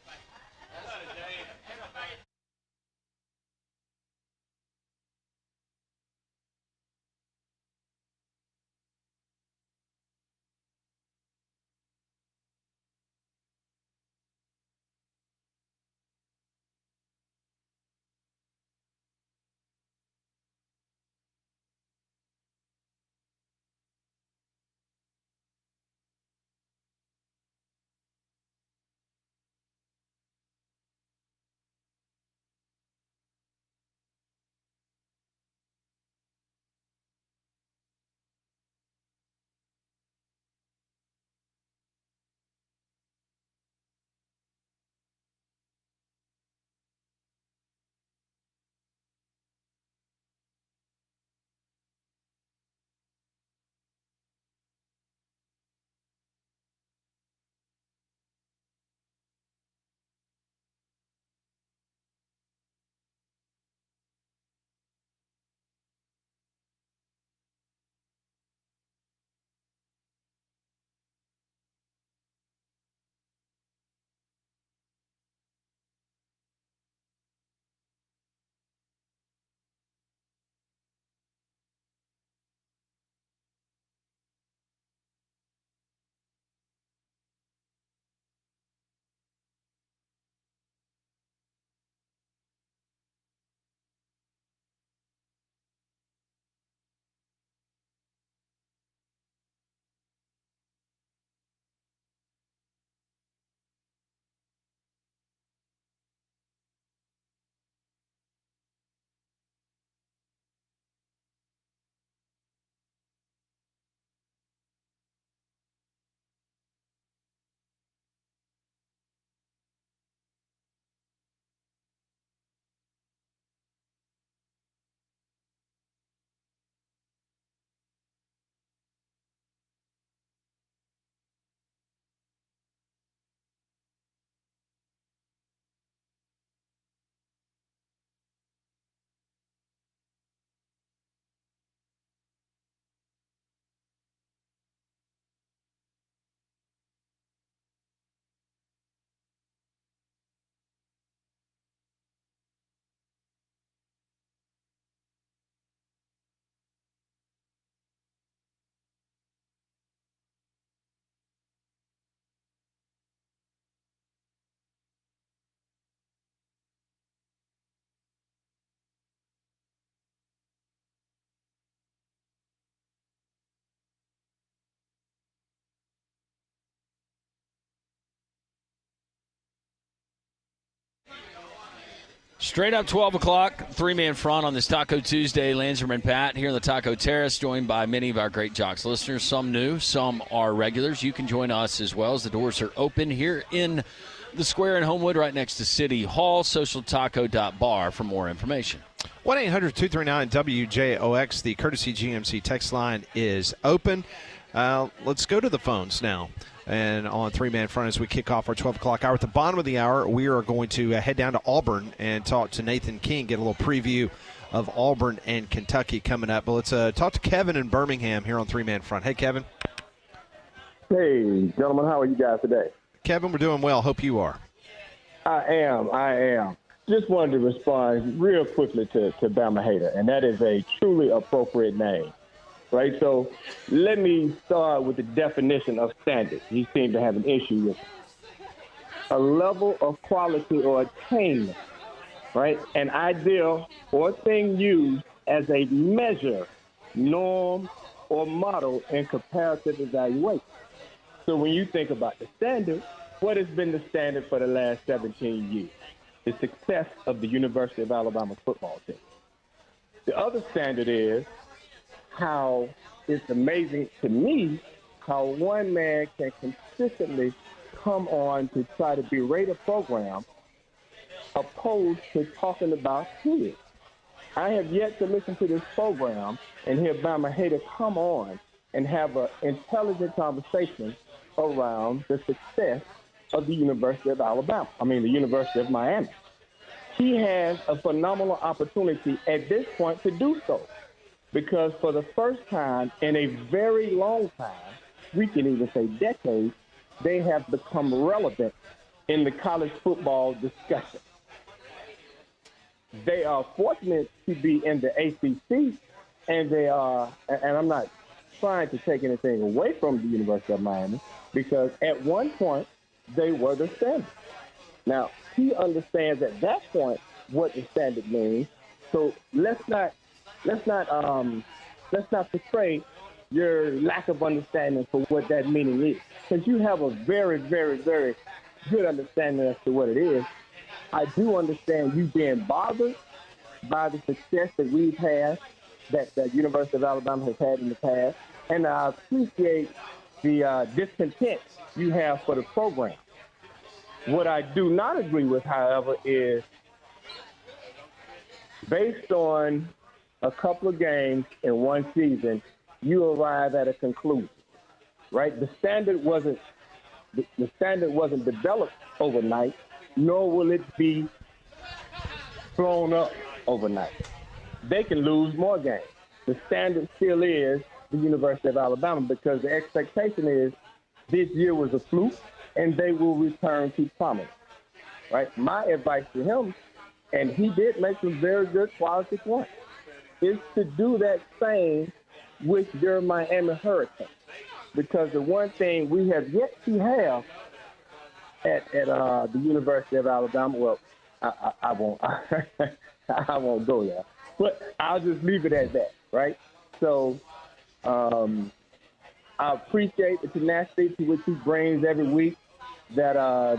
S2: Straight up 12 o'clock, three-man front on this Taco Tuesday. Lanzerman and Pat here on the Taco Terrace, joined by many of our Great Jocks listeners. Some new, some are regulars. You can join us as well as the doors are open here in the square in Homewood right next to City Hall. Socialtaco.bar for more information.
S1: 1-800-239-WJOX, the Courtesy GMC text line is open. Let's go to the phones now. And on three-man front as we kick off our 12 o'clock hour. At the bottom of the hour, we are going to head down to Auburn and talk to Nathan King, get a little preview of Auburn and Kentucky coming up. But let's talk to Kevin in Birmingham here on three-man front. Hey, Kevin.
S10: Hey, gentlemen, how are you guys today?
S1: Kevin, we're doing well. Hope you are.
S10: I am. Just wanted to respond real quickly to Bama Hater, and that is a truly appropriate name. Right, so let me start with the definition of standard. He seemed to have an issue with a level of quality or attainment, right? An ideal or thing used as a measure, norm, or model in comparative evaluation. So when you think about the standard, what has been the standard for the last 17 years? The success of the University of Alabama football team. The other standard is how it's amazing to me how one man can consistently come on to try to berate a program opposed to talking about his. I have yet to listen to this program and hear Bama Hater come on and have an intelligent conversation around the success of the University of Alabama. I mean, the University of Miami. He has a phenomenal opportunity at this point to do so. Because for the first time in a very long time, we can even say decades, they have become relevant in the college football discussion. They are fortunate to be in the ACC, and they are, and I'm not trying to take anything away from the University of Miami, because at one point, they were the standard. Now, he understands at that point what the standard means, so let's not portray your lack of understanding for what that meaning is. Because you have a very, very, very good understanding as to what it is. I do understand you being bothered by the success that we've had, that the University of Alabama has had in the past. And I appreciate the discontent you have for the program. What I do not agree with, however, is based on a couple of games in one season, you arrive at a conclusion, right? The standard wasn't developed overnight, nor will it be thrown up overnight. They can lose more games. The standard still is the University of Alabama because the expectation is this year was a fluke and they will return to prominence, right? My advice to him, and he did make some very good quality points, is to do that same with your Miami Hurricanes. Because the one thing we have yet to have at the University of Alabama, well, I won't I won't go there, but I'll just leave it at that, right? So I appreciate the tenacity to which he brings every week, that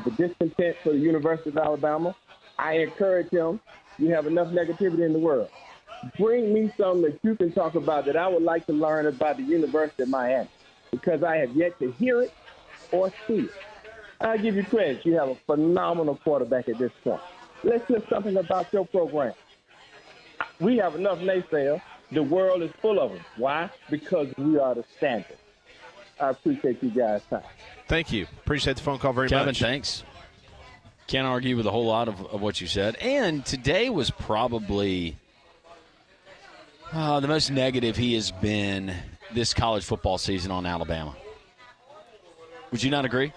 S10: the discontent for the University of Alabama. I encourage him. You have enough negativity in the world. Bring me something that you can talk about that I would like to learn about the University of Miami, because I have yet to hear it or see it. I'll give you credit. You have a phenomenal quarterback at this point. Let's hear something about your program. We have enough naysayers. The world is full of them. Why? Because we are the standard. I appreciate you guys' time.
S1: Thank you. Appreciate the phone call very
S2: Kevin,
S1: much.
S2: Kevin, thanks. Can't argue with a whole lot of what you said. And today was probably the most negative he has been this college football season on Alabama. Would you not agree?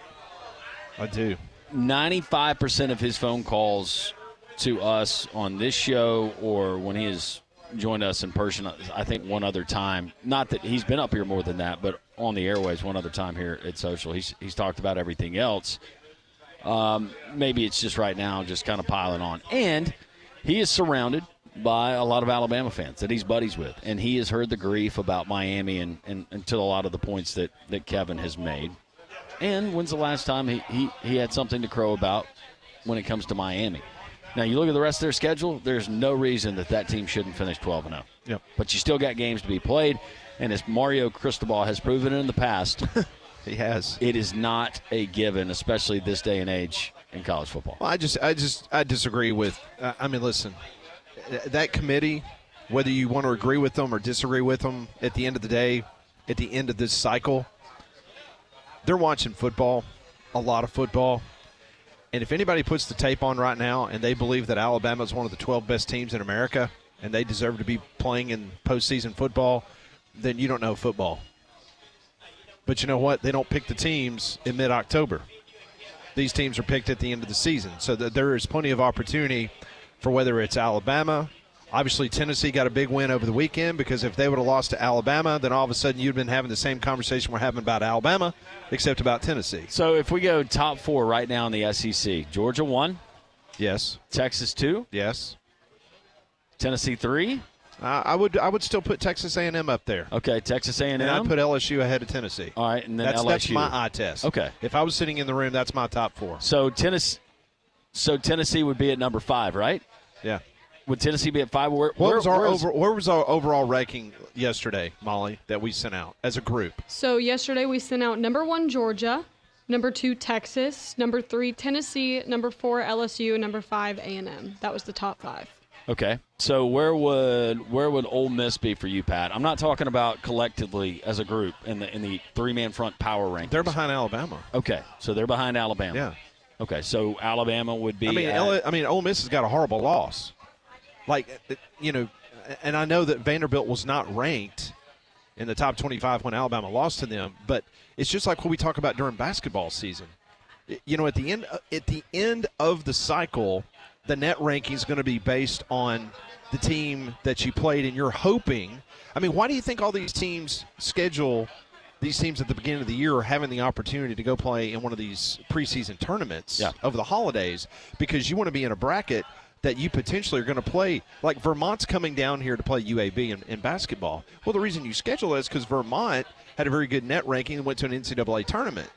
S1: I do.
S2: 95% of his phone calls to us on this show or when he has joined us in person, I think one other time, not that he's been up here more than that, but on the airways one other time here at Social. He's talked about everything else. Maybe it's just right now just kind of piling on. And he is surrounded by a lot of Alabama fans that he's buddies with, and he has heard the grief about Miami and to a lot of the points that Kevin has made. And when's the last time he had something to crow about when it comes to Miami? Now, you look at the rest of their schedule, there's no reason that team shouldn't finish 12-0.
S1: Yep.
S2: But you still got games to be played, and as Mario Cristobal has proven in the past,
S1: he has.
S2: It is not a given, especially this day and age in college football.
S1: Well, I disagree with listen, that committee, whether you want to agree with them or disagree with them, at the end of the day, at the end of this cycle, they're watching football, a lot of football. And if anybody puts the tape on right now and they believe that Alabama is one of the 12 best teams in America and they deserve to be playing in postseason football, then you don't know football. But you know what? They don't pick the teams in mid-October. These teams are picked at the end of the season. So there is plenty of opportunity for whether it's Alabama. Obviously, Tennessee got a big win over the weekend because if they would have lost to Alabama, then all of a sudden you'd been having the same conversation we're having about Alabama, except about Tennessee.
S2: So if we go top 4 right now in the SEC, Georgia 1.
S1: Yes.
S2: Texas 2.
S1: Yes.
S2: Tennessee 3.
S1: I would still put Texas A&M up there.
S2: Okay, Texas A&M.
S1: And I'd put LSU ahead of Tennessee.
S2: All right, and then
S1: LSU. That's my eye test.
S2: Okay.
S1: If I was sitting in the room, that's my top 4.
S2: So Tennessee would be at number 5, right?
S1: Yeah.
S2: Would Tennessee be at 5?
S1: Where was our overall ranking yesterday, Molly, that we sent out as a group?
S5: So yesterday we sent out number 1 Georgia, number 2 Texas, number 3 Tennessee, number 4 LSU, and number 5 A&M. That was the top 5.
S2: Okay. So where would Ole Miss be for you, Pat? I'm not talking about collectively as a group in the 3-man front power rankings.
S1: They're behind Alabama.
S2: Okay. So they're behind Alabama.
S1: Yeah.
S2: Okay. So Alabama would be.
S1: Ole Miss has got a horrible loss. And I know that Vanderbilt was not ranked in the top 25 when Alabama lost to them, but it's just like what we talk about during basketball season. At the end of the cycle, the net ranking is going to be based on the team that you played, and you're hoping. I mean, why do you think all these teams schedule these teams at the beginning of the year are having the opportunity to go play in one of these preseason tournaments over the holidays? Because you want to be in a bracket that you potentially are going to play. Like Vermont's coming down here to play UAB in basketball. Well, the reason you schedule that is because Vermont had a very good net ranking and went to an NCAA tournament.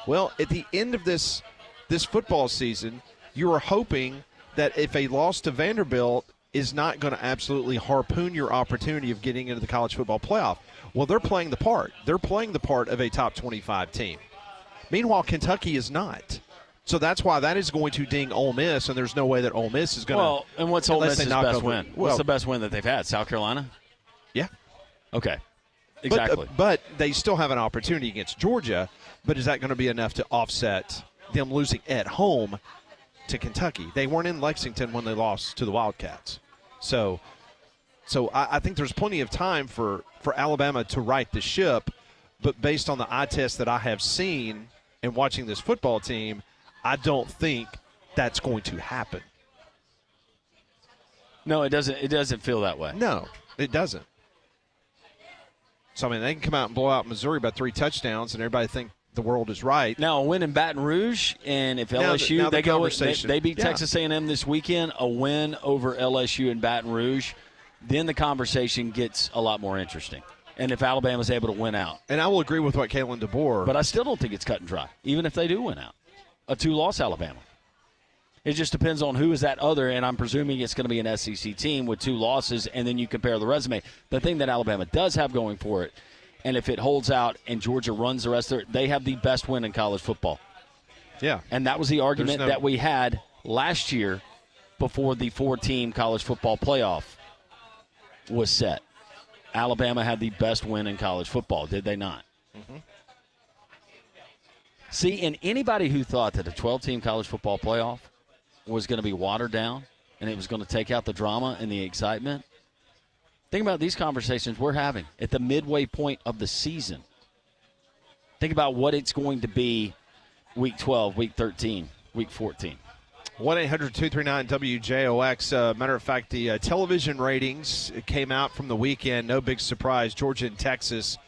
S1: Well, at the end of this football season, you are hoping that if a loss to Vanderbilt is not going to absolutely harpoon your opportunity of getting into the college football playoff. Well, they're playing the part. They're playing the part of a top 25 team. Meanwhile, Kentucky is not. So that's why that is going to ding Ole Miss, and there's no way that Ole Miss is going to.
S2: Well, and what's Ole Miss's best win?
S1: Well,
S2: what's the best win that they've had? South Carolina?
S1: Yeah.
S2: Okay. Exactly.
S1: But they still have an opportunity against Georgia, but is that going to be enough to offset them losing at home to Kentucky? They weren't in Lexington when they lost to the Wildcats. So I think there's plenty of time for Alabama to right the ship, but based on the eye test that I have seen and watching this football team, I don't think that's going to happen.
S2: No, it doesn't. It doesn't feel that way.
S1: No, it doesn't. So, I mean, they can come out and blow out Missouri by 3 touchdowns, and everybody think the world is right.
S2: Now, a win in Baton Rouge, and if LSU they beat Texas A&M this weekend, a win over LSU in Baton Rouge, then the conversation gets a lot more interesting. And if Alabama's able to win out.
S1: And I will agree with what Kalen DeBoer.
S2: But I still don't think it's cut and dry, even if they do win out. A 2-loss Alabama. It just depends on who is that other, and I'm presuming it's going to be an SEC team with 2 losses, and then you compare the resume. The thing that Alabama does have going for it, and if it holds out and Georgia runs the rest of it, they have the best win in college football.
S1: Yeah.
S2: And that was the argument that we had last year before the 4-team college football playoff was set. Alabama had the best win in college football, did they not? Mm-hmm. See, and anybody who thought that a 12-team college football playoff was going to be watered down and it was going to take out the drama and the excitement, think about these conversations we're having at the midway point of the season. Think about what it's going to be week 12, week 13, week 14.
S1: 1-800-239-WJOX. Matter of fact, the television ratings came out from the weekend. No big surprise. Georgia and Texas,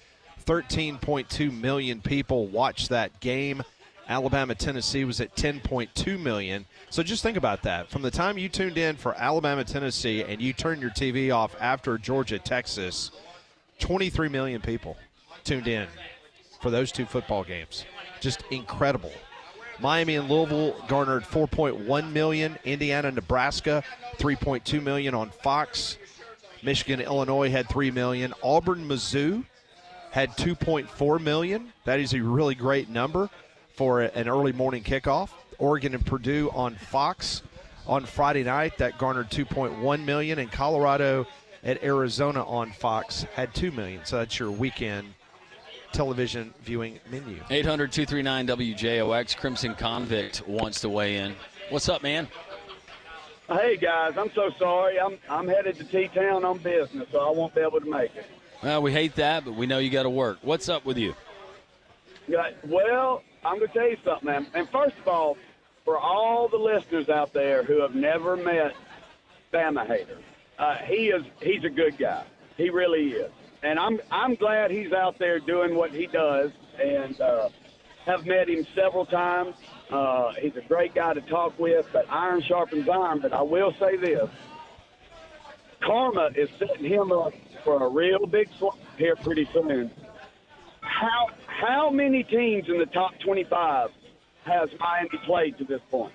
S1: 13.2 million people watched that game. Alabama, Tennessee was at 10.2 million. So just think about that. From the time you tuned in for Alabama, Tennessee, and you turned your TV off after Georgia, Texas, 23 million people tuned in for those 2 football games. Just incredible. Miami and Louisville garnered $4.1 million. Indiana and Nebraska, $3.2 million on Fox. Michigan, Illinois had $3 million. Auburn, Mizzou had $2.4 million. That is a really great number for an early morning kickoff. Oregon and Purdue on Fox on Friday night, that garnered $2.1 million. And Colorado at Arizona on Fox had $2 million. So that's your weekend television viewing menu.
S2: 800-239-WJOX. Crimson Convict wants to weigh in. What's up, man?
S11: Hey, guys, I'm so sorry. I'm headed to T-Town on business, so I won't be able to make it.
S2: Well, we hate that, but we know you got to work. What's up with you?
S11: Yeah, well, I'm going to tell you something, man. And first of all, for all the listeners out there who have never met Bama Hater, he's a good guy. He really is. And I'm glad he's out there doing what he does, and have met him several times. He's a great guy to talk with, but iron sharpens iron. But I will say this. Karma is setting him up for a real big slump here pretty soon. How many teams in the top 25 has Miami played to this point?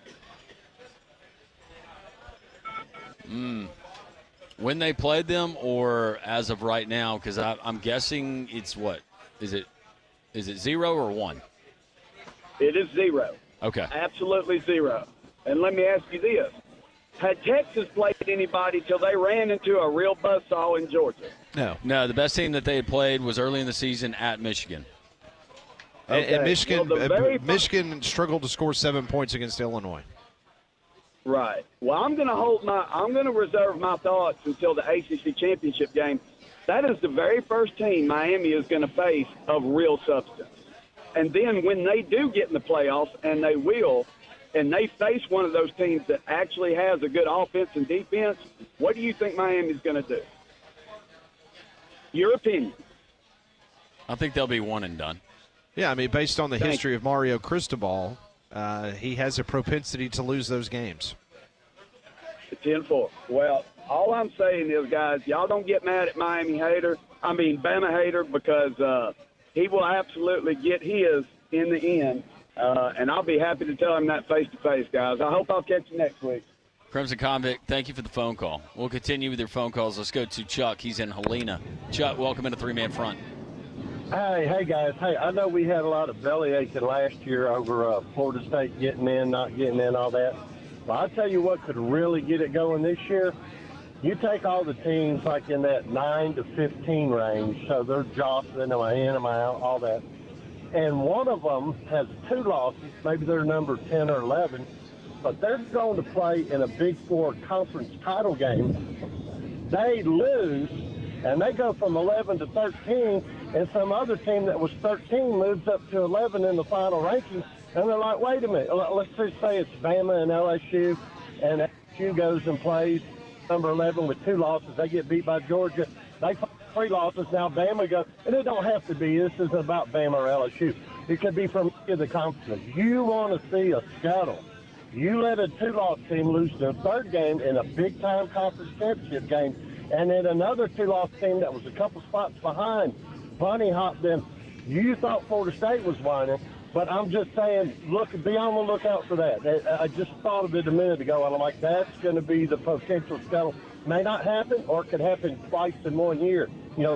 S2: When they played them, or as of right now? Because I'm guessing it's what? Is it 0 or 1?
S11: It is 0.
S2: Okay.
S11: Absolutely 0. And let me ask you this. Had Texas played anybody till they ran into a real buzzsaw in Georgia?
S2: No, the best team that they had played was early in the season at Michigan.
S1: Okay. And Michigan struggled to score 7 points against Illinois.
S11: Right. Well, I'm going to reserve my thoughts until the ACC championship game. That is the very first team Miami is going to face of real substance. And then when they do get in the playoffs, and they will, and they face one of those teams that actually has a good offense and defense, what do you think Miami's going to do? Your opinion.
S2: I think they'll be one and done.
S1: Yeah, I mean, based on the history of Mario Cristobal, he has a propensity to lose those games.
S11: 10-4. Well, all I'm saying is, guys, y'all don't get mad at Bama Hater, because he will absolutely get his in the end, and I'll be happy to tell him that face-to-face, guys. I hope I'll catch you next week.
S2: Crimson Convict, thank you for the phone call. We'll continue with your phone calls. Let's go to Chuck. He's in Helena. Chuck, welcome into Three-Man Front.
S12: Hey, guys. Hey, I know we had a lot of belly aching last year over Florida State getting in, not getting in, all that. But I'll tell you what could really get it going this year. You take all the teams like in that 9 to 15 range, so they're jostling, am I in, am I out, all that. And one of them has 2 losses, maybe they're number 10 or 11, but they're going to play in a Big Four conference title game. They lose, and they go from 11 to 13, and some other team that was 13 moves up to 11 in the final ranking, and they're like, wait a minute, let's just say it's Bama and LSU, and LSU goes and plays number 11 with 2 losses. They get beat by Georgia. They find 3 losses. Now Bama goes, and it don't have to be. This isn't about Bama or LSU. It could be from any of the conferences. You want to see a scuttle. You let a 2-loss team lose their 3rd game in a big-time conference championship game, and then another 2-loss team that was a couple spots behind bunny hopped them. You thought Florida State was whining, but I'm just saying, be on the lookout for that. I just thought of it a minute ago, and I'm like, that's going to be the potential scuttle. May not happen, or it could happen twice in 1 year,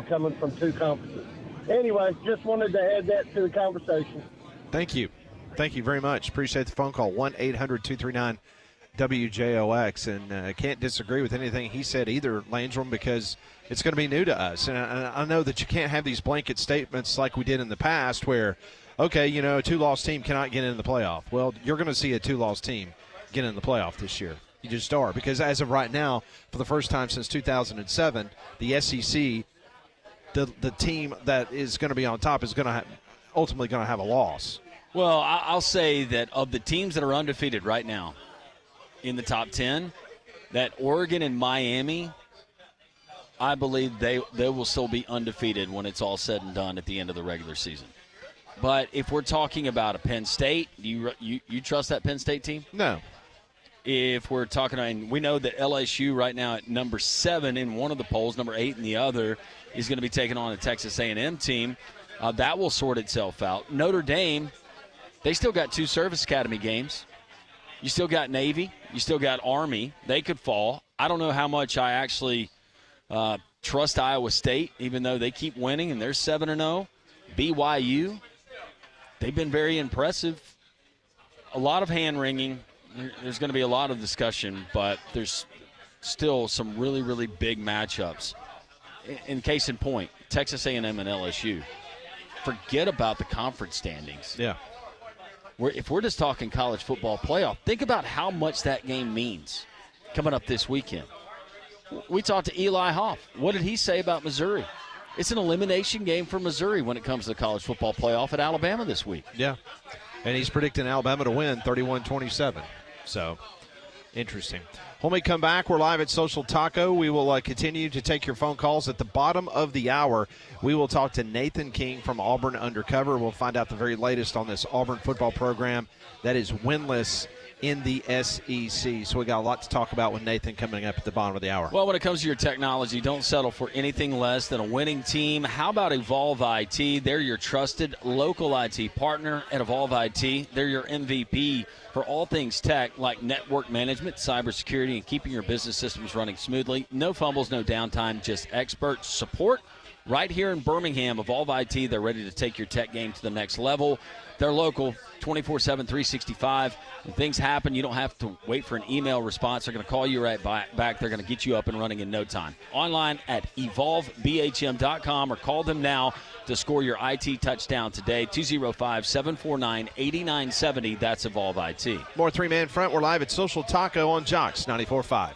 S12: coming from 2 conferences. Anyway, just wanted to add that to the conversation.
S1: Thank you. Thank you very much. Appreciate the phone call. 1-800-239-WJOX. And can't disagree with anything he said either, Landrum, because it's going to be new to us. And I know that you can't have these blanket statements like we did in the past where, okay, a 2-loss team cannot get in the playoff. Well, you're going to see a 2-loss team get in the playoff this year. You just are. Because as of right now, for the first time since 2007, the SEC, the team that is going to be on top is ultimately going to have a loss.
S2: Well, I'll say that of the teams that are undefeated right now in the top 10, that Oregon and Miami, I believe they will still be undefeated when it's all said and done at the end of the regular season. But if we're talking about a Penn State, you trust that Penn State team?
S1: No.
S2: If we're talking, and we know that LSU right now at number 7 in one of the polls, number 8 in the other, is going to be taking on a Texas A&M team. That will sort itself out. Notre Dame They still got 2 Service Academy games. You still got Navy. You still got Army. They could fall. I don't know how much I actually trust Iowa State, even though they keep winning and they're 7-0. BYU, they've been very impressive. A lot of hand-wringing. There's going to be a lot of discussion, but there's still some really, really big matchups. In case in point, Texas A&M and LSU. Forget about the conference standings.
S1: Yeah.
S2: If we're just talking college football playoff, think about how much that game means coming up this weekend. We talked to Eli Hoff. What did he say about Missouri? It's an elimination game for Missouri when it comes to the college football playoff at Alabama this week.
S1: Yeah. And he's predicting Alabama to win 31-27. So, interesting. When we come back, we're live at Social Taco. We will continue to take your phone calls. At the bottom of the hour, we will talk to Nathan King from Auburn Undercover. We'll find out the very latest on this Auburn football program that is winless in the SEC. So we got a lot to talk about with Nathan coming up at the bottom of the hour.
S2: Well, when it comes to your technology, don't settle for anything less than a winning team. How about Evolve IT? They're your trusted local IT partner at Evolve IT. They're your MVP for all things tech, like network management, cybersecurity, and keeping your business systems running smoothly. No fumbles, no downtime, just expert support. Right here in Birmingham, Evolve IT, they're ready to take your tech game to the next level. They're local, 24/7, 365. When things happen, you don't have to wait for an email response. They're going to call you right back. They're going to get you up and running in no time. Online at evolvebhm.com or call them now to score your IT touchdown today. 205-749-8970. That's Evolve IT.
S1: More three-man front. We're live at Social Taco on Jocks 94.5.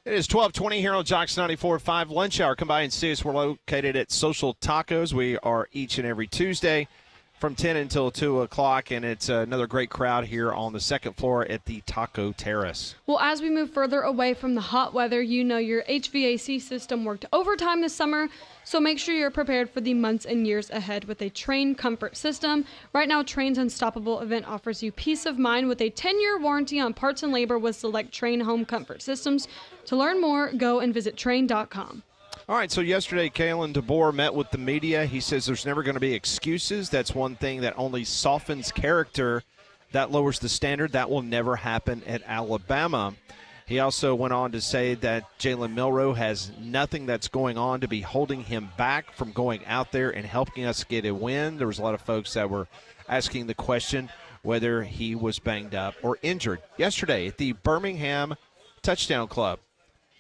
S1: It is 12:20 here on Jocks 94.5 Lunch Hour. Come by and see us. We're located at Social Tacos. We are each and every Tuesday from 10 until 2 o'clock, and it's another great crowd here on the second floor at the Taco Terrace.
S5: Well, as we move further away from the hot weather, you know your HVAC system worked overtime this summer, so make sure you're prepared for the months and years ahead with a Trane comfort system. Right now, Trane's Unstoppable event offers you peace of mind with a 10-year warranty on parts and labor with select Trane home comfort systems. To learn more, go and visit Trane.com.
S1: All right, so yesterday, Kalen DeBoer met with the media. He says there's never going to be excuses. That's one thing that only softens character. That lowers the standard. That will never happen at Alabama. He also went on to say that Jalen Milroe has nothing that's going on to be holding him back from going out there and helping us get a win. There was a lot of folks that were asking the question whether he was banged up or injured. Yesterday at the Birmingham Touchdown Club,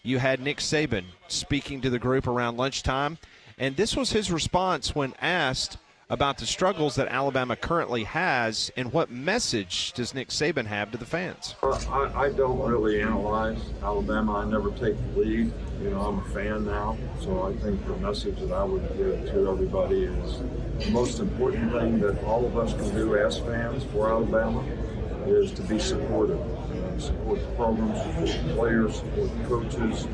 S1: you had Nick Saban speaking to the group around lunchtime, and this was his response when asked about the struggles that Alabama currently has, and what message does Nick Saban have to the fans?
S13: I don't really analyze Alabama. I never take the lead. You know, I'm a fan now, so I think the message that I would give to everybody is the most important thing that all of us can do as fans for Alabama is to be supportive. Support the program, support the players, support the coaches,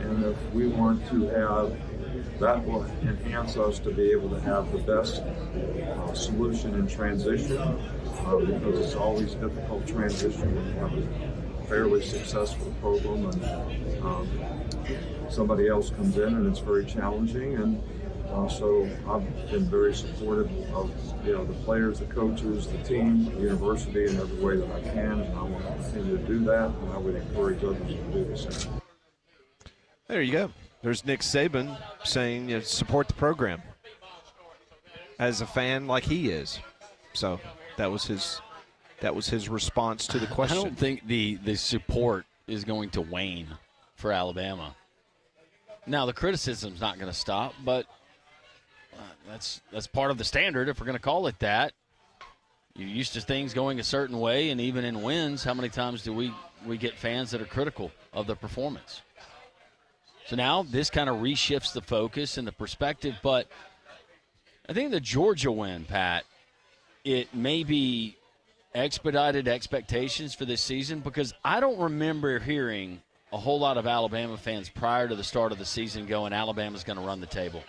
S13: and if we want to have, that will enhance us to be able to have the best solution in transition, because it's always difficult transition when you have a fairly successful program and somebody else comes in and it's very challenging. And so I've been very supportive of the players, the coaches, the team, the university in every way that I can, and I want to continue to do that, and I would encourage others to do the same.
S1: There you go. There's Nick Saban saying, support the program as a fan like he is. So that was his response to the question.
S2: I don't think the support is going to wane for Alabama. Now, the criticism's not going to stop, but that's part of the standard, if we're going to call it that. You're used to things going a certain way, and even in wins, how many times do we get fans that are critical of the performance? So now this kind of reshifts the focus and the perspective, but I think the Georgia win, Pat, it may be expedited expectations for this season, because I don't remember hearing a whole lot of Alabama fans prior to the start of the season going, Alabama's going to run the table.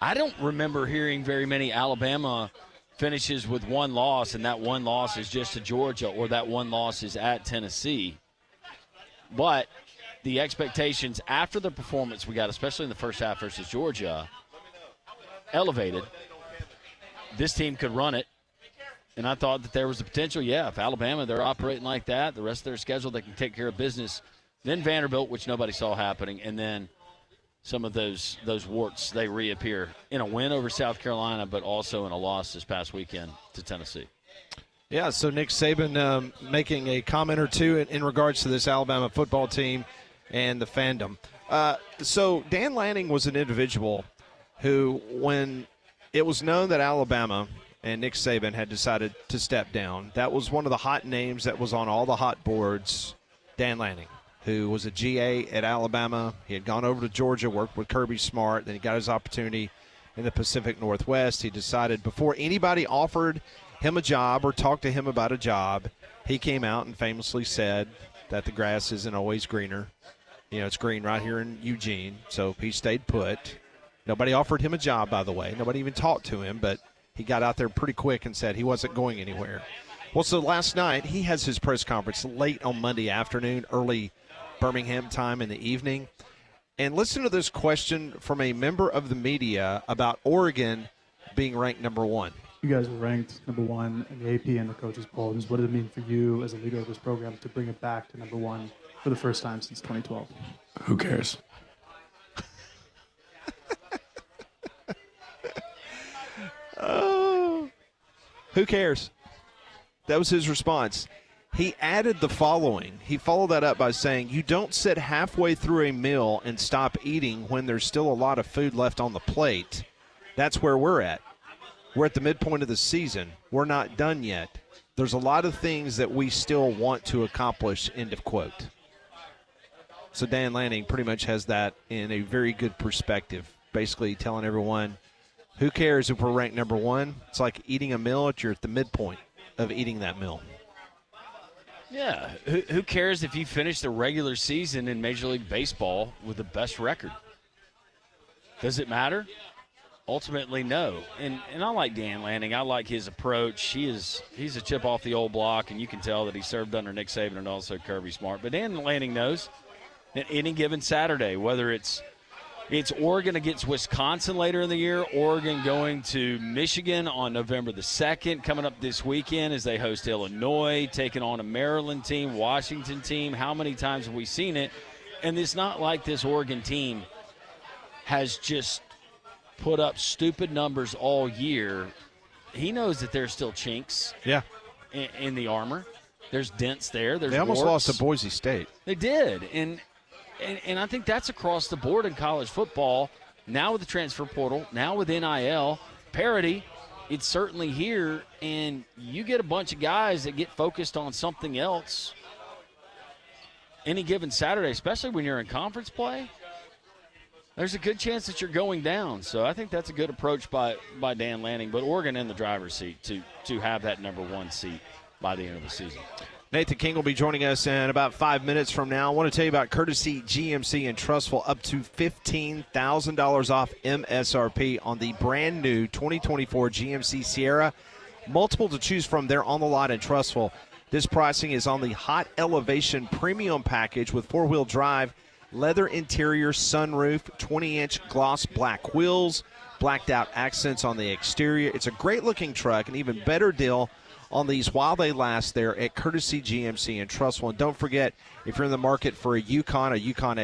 S2: I don't remember hearing very many Alabama finishes with one loss, and that one loss is just to Georgia, or that one loss is at Tennessee. But the expectations after the performance we got, especially in the first half versus Georgia, elevated. This team could run it, and I thought that there was the potential, if Alabama, they're operating like that, the rest of their schedule, they can take care of business. Then Vanderbilt, which nobody saw happening, and then some of those warts, they reappear in a win over South Carolina, but also in a loss this past weekend to Tennessee.
S1: Yeah, so Nick Saban making a comment or two in regards to this Alabama football team and the fandom. So Dan Lanning was an individual who, when it was known that Alabama and Nick Saban had decided to step down, that was one of the hot names that was on all the hot boards, Dan Lanning, who was a GA at Alabama. He had gone over to Georgia, worked with Kirby Smart. Then he got his opportunity in the Pacific Northwest. He decided before anybody offered him a job or talked to him about a job, he came out and famously said that the grass isn't always greener. It's green right here in Eugene, so he stayed put. Nobody offered him a job, by the way. Nobody even talked to him, but he got out there pretty quick and said he wasn't going anywhere. Well, so last night he has his press conference late on Monday afternoon, early Birmingham time in the evening. And listen to this question from a member of the media about Oregon being ranked number one.
S14: You guys were ranked number one in the AP and the coaches poll. What does it mean for you as a leader of this program to bring it back to number one for the first time since 2012?
S15: Who cares?
S1: Oh, who cares? That was his response. He added the following. He followed that up by saying, you don't sit halfway through a meal and stop eating when there's still a lot of food left on the plate. That's where we're at. We're at the midpoint of the season. We're not done yet. There's a lot of things that we still want to accomplish, end of quote. So Dan Lanning pretty much has that in a very good perspective, basically telling everyone, who cares if we're ranked number one? It's like eating a meal you're at the midpoint of eating that meal.
S2: Yeah, who cares if you finish the regular season in Major League Baseball with the best record? Does it matter? Ultimately, no. And I like Dan Lanning. I like his approach. He's a chip off the old block, and you can tell that he served under Nick Saban and also Kirby Smart. But Dan Lanning knows that any given Saturday, whether it's Oregon against Wisconsin later in the year, Oregon going to Michigan on November the 2nd, coming up this weekend as they host Illinois, taking on a Maryland team, Washington team. How many times have we seen it? And it's not like this Oregon team has just put up stupid numbers all year. He knows that there's still chinks in the armor. There's dents there. They
S1: almost
S2: warts.
S1: lost to Boise State.
S2: They did. And I think that's across the board in college football. Now with the transfer portal, now with NIL, parity, it's certainly here. And you get a bunch of guys that get focused on something else any given Saturday, especially when you're in conference play, there's a good chance that you're going down. So I think that's a good approach by Dan Lanning. But Oregon in the driver's seat to have that number one seat by the end of the season.
S1: Nathan King will be joining us in about 5 minutes from now. I want to tell you about Courtesy GMC in Trussville, up to $15,000 off MSRP on the brand new 2024 GMC Sierra. Multiple to choose from there on the lot in Trussville. This pricing is on the Hot Elevation Premium Package with four-wheel drive, leather interior, sunroof, 20-inch gloss black wheels, blacked out accents on the exterior. It's a great-looking truck, an even better deal on these while they last there at Courtesy GMC in Trussville. And don't forget, if you're in the market for a Yukon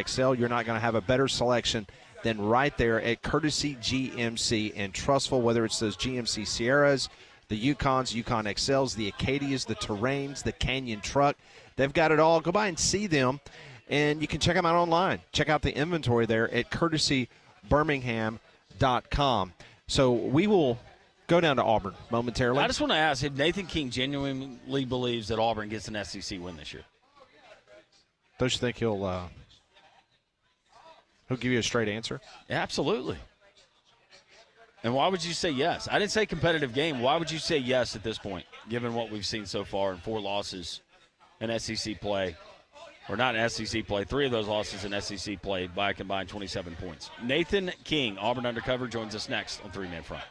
S1: XL, you're not going to have a better selection than right there at Courtesy GMC in Trussville, whether it's those GMC Sierras, the Yukons, Yukon XLs, the Acadias, the Terrains, the Canyon truck. They've got it all. Go by and see them, and you can check them out online. Check out the inventory there at courtesybirmingham.com. So we will go down to Auburn momentarily.
S2: I just want to ask if Nathan King genuinely believes that Auburn gets an SEC win this year.
S1: Don't you think he'll give you a straight answer?
S2: Yeah, absolutely. And why would you say yes? I didn't say competitive game. Why would you say yes at this point, given what we've seen so far in 4 losses in SEC play? Or not in SEC play, 3 of those losses in SEC play by a combined 27 points. Nathan King, Auburn Undercover, joins us next on 3 Man Front.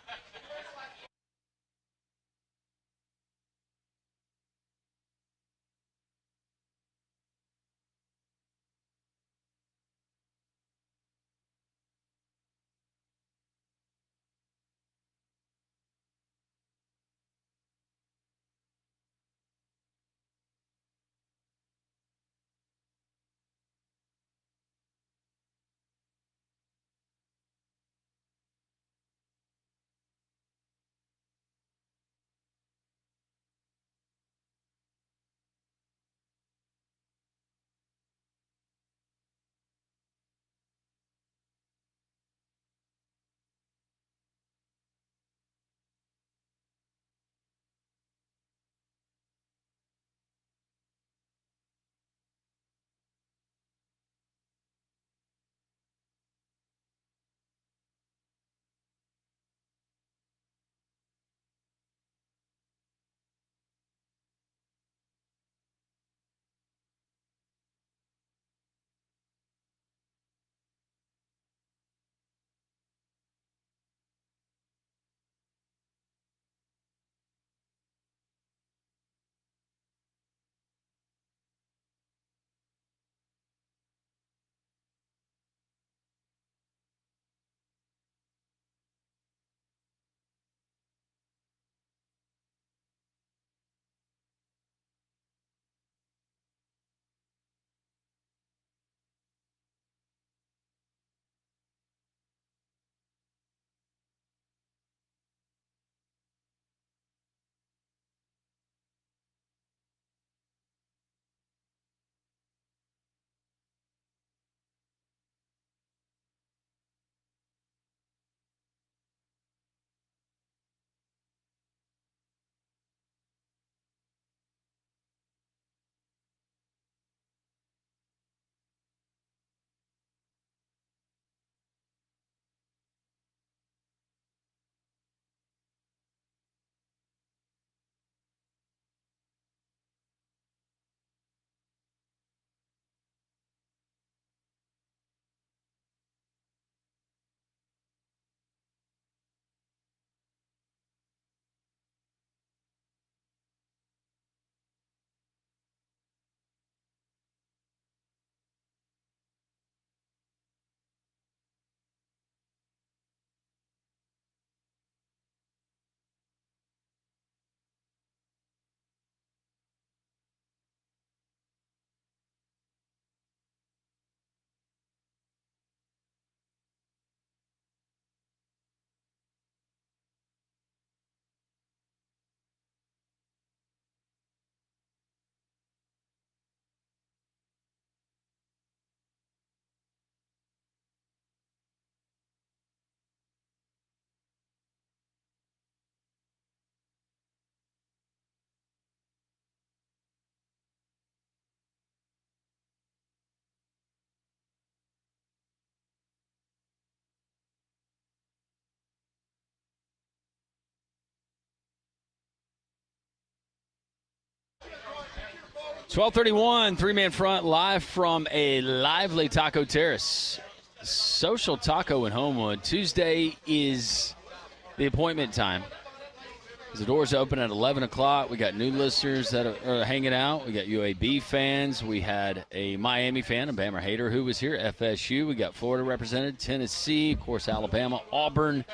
S2: 12:31, three-man front, live from a lively Taco Terrace. Social Taco in Homewood. Tuesday is the appointment time. The doors open at 11 o'clock. We got new listeners that are hanging out. We got UAB fans. We had a Miami fan, a Bama hater, who was here, FSU. We got Florida represented, Tennessee, of course, Alabama, Auburn,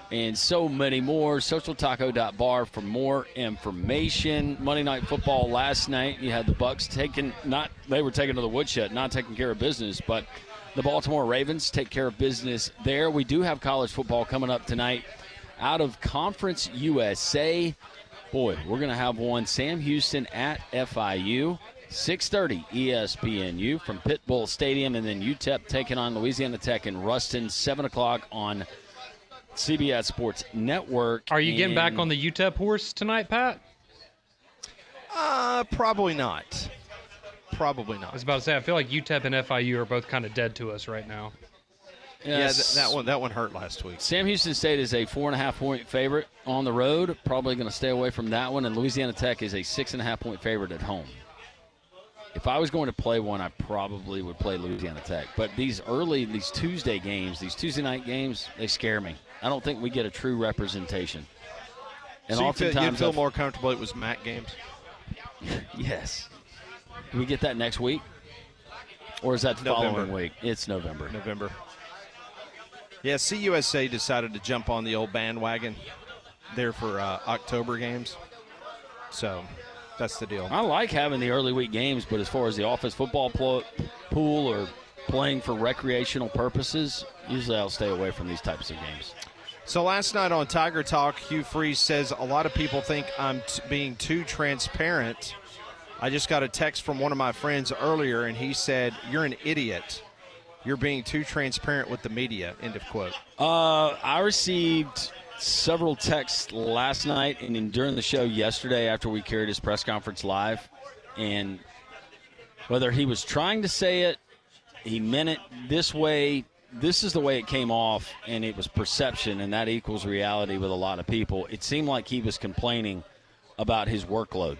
S2: and so many more. SocialTaco.bar for more information. Monday Night Football last night. You had the Bucs they were taken to the woodshed, not taking care of business, but the Baltimore Ravens take care of business there. We do have college football coming up tonight out of Conference USA. Boy, we're going to have one. Sam Houston at FIU. 6:30 ESPNU from Pitbull Stadium, and then UTEP taking on Louisiana Tech in Ruston, 7 o'clock on CBS Sports Network.
S4: Are you getting back on the UTEP horse tonight, Pat?
S1: Probably not. Probably not.
S4: I was about to say, I feel like UTEP and FIU are both kind of dead to us right now.
S1: Yes. Yeah, that one hurt last week.
S2: Sam Houston State is a 4.5-point favorite on the road. Probably going to stay away from that one. And Louisiana Tech is a 6.5-point favorite at home. If I was going to play one, I probably would play Louisiana Tech. But these Tuesday games, these Tuesday night games, they scare me. I don't think we get a true representation. And
S1: so
S2: oftentimes
S1: you'd feel more comfortable it was MAC games?
S2: Yes. Do we get that next week? Or is that the following week? It's November.
S1: Yeah, CUSA decided to jump on the old bandwagon there for October games. So that's the deal.
S2: I like having the early week games, but as far as the office football pool or playing for recreational purposes, usually I'll stay away from these types of games.
S1: So last night on Tiger Talk, Hugh Freeze says a lot of people think I'm being too transparent. I just got a text from one of my friends earlier, and he said, "You're an idiot. You're being too transparent with the media," end of quote.
S2: I received several texts last night and during the show yesterday after we carried his press conference live. And whether he was trying to say it, he meant it this way, this is the way it came off, and it was perception, and that equals reality with a lot of people. It seemed like he was complaining about his workload.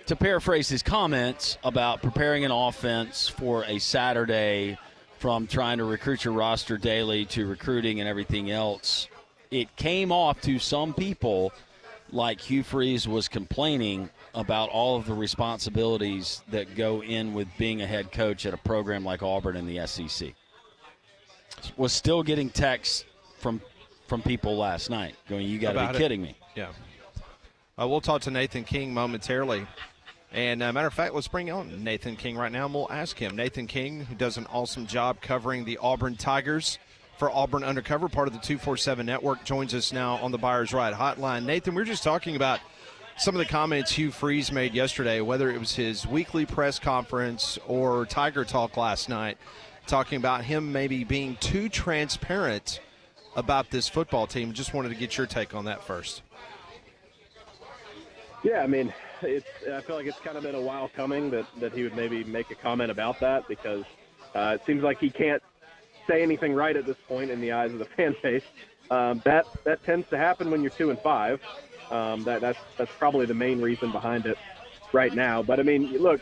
S2: To paraphrase his comments about preparing an offense for a Saturday, from trying to recruit your roster daily to recruiting and everything else, it came off to some people like Hugh Freeze was complaining about all of the responsibilities that go in with being a head coach at a program like Auburn in the SEC. Was still getting texts from people last night going, "You got to be kidding me."
S1: Yeah. We'll talk to Nathan King momentarily. And matter of fact, let's bring on Nathan King right now, and we'll ask him. Nathan King, who does an awesome job covering the Auburn Tigers for Auburn Undercover, part of the 247 Network, joins us now on the Buyers Right Hotline. Nathan, we were just talking about some of the comments Hugh Freeze made yesterday, whether it was his weekly press conference or Tiger Talk last night, talking about him maybe being too transparent about this football team. Just wanted to get your take on that first.
S15: Yeah, I mean, I feel like it's kind of been a while coming that he would maybe make a comment about that, because it seems like he can't say anything right at this point in the eyes of the fan base. That tends to happen when you're 2-5. That's probably the main reason behind it right now. But I mean, look,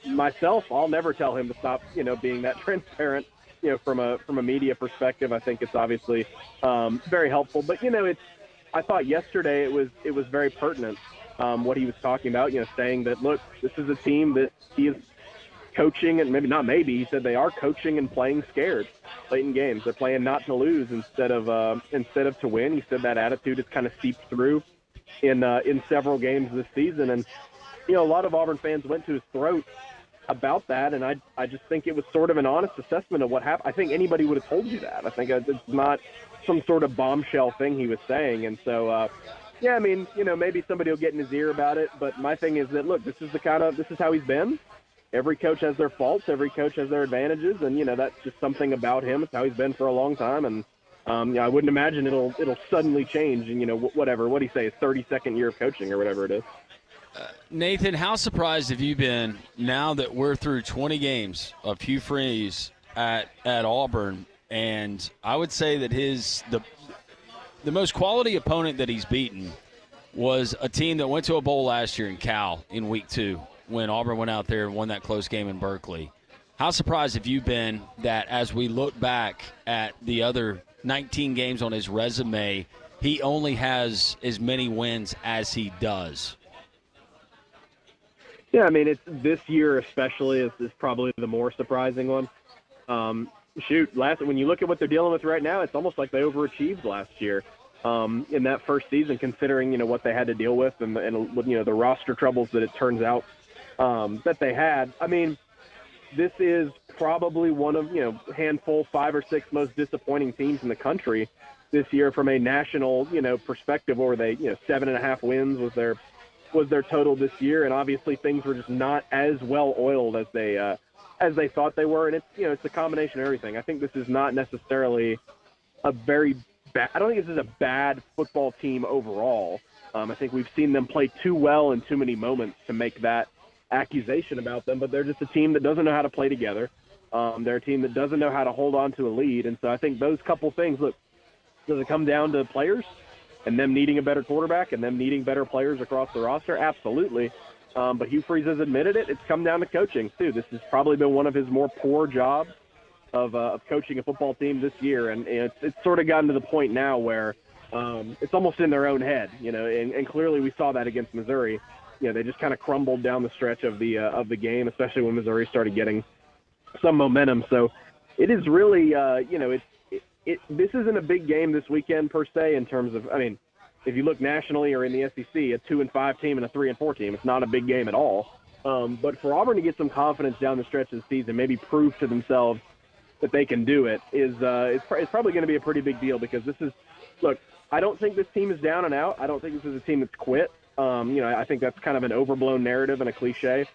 S15: myself, I'll never tell him to stop, being that transparent. From a media perspective, I think it's obviously very helpful. But I thought yesterday it was very pertinent. What he was talking about, saying that, look, this is a team that he is coaching, and he said they are coaching and playing scared late in games. They're playing not to lose instead of to win. He said that attitude has kind of seeped through in several games this season. And, a lot of Auburn fans went to his throat about that, and I just think it was sort of an honest assessment of what happened. I think anybody would have told you that. I think it's not some sort of bombshell thing he was saying. And so, yeah, I mean, maybe somebody will get in his ear about it, but my thing is that, look, this is how he's been. Every coach has their faults. Every coach has their advantages, and that's just something about him. It's how he's been for a long time, and I wouldn't imagine it'll suddenly change. And whatever, what do you say, his 32nd year of coaching or whatever it is.
S2: Nathan, how surprised have you been now that we're through 20 games of Hugh Freeze at Auburn? And I would say that the most quality opponent that he's beaten was a team that went to a bowl last year in Cal in week 2 when Auburn went out there and won that close game in Berkeley. How surprised have you been that as we look back at the other 19 games on his resume, he only has as many wins as he does?
S15: Yeah, I mean, it's this year especially is probably the more surprising one. When you look at what they're dealing with right now, it's almost like they overachieved last year in that first season, considering what they had to deal with and the roster troubles that it turns out that they had. I mean, this is probably one of handful 5 or 6 most disappointing teams in the country this year from a national perspective. Or they 7.5 wins was their total this year, and obviously things were just not as well oiled as they thought they were. And it's a combination of everything. I think this is not necessarily a very bad. I don't think this is a bad football team overall. I think we've seen them play too well in too many moments to make that accusation about them. But they're just a team that doesn't know how to play together. They're a team that doesn't know how to hold on to a lead, and so I think those couple things. Look, does it come down to players and them needing a better quarterback and them needing better players across the roster? Absolutely. But Hugh Freeze has admitted it. It's come down to coaching, too. This has probably been one of his more poor jobs of coaching a football team this year. And it's sort of gotten to the point now where it's almost in their own head, and clearly we saw that against Missouri. They just kind of crumbled down the stretch of the game, especially when Missouri started getting some momentum. So it is really, this isn't a big game this weekend per se in terms of, I mean, if you look nationally or in the SEC, a 2-5 team and a 3-4 team, it's not a big game at all. But for Auburn to get some confidence down the stretch of the season, maybe prove to themselves that they can do it, it's probably going to be a pretty big deal, because this is, look, I don't think this team is down and out. I don't think this is a team that's quit. I think that's kind of an overblown narrative and a cliche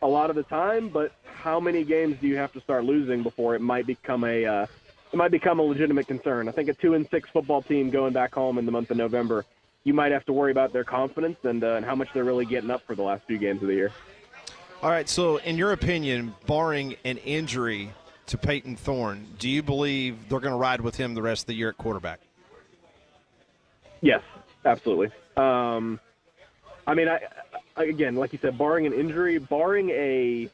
S15: a lot of the time. But how many games do you have to start losing before it might become a legitimate concern? I think a 2-6 football team going back home in the month of November, you might have to worry about their confidence and how much they're really getting up for the last few games of the year.
S1: All right, so in your opinion, barring an injury to Peyton Thorne, do you believe they're going to ride with him the rest of the year at quarterback?
S15: Yes, absolutely. I mean, again, like you said, barring an injury, barring a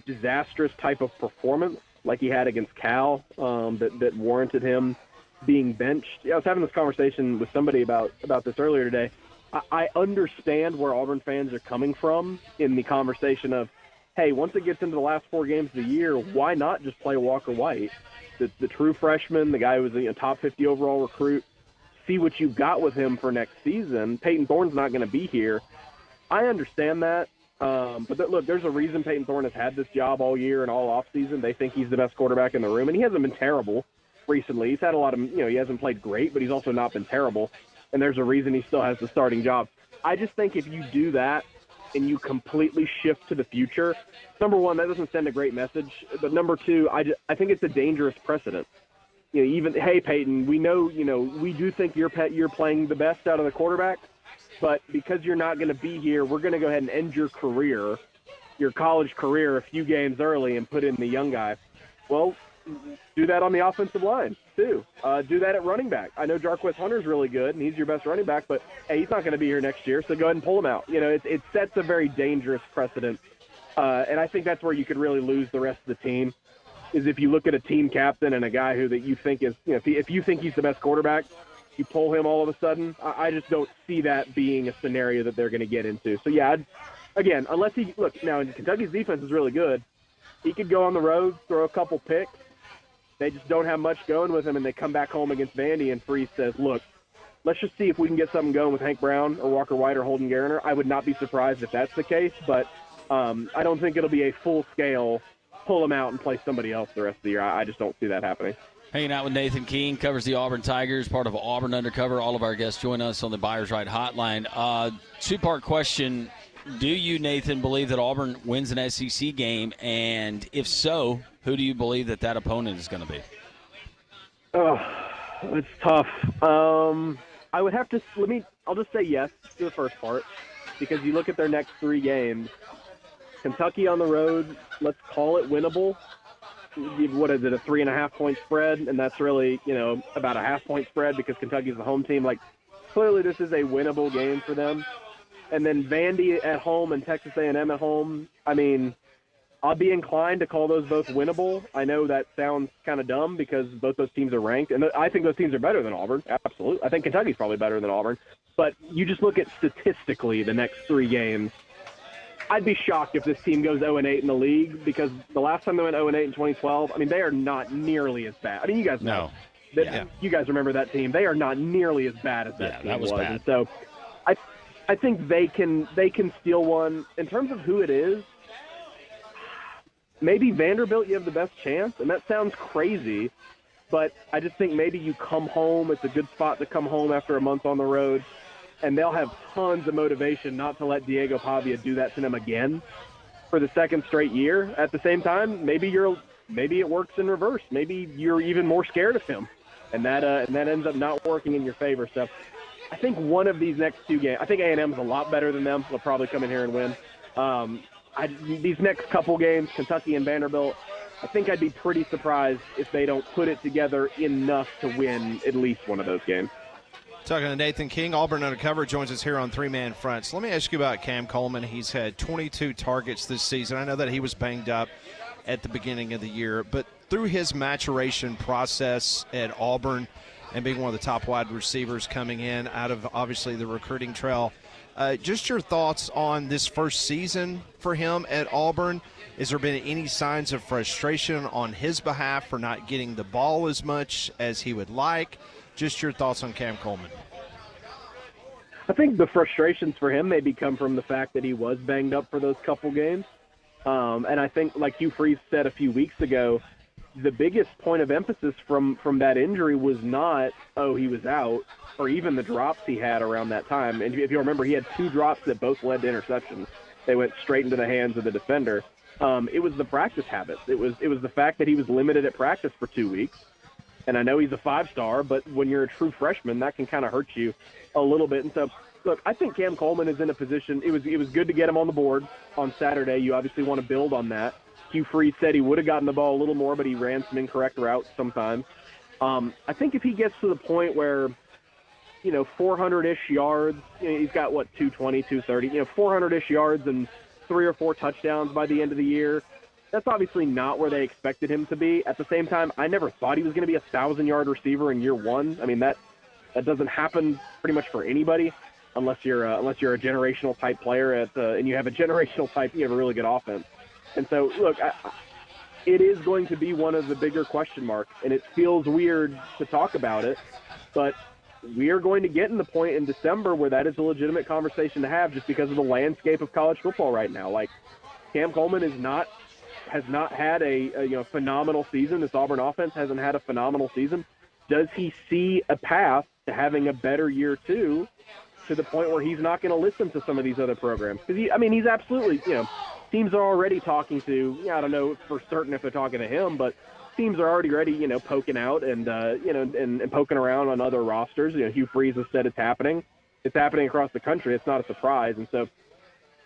S15: disastrous type of performance like he had against Cal that warranted him being benched. I was having this conversation with somebody about this earlier today. I understand where Auburn fans are coming from in the conversation of, hey, once it gets into the last 4 games of the year, why not just play Walker White, the true freshman, the guy who was a top 50 overall recruit? See what you've got with him for next season. Peyton Thorne's not going to be here. I understand that. But look, there's a reason Peyton Thorne has had this job all year and all offseason. They think he's the best quarterback in the room, and he hasn't been terrible recently. He's had a lot of, he hasn't played great, but he's also not been terrible. And there's a reason he still has the starting job. I just think if you do that and you completely shift to the future, number one, that doesn't send a great message. But number two, I think it's a dangerous precedent. Even, hey, Peyton, we know, we do think you're playing the best out of the quarterback, but because you're not going to be here, we're going to go ahead and end your career, your college career, a few games early and put in the young guy. Well, do that on the offensive line, too. Do that at running back. I know Jarquez Hunter's really good, and he's your best running back, but, hey, he's not going to be here next year, so go ahead and pull him out. It sets a very dangerous precedent, and I think that's where you could really lose the rest of the team, is if you look at a team captain and a guy that you think is, if you think he's the best quarterback, you pull him all of a sudden. I just don't see that being a scenario that they're going to get into. So, yeah, again, unless he – look, now Kentucky's defense is really good. He could go on the road, throw a couple picks. They just don't have much going with him, and they come back home against Vandy, and Freeze says, look, let's just see if we can get something going with Hank Brown or Walker White or Holden Garner. I would not be surprised if that's the case, but I don't think it'll be a full-scale pull him out and play somebody else the rest of the year. I just don't see that happening.
S2: Hanging out with Nathan Keene, covers the Auburn Tigers, part of Auburn Undercover. All of our guests join us on the Buyers Right Hotline. 2-part question. Do you, Nathan, believe that Auburn wins an SEC game? And if so, who do you believe that opponent is going to be?
S15: Oh, it's tough. I would have to I'll just say yes to the first part, because you look at their next 3 games. Kentucky on the road, let's call it winnable. What is it, a 3.5-point spread? And that's really, about a half-point spread because Kentucky's the home team. Like, clearly this is a winnable game for them. And then Vandy at home and Texas A&M at home, I mean, I'll be inclined to call those both winnable. I know that sounds kind of dumb because both those teams are ranked, and I think those teams are better than Auburn, absolutely. I think Kentucky's probably better than Auburn. But you just look at statistically the next 3 games, I'd be shocked if this team goes 0-8 in the league because the last time they went 0-8 in 2012, I mean, they are not nearly as bad. I mean, you guys know. You guys remember that team. They are not nearly as bad as that team
S2: that was bad.
S15: And so I think they can steal one. In terms of who it is, maybe Vanderbilt you have the best chance, and that sounds crazy, but I just think maybe you come home. It's a good spot to come home after a month on the road, and they'll have tons of motivation not to let Diego Pavia do that to them again for the second straight year. At the same time, maybe it works in reverse. Maybe you're even more scared of him, and that ends up not working in your favor. So I think one of these next 2 games, I think A&M is a lot better than them. They'll probably come in here and win. These next couple games, Kentucky and Vanderbilt, I think I'd be pretty surprised if they don't put it together enough to win at least one of those games.
S1: Talking to Nathan King, Auburn Undercover joins us here on 3-Man Fronts. Let me ask you about Cam Coleman. He's had 22 targets this season. I know that he was banged up at the beginning of the year, but through his maturation process at Auburn and being one of the top wide receivers coming in out of obviously the recruiting trail, just your thoughts on this first season for him at Auburn. Has there been any signs of frustration on his behalf for not getting the ball as much as he would like? Just your thoughts on Cam Coleman.
S15: I think the frustrations for him maybe come from the fact that he was banged up for those couple games. And I think, like Hugh Freeze said a few weeks ago, the biggest point of emphasis from that injury was not, he was out, or even the drops he had around that time. And if you remember, he had 2 drops that both led to interceptions. They went straight into the hands of the defender. It was the practice habits. It was the fact that he was limited at practice for 2 weeks. And I know he's a 5-star, but when you're a true freshman, that can kind of hurt you a little bit. And so, look, I think Cam Coleman is in a position. It was good to get him on the board on Saturday. You obviously want to build on that. Hugh Freeze said he would have gotten the ball a little more, but he ran some incorrect routes sometimes. I think if he gets to the point where, 400-ish yards, he's got, 220, 230, 400-ish yards and 3 or 4 touchdowns by the end of the year, that's obviously not where they expected him to be. At the same time, I never thought he was going to be a 1,000-yard receiver in year 1. I mean, that doesn't happen pretty much for anybody unless you're a generational type player and you have a generational type, you have a really good offense. And so, look, it is going to be one of the bigger question marks, and it feels weird to talk about it, but we are going to get in the point in December where that is a legitimate conversation to have just because of the landscape of college football right now. Like, Cam Coleman has not had a phenomenal season. This Auburn offense hasn't had a phenomenal season. Does he see a path to having a better year 2 to the point where he's not going to listen to some of these other programs? Because he's absolutely, teams are already talking to, I don't know for certain if they're talking to him, but teams are already ready, poking out and poking around on other rosters. Hugh Freeze has said it's happening. It's happening across the country. It's not a surprise. And so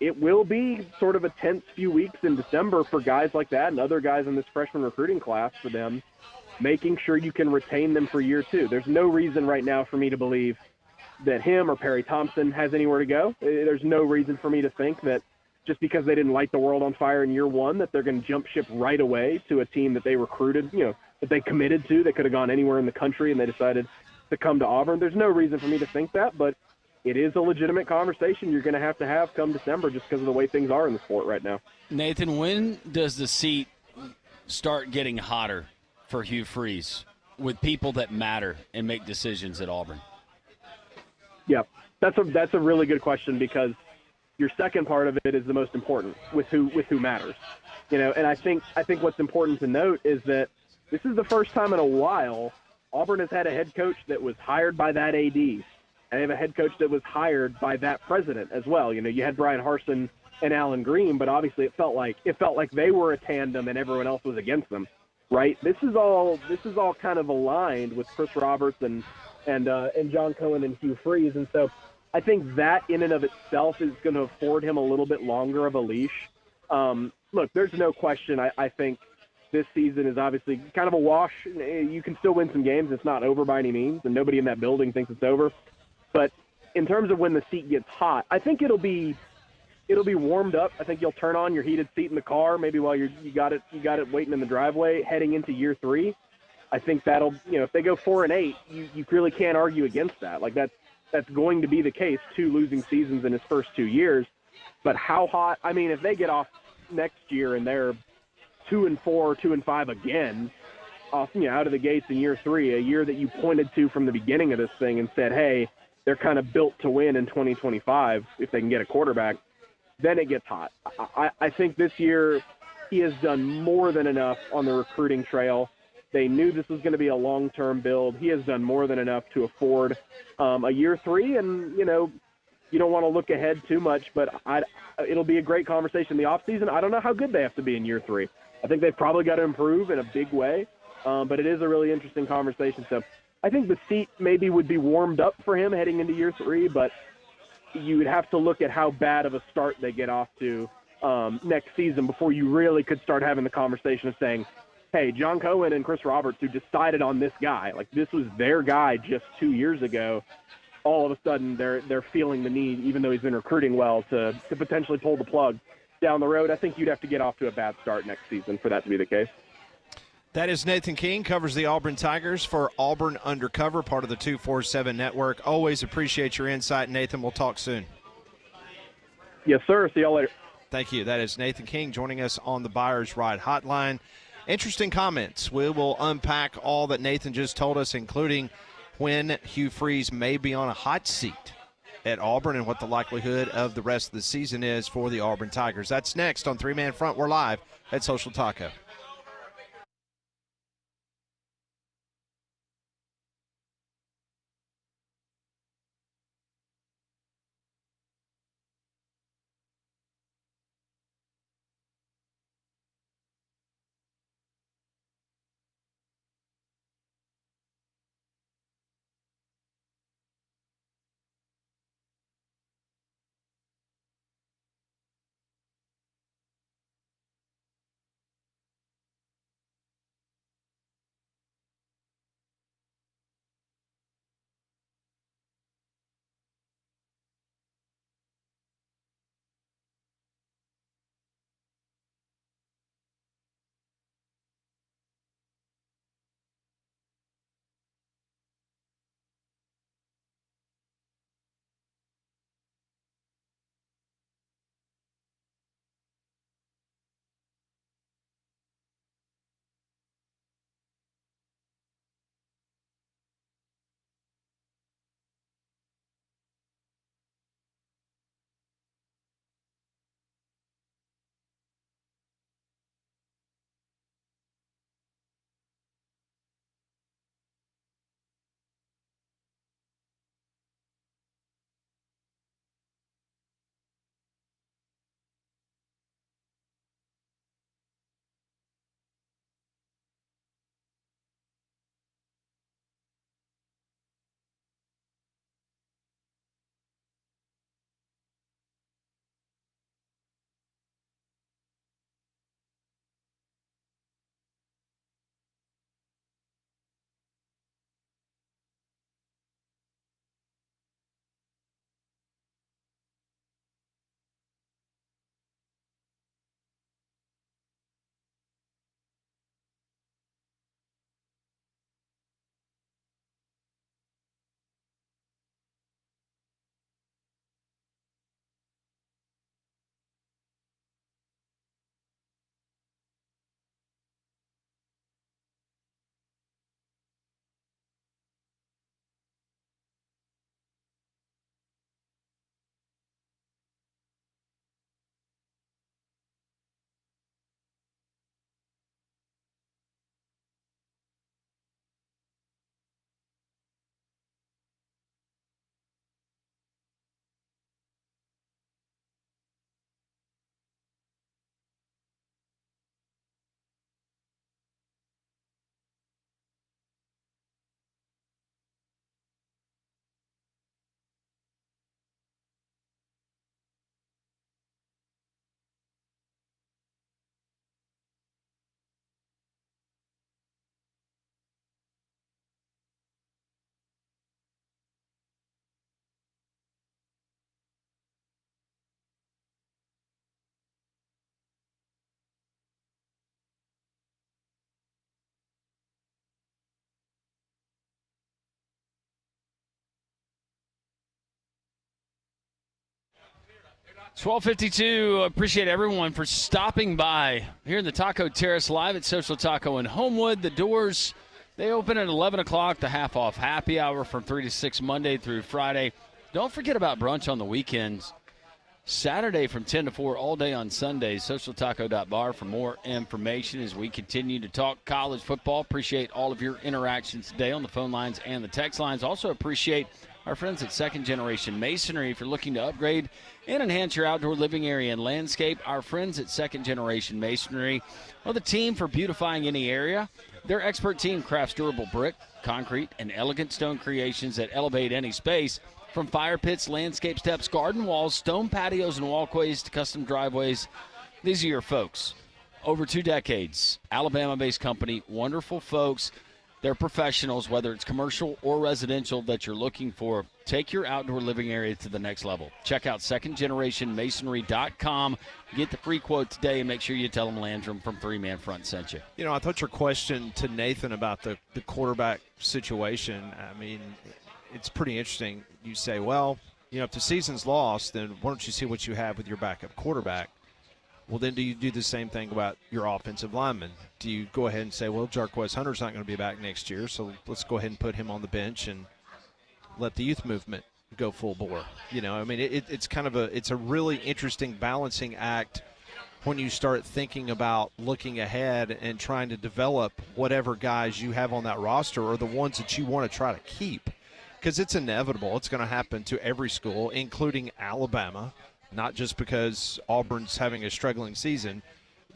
S15: it will be sort of a tense few weeks in December for guys like that and other guys in this freshman recruiting class for them, making sure you can retain them for year 2. There's no reason right now for me to believe that him or Perry Thompson has anywhere to go. There's no reason for me to think that just because they didn't light the world on fire in year 1 that they're going to jump ship right away to a team that they recruited, that they committed to. They could have gone anywhere in the country and they decided to come to Auburn. There's no reason for me to think that, but it is a legitimate conversation you're going to have come December just because of the way things are in the sport right now.
S2: Nathan, when does the seat start getting hotter for Hugh Freeze with people that matter and make decisions at Auburn?
S15: Yeah, that's a really good question because your second part of it is the most important with who matters. And I think what's important to note is that this is the first time in a while Auburn has had a head coach that was hired by that AD. And they have a head coach that was hired by that president as well. You had Brian Harsin and Alan Green, but obviously it felt like they were a tandem and everyone else was against them, right? This is all kind of aligned with Chris Roberts and John Cohen and Hugh Freeze, and so I think that in and of itself is going to afford him a little bit longer of a leash. Look, there's no question. I think this season is obviously kind of a wash. You can still win some games. It's not over by any means, and nobody in that building thinks it's over. But in terms of when the seat gets hot, I think it'll be warmed up. I think you'll turn on your heated seat in the car, maybe while you got it waiting in the driveway heading into year 3. I think that'll, if they go 4-8, you really can't argue against that. Like that's going to be the case, 2 losing seasons in his first 2 years. But how hot? I mean, if they get off next year and they're 2-4, 2-5 again, off out of the gates in year 3, a year that you pointed to from the beginning of this thing and said, hey, they're kind of built to win in 2025 if they can get a quarterback, then it gets hot. I think this year he has done more than enough on the recruiting trail. They knew this was going to be a long-term build. He has done more than enough to afford a year 3, and, you don't want to look ahead too much, but it'll be a great conversation in the offseason. I don't know how good they have to be in year 3. I think they've probably got to improve in a big way, but it is a really interesting conversation. So I think the seat maybe would be warmed up for him heading into year 3, but you would have to look at how bad of a start they get off to next season before you really could start having the conversation of saying, hey, John Cohen and Chris Roberts, who decided on this guy, like this was their guy just 2 years ago, all of a sudden they're feeling the need, even though he's been recruiting well, to potentially pull the plug down the road. I think you'd have to get off to a bad start next season for that to be the case.
S1: That is Nathan King, covers the Auburn Tigers for Auburn Undercover, part of the 247 Network. Always appreciate your insight, Nathan. We'll talk soon.
S15: Yes, sir. See y'all later.
S1: Thank you. That is Nathan King joining us on the Buyers Ride Hotline. Interesting comments. We will unpack all that Nathan just told us, including when Hugh Freeze may be on a hot seat at Auburn and what the likelihood of the rest of the season is for the Auburn Tigers. That's next on 3-Man Front. We're live at Social Taco.
S2: 12:52. Appreciate everyone for stopping by here in the Taco Terrace live at Social Taco in Homewood. The doors, they open at 11 o'clock, the half-off happy hour from 3 to 6 Monday through Friday. Don't forget about brunch on the weekends. Saturday from 10 to 4 all day on Sundays. SocialTaco.bar for more information as we continue to talk college football. Appreciate all of your interactions today on the phone lines and the text lines. Also appreciate our friends at Second Generation Masonry. If you're looking to upgrade and enhance your outdoor living area and landscape, our friends at Second Generation Masonry are the team for beautifying any area. Their expert team crafts durable brick, concrete, and elegant stone creations that elevate any space. From fire pits, landscape steps, garden walls, stone patios, and walkways to custom driveways, these are your folks. Over 2 decades, Alabama-based company, wonderful folks. They're professionals, whether it's commercial or residential that you're looking for. Take your outdoor living area to the next level. Check out secondgenerationmasonry.com. Get the free quote today and make sure you tell them Landrum from 3-Man Front sent you.
S1: You know, I thought your question to Nathan about the quarterback situation, I mean, it's pretty interesting. You say, well, you know, if the season's lost, then why don't you see what you have with your backup quarterback? Well, then do you do the same thing about your offensive lineman? Do you go ahead and say, well, Jarquez Hunter's not going to be back next year, so let's go ahead and put him on the bench and let the youth movement go full bore? You know, I mean, it's kind of it's a really interesting balancing act when you start thinking about looking ahead and trying to develop whatever guys you have on that roster or the ones that you want to try to keep. Because it's inevitable. It's going to happen to every school, including Alabama. Not just because Auburn's having a struggling season.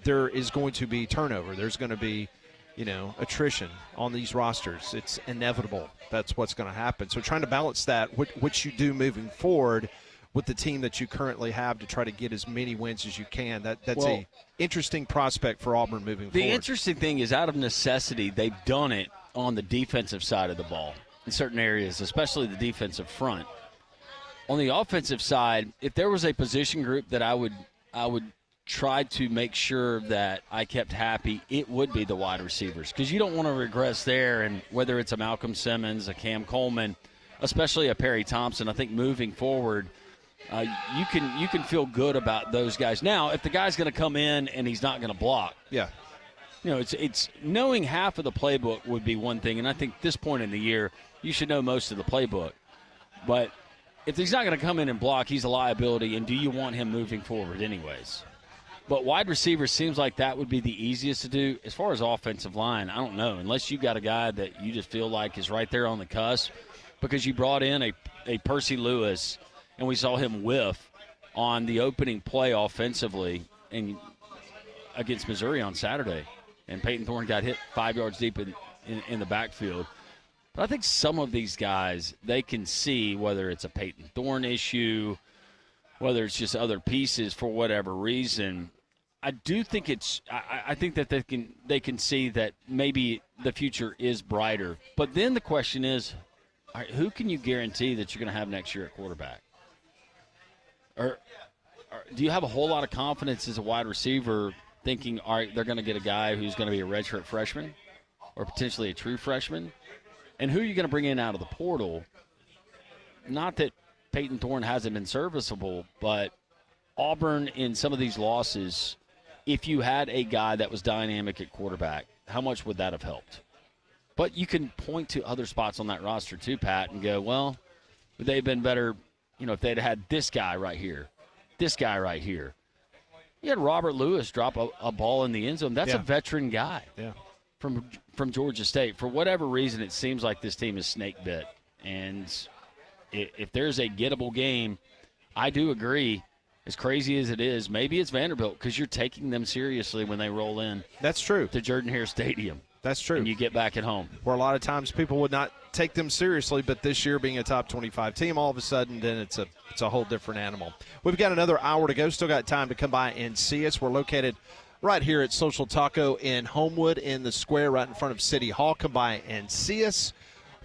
S1: There is going to be turnover. There's going to be, you know, attrition on these rosters. It's inevitable. That's what's going to happen. So trying to balance that, which you do moving forward with the team that you currently have to try to get as many wins as you can. That's a interesting prospect for Auburn moving forward.
S2: The interesting thing is, out of necessity, they've done it on the defensive side of the ball in certain areas, especially the defensive front. On the offensive side, if there was a position group that I would try to make sure that I kept happy, it would be the wide receivers, because you don't want to regress there. And whether it's a Malcolm Simmons, a Cam Coleman, especially a Perry Thompson, I think moving forward, you can feel good about those guys. Now, if the guy's going to come in and he's not going to block,
S1: yeah,
S2: you know, it's knowing half of the playbook would be one thing, and I think at this point in the year you should know most of the playbook, but if he's not going to come in and block, he's a liability, and do you want him moving forward anyways? But wide receiver seems like that would be the easiest to do. As far as offensive line, I don't know. Unless you got a guy that you just feel like is right there on the cusp, because you brought in a Percy Lewis, and we saw him whiff on the opening play offensively and against Missouri on Saturday, and Peyton Thorne got hit 5 yards deep in the backfield. But I think some of these guys, they can see whether it's a Peyton Thorne issue, whether it's just other pieces for whatever reason. I do think I think that they can see that maybe the future is brighter. But then the question is, all right, who can you guarantee that you're going to have next year at quarterback? Or do you have a whole lot of confidence as a wide receiver thinking, all right, they're going to get a guy who's going to be a redshirt freshman or potentially a true freshman? And who are you going to bring in out of the portal? Not that Peyton Thorne hasn't been serviceable, but Auburn in some of these losses, if you had a guy that was dynamic at quarterback, how much would that have helped? But you can point to other spots on that roster too, Pat, and go, well, would they have been better, you know, if they'd had this guy right here, this guy right here. You had Robert Lewis drop a ball in the end zone. That's a veteran guy.
S1: Yeah.
S2: From Georgia State. For whatever reason, it seems like this team is snake bit. And if there's a gettable game, I do agree, as crazy as it is, maybe it's Vanderbilt, because you're taking them seriously when they roll in.
S1: That's true.
S2: To Jordan-Hare Stadium.
S1: That's true.
S2: And you get back at home.
S1: Where a lot of times people would not take them seriously, but this year being a top 25 team, all of a sudden, then it's a whole different animal. We've got another hour to go. Still got time to come by and see us. We're located right here at Social Taco in Homewood in the square right in front of City Hall. Come by and see us.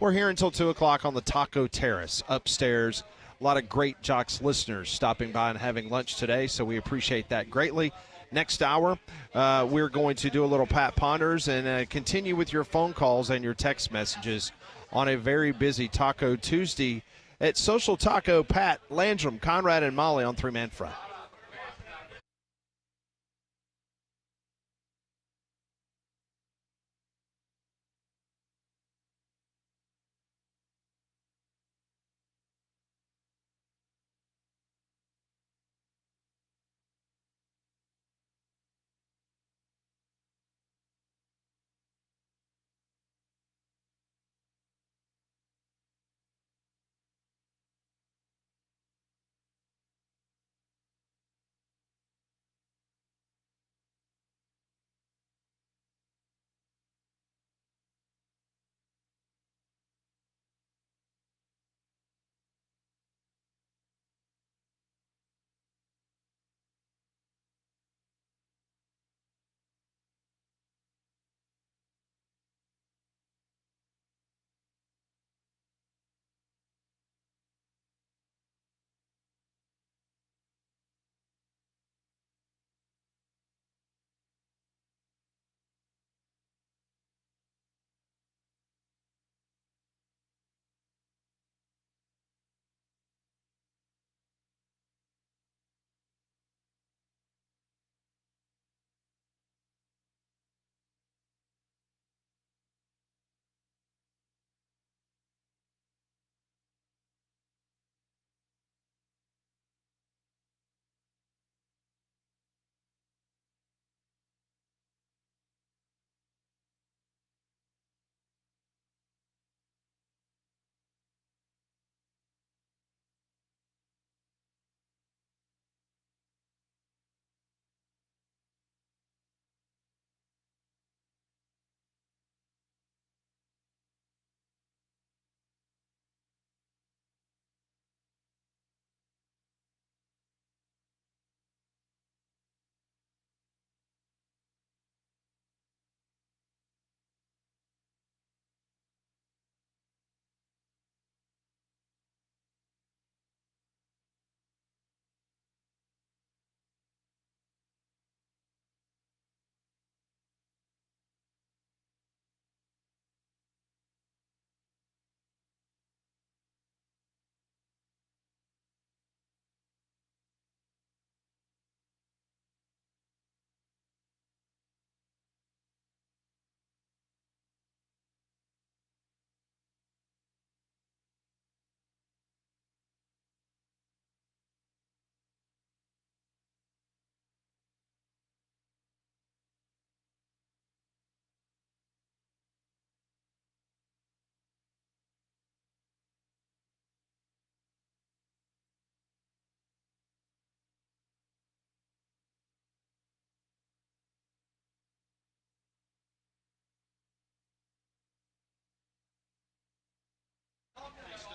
S1: We're here until 2 o'clock on the Taco Terrace upstairs. A lot of great Jocks listeners stopping by and having lunch today, so we appreciate that greatly. Next hour, we're going to do a little Pat Ponders and continue with your phone calls and your text messages on a very busy Taco Tuesday at Social Taco. Pat, Landrum, Conrad, and Molly on 3-Man Front.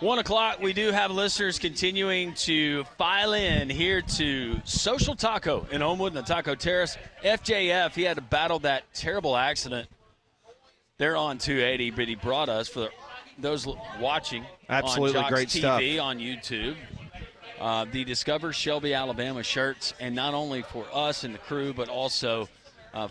S2: 1 o'clock, we do have listeners continuing to file in here to Social Taco in Homewood and the Taco Terrace. FJF, he had to battle that terrible accident there on 280, but he brought us, for those watching
S1: Absolutely
S2: on Jocks
S1: great
S2: TV
S1: stuff.
S2: on YouTube, the Discover Shelby, Alabama shirts, and not only for us and the crew, but also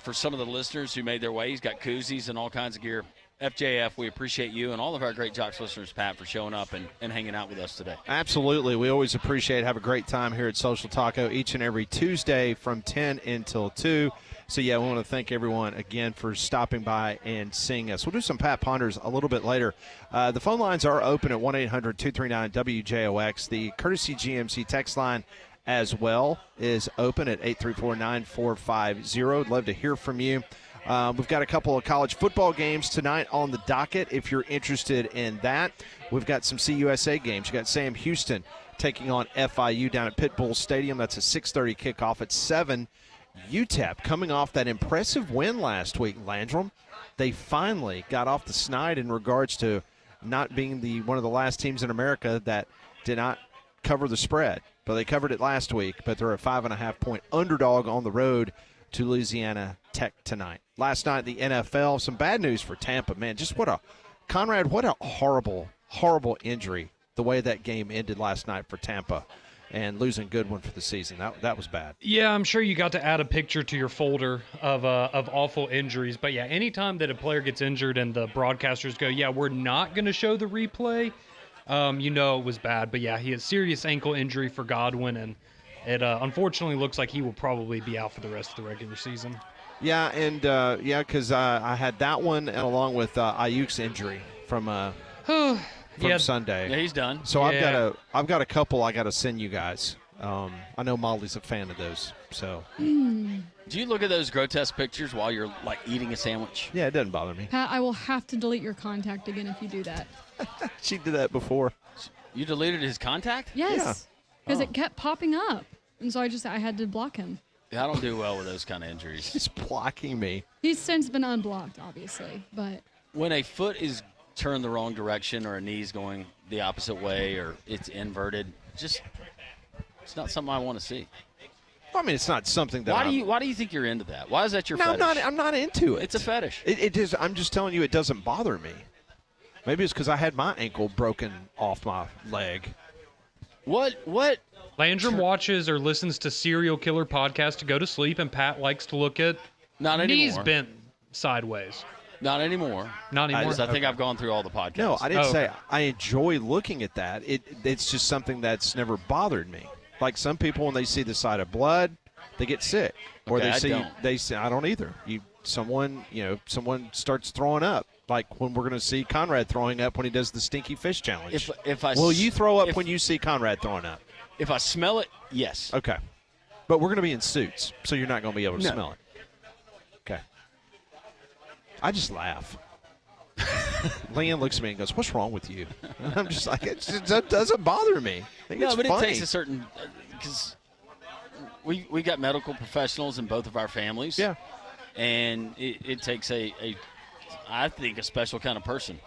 S2: for some of the listeners who made their way. He's got koozies and all kinds of gear. FJF, we appreciate you and all of our great Jocks listeners, Pat, for showing up and hanging out with us today.
S1: Absolutely. We always appreciate it. Have a great time here at Social Taco each and every Tuesday from 10 until 2. So, yeah, we want to thank everyone again for stopping by and seeing us. We'll do some Pat Ponders a little bit later. The phone lines are open at 1-800-239-WJOX. The Courtesy GMC text line as well is open at 834-9450. I'd love to hear from you. We've got a couple of college football games tonight on the docket if you're interested in that. We've got some CUSA games. You got Sam Houston taking on FIU down at Pit Bull Stadium. That's a 6:30 kickoff at 7. UTEP coming off that impressive win last week, Landrum. They finally got off the snide in regards to not being one of the last teams in America that did not cover the spread. But they covered it last week, but they're a 5.5-point underdog on the road to Louisiana Tech tonight. Last night, the NFL, some bad news for Tampa. Man, just what a horrible, horrible injury, the way that game ended last night for Tampa, and losing Goodwin for the season. That was bad.
S4: Yeah, I'm sure you got to add a picture to your folder of awful injuries. But, yeah, anytime that a player gets injured and the broadcasters go, yeah, we're not going to show the replay, you know it was bad. But, yeah, he had serious ankle injury for Godwin, and it unfortunately looks like he will probably be out for the rest of the regular season.
S1: Yeah, and because I had that one, and along with Ayuk's injury from Sunday.
S2: Yeah, he's done.
S1: So I've got a couple I got to send you guys. I know Molly's a fan of those. So.
S2: Do you look at those grotesque pictures while you're like eating a sandwich?
S1: Yeah, it doesn't bother me.
S5: Pat, I will have to delete your contact again if you do that.
S1: She did that before.
S2: You deleted his contact?
S5: Yes, because it kept popping up, and so I had to block him.
S2: Yeah, I don't do well with those kind of injuries.
S1: He's blocking me.
S5: He's since been unblocked, obviously, but
S2: when a foot is turned the wrong direction or a knee's going the opposite way or it's inverted, it's not something I want to see.
S1: Well, I mean, it's not something that
S2: Why do you think you're into that? Why is that your fetish?
S1: I'm not into it.
S2: It's a fetish.
S1: It is. I'm just telling you, it doesn't bother me. Maybe it's because I had my ankle broken off my leg.
S2: What?
S4: Landrum watches or listens to serial killer podcasts to go to sleep, and Pat likes to look at knees bent sideways.
S2: Not anymore.
S4: Not anymore?
S2: I think I've gone through all the podcasts.
S1: No, I didn't say I enjoy looking at that. It's just something that's never bothered me. Like some people, when they see the sight of blood, they get sick. Or
S2: Okay,
S1: they say, I don't either. Someone starts throwing up. Like when we're going to see Conrad throwing up when he does the stinky fish challenge. Will you throw up when you see Conrad throwing up?
S2: If I smell it, yes.
S1: Okay. But we're going to be in suits, so you're not going to be able to smell it. Okay. I just laugh. Leanne looks at me and goes, "What's wrong with you?" And I'm just like, that doesn't bother me.
S2: But
S1: funny.
S2: it takes a certain because we got medical professionals in both of our families.
S1: Yeah.
S2: And it takes I think a special kind of person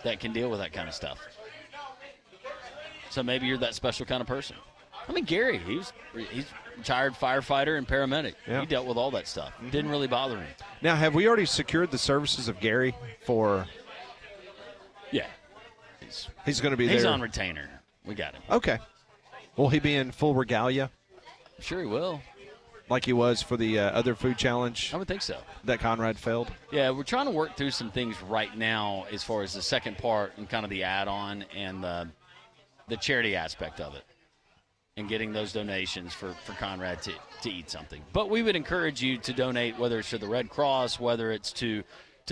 S2: that can deal with that kind of stuff. So maybe you're that special kind of person. I mean, Gary, he's retired firefighter and paramedic.
S1: Yeah.
S2: He dealt with all that stuff. It didn't really bother him.
S1: Now, have we already secured the services of Gary for?
S2: Yeah.
S1: He's going to be there.
S2: He's on retainer. We got him.
S1: Okay. Will he be in full regalia?
S2: I'm sure he will.
S1: Like he was for the other food challenge?
S2: I would think so.
S1: That Conrad failed?
S2: Yeah, we're trying to work through some things right now as far as the second part and kind of the add-on and the charity aspect of it and getting those donations for Conrad to eat something. But we would encourage you to donate, whether it's to the Red Cross, whether it's to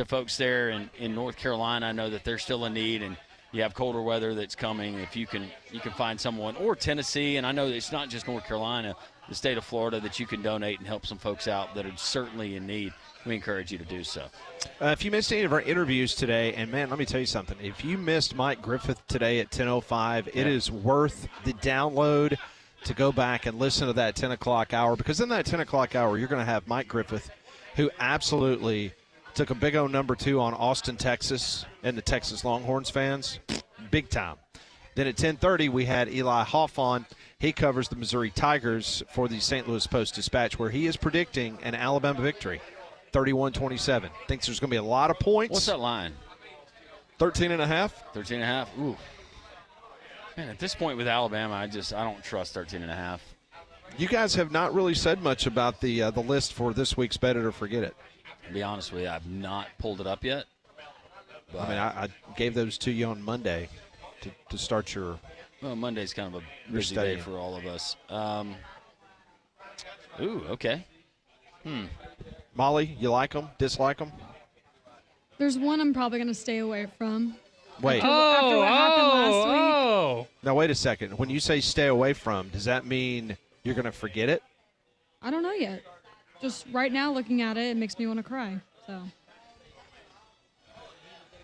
S2: folks there in North Carolina. I know that they're still in need, and you have colder weather that's coming. If you can find someone, or Tennessee, and I know that it's not just North Carolina, the state of Florida, that you can donate and help some folks out that are certainly in need. We encourage you to do so.
S1: If you missed any of our interviews today, and, man, let me tell you something. If you missed Mike Griffith today at 10:05, it is worth the download to go back and listen to that 10 o'clock hour, because in that 10 o'clock hour, you're going to have Mike Griffith, who absolutely took a big old number 2 on Austin, Texas, and the Texas Longhorns fans. big time. Then at 10:30, we had Eli Hoff on. He covers the Missouri Tigers for the St. Louis Post-Dispatch, where he is predicting an Alabama victory, 31-27. Thinks there's going to be a lot of points.
S2: What's that line?
S1: 13.5.
S2: 13.5. Ooh. Man, at this point with Alabama, I don't trust 13.5.
S1: You guys have not really said much about the list for this week's Bet It or Forget It.
S2: To be honest with you, I've not pulled it up yet. But
S1: I mean, I gave those to you on Monday to start your.
S2: Well, Monday's kind of a busy day for all of us. Okay.
S1: Molly, you like them? Dislike them?
S5: There's one I'm probably going to stay away from.
S1: Wait.
S5: After what happened last week.
S1: Now, wait a second. When you say stay away from, does that mean you're going to forget it?
S5: I don't know yet. Just right now, looking at it, it makes me want to cry. So.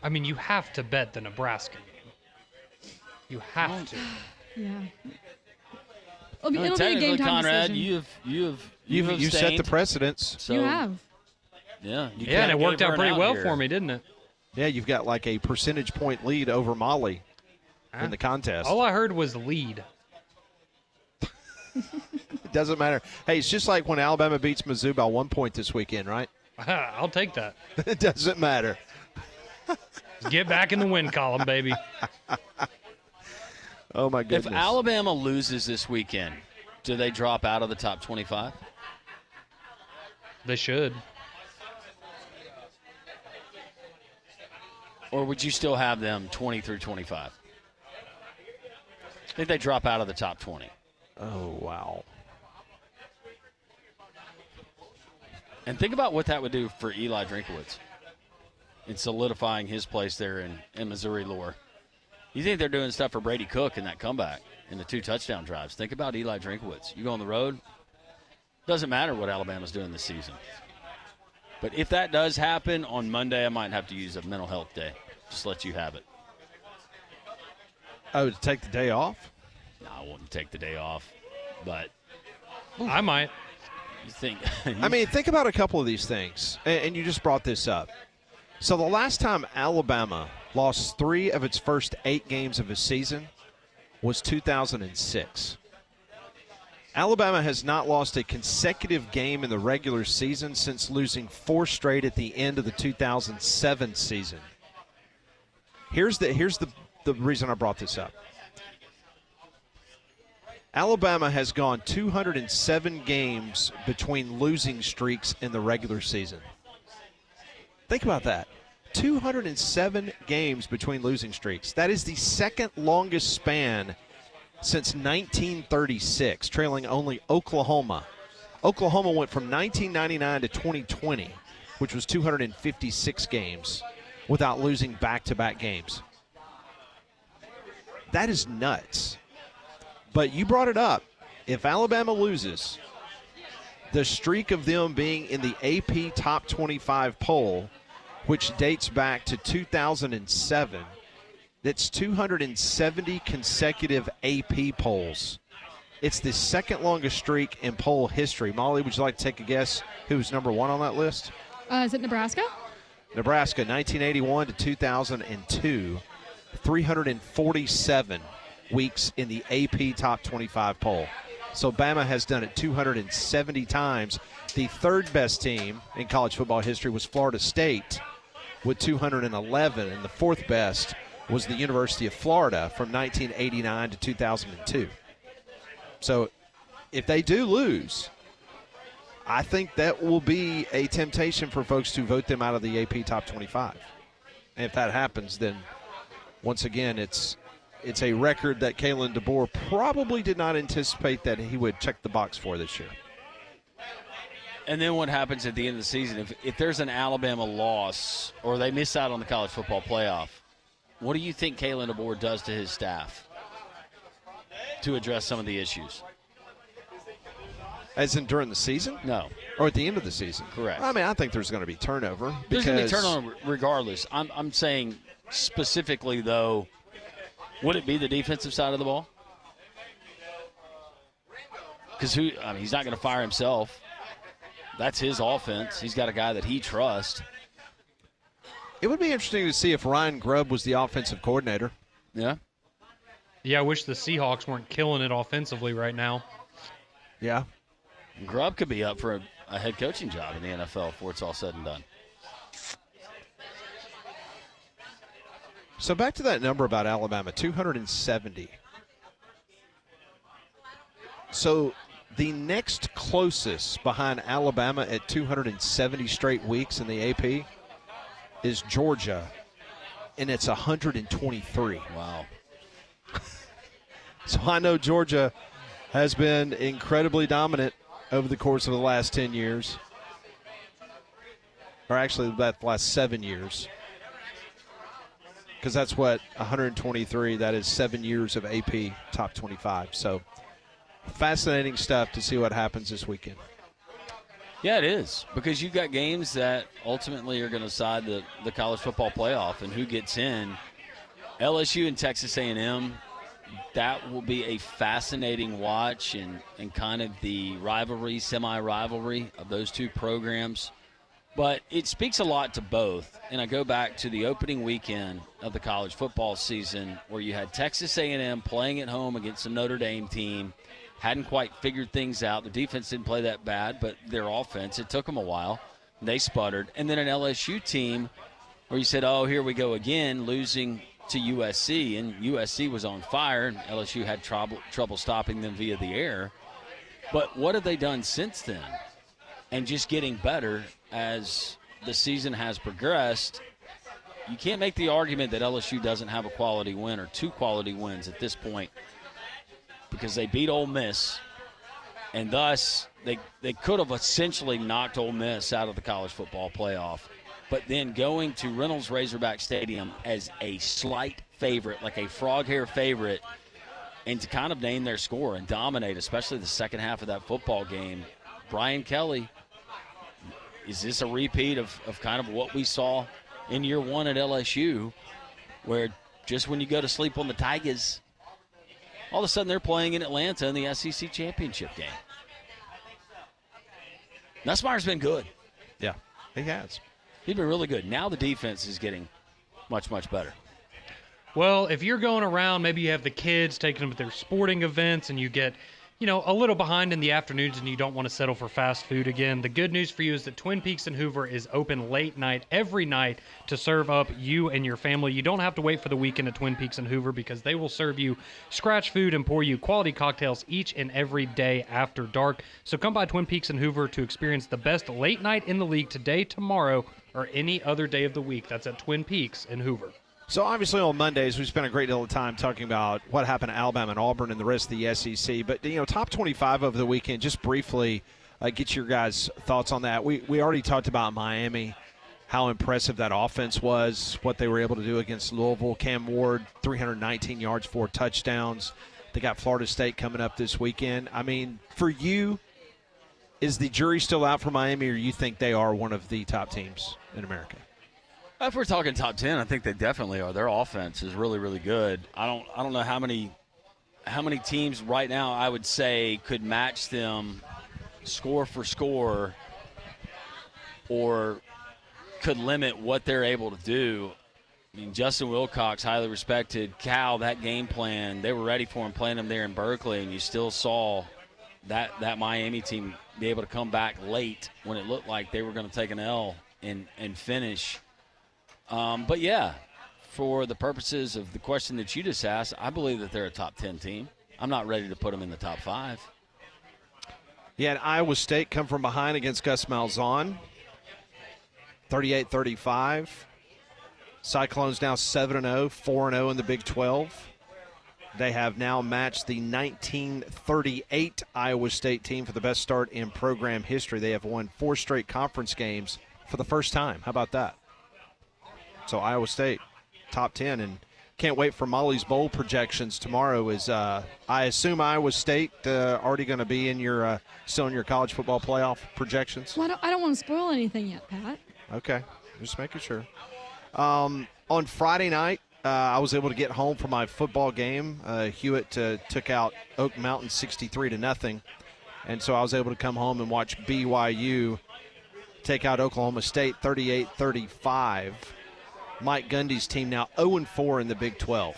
S4: I mean, you have to bet the Nebraska game. You have to.
S5: Yeah. It'll be a game time
S2: Conrad,
S5: decision.
S1: You set the precedence.
S2: So,
S5: you have.
S2: Yeah.
S4: And it worked out pretty well for me, didn't it?
S1: Yeah, you've got like a percentage point lead over Molly in the contest.
S4: All I heard was lead.
S1: It doesn't matter. Hey, it's just like when Alabama beats Mizzou by 1 point this weekend, right?
S4: I'll take that.
S1: It doesn't matter.
S4: Get back in the win column, baby.
S1: Oh, my goodness.
S2: If Alabama loses this weekend, do they drop out of the top 25?
S4: They should.
S2: Or would you still have them 20 through 25? I think they drop out of the top 20.
S1: Oh, wow.
S2: And think about what that would do for Eli Drinkowitz in solidifying his place there in Missouri lore. You think they're doing stuff for Brady Cook in that comeback in the 2 touchdown drives. Think about Eli Drinkowitz. You go on the road, doesn't matter what Alabama's doing this season. But if that does happen on Monday, I might have to use a mental health day. Just let you have it.
S1: Oh, to take the day off?
S2: No, I wouldn't take the day off. But
S4: I might.
S2: You think?
S1: I mean, think about a couple of these things, and you just brought this up. So the last time Alabama lost 3 of its first 8 games of a season was 2006. Alabama has not lost a consecutive game in the regular season since losing 4 straight at the end of the 2007 season. Here's the reason I brought this up. Alabama has gone 207 games between losing streaks in the regular season. Think about that. 207 games between losing streaks. That is the second longest span since 1936, trailing only Oklahoma. Oklahoma went from 1999 to 2020, which was 256 games, without losing back-to-back games. That is nuts. But you brought it up. If Alabama loses, the streak of them being in the AP Top 25 poll, which dates back to 2007, that's 270 consecutive AP polls. It's the second longest streak in poll history. Molly, would you like to take a guess who's number 1 on that list?
S5: Is it Nebraska?
S1: Nebraska, 1981 to 2002, 347 weeks in the AP Top 25 poll. So Bama has done it 270 times. The third best team in college football history was Florida State with 211, and the fourth best was the University of Florida from 1989 to 2002. So if they do lose, I think that will be a temptation for folks to vote them out of the AP Top 25. And if that happens, then once again, it's a record that Kalen DeBoer probably did not anticipate that he would check the box for this year.
S2: And then what happens at the end of the season? If there's an Alabama loss or they miss out on the college football playoff, what do you think Kalen DeBoer does to his staff to address some of the issues?
S1: As in during the season?
S2: No.
S1: Or at the end of the season?
S2: Correct.
S1: I mean, I think there's going to be turnover.
S2: There's going to be turnover regardless. I'm saying specifically, though, would it be the defensive side of the ball? Because he's not going to fire himself. That's his offense. He's got a guy that he trusts.
S1: It would be interesting to see if Ryan Grubb was the offensive coordinator.
S2: Yeah.
S4: Yeah, I wish the Seahawks weren't killing it offensively right now.
S1: Yeah.
S2: Grubb could be up for a head coaching job in the NFL before it's all said and done.
S1: So back to that number about Alabama, 270. So the next closest behind Alabama at 270 straight weeks in the AP is Georgia, and it's 123.
S2: Wow.
S1: So I know Georgia has been incredibly dominant over the course of the last 10 years, or actually the last 7 years, because that's what 123, that is 7 years of AP top 25. So fascinating stuff to see what happens this weekend.
S2: Yeah, it is, because you've got games that ultimately are going to decide the college football playoff and who gets in. LSU and Texas A&M, that will be a fascinating watch and kind of the rivalry, semi-rivalry of those two programs. But it speaks a lot to both. And I go back to the opening weekend of the college football season where you had Texas A&M playing at home against a Notre Dame team, hadn't quite figured things out. The defense didn't play that bad, but their offense, it took them a while. They sputtered. And then an LSU team where you said, oh, here we go again, losing to USC, and USC was on fire, and LSU had trouble stopping them via the air. But what have they done since then? And just getting better as the season has progressed. You can't make the argument that LSU doesn't have a quality win or two quality wins at this point, because they beat Ole Miss, and thus they could have essentially knocked Ole Miss out of the college football playoff. But then going to Reynolds Razorback Stadium as a slight favorite, like a frog hair favorite, and to kind of name their score and dominate, especially the second half of that football game. Brian Kelly, is this a repeat of kind of what we saw in year one at LSU, where just when you go to sleep on the Tigers, all of a sudden they're playing in Atlanta in the SEC championship game? Nussmeier's been good.
S1: Yeah, he has.
S2: He's been really good. Now the defense is getting much, much better.
S4: Well, if you're going around, maybe you have the kids taking them to their sporting events and you get, a little behind in the afternoons and you don't want to settle for fast food again. The good news for you is that Twin Peaks and Hoover is open late night every night to serve up you and your family. You don't have to wait for the weekend at Twin Peaks and Hoover, because they will serve you scratch food and pour you quality cocktails each and every day after dark. So come by Twin Peaks and Hoover to experience the best late night in the league today, tomorrow, or any other day of the week. That's at Twin Peaks and Hoover.
S1: So obviously on Mondays we spent a great deal of time talking about what happened to Alabama and Auburn and the rest of the SEC. But, top 25 over the weekend, just briefly get your guys' thoughts on that. We already talked about Miami, how impressive that offense was, what they were able to do against Louisville. Cam Ward, 319 yards, 4 touchdowns. They got Florida State coming up this weekend. I mean, for you, is the jury still out for Miami, or you think they are one of the top teams in America?
S2: If we're talking top 10, I think they definitely are. Their offense is really, really good. I don't know how many teams right now I would say could match them score for score, or could limit what they're able to do. I mean, Justin Wilcox, highly respected. Cal, that game plan, they were ready for him, playing him there in Berkeley, and you still saw that Miami team be able to come back late when it looked like they were going to take an L and finish. But, yeah, for the purposes of the question that you just asked, I believe that they're a top 10 team. I'm not ready to put them in the top 5.
S1: Yeah, and Iowa State come from behind against Gus Malzahn, 38-35. Cyclones now 7-0, 4-0 in the Big 12. They have now matched the 1938 Iowa State team for the best start in program history. They have won 4 straight conference games for the first time. How about that? So Iowa State, top 10, and can't wait for Molly's Bowl projections tomorrow. Is I assume Iowa State already going to be in your still in your college football playoff projections?
S5: Well, I don't want to spoil anything yet, Pat.
S1: Okay, just making sure. On Friday night, I was able to get home for my football game. Hewitt took out Oak Mountain 63-0, and so I was able to come home and watch BYU take out Oklahoma State 38-35. Mike Gundy's team now 0-4 in the Big 12.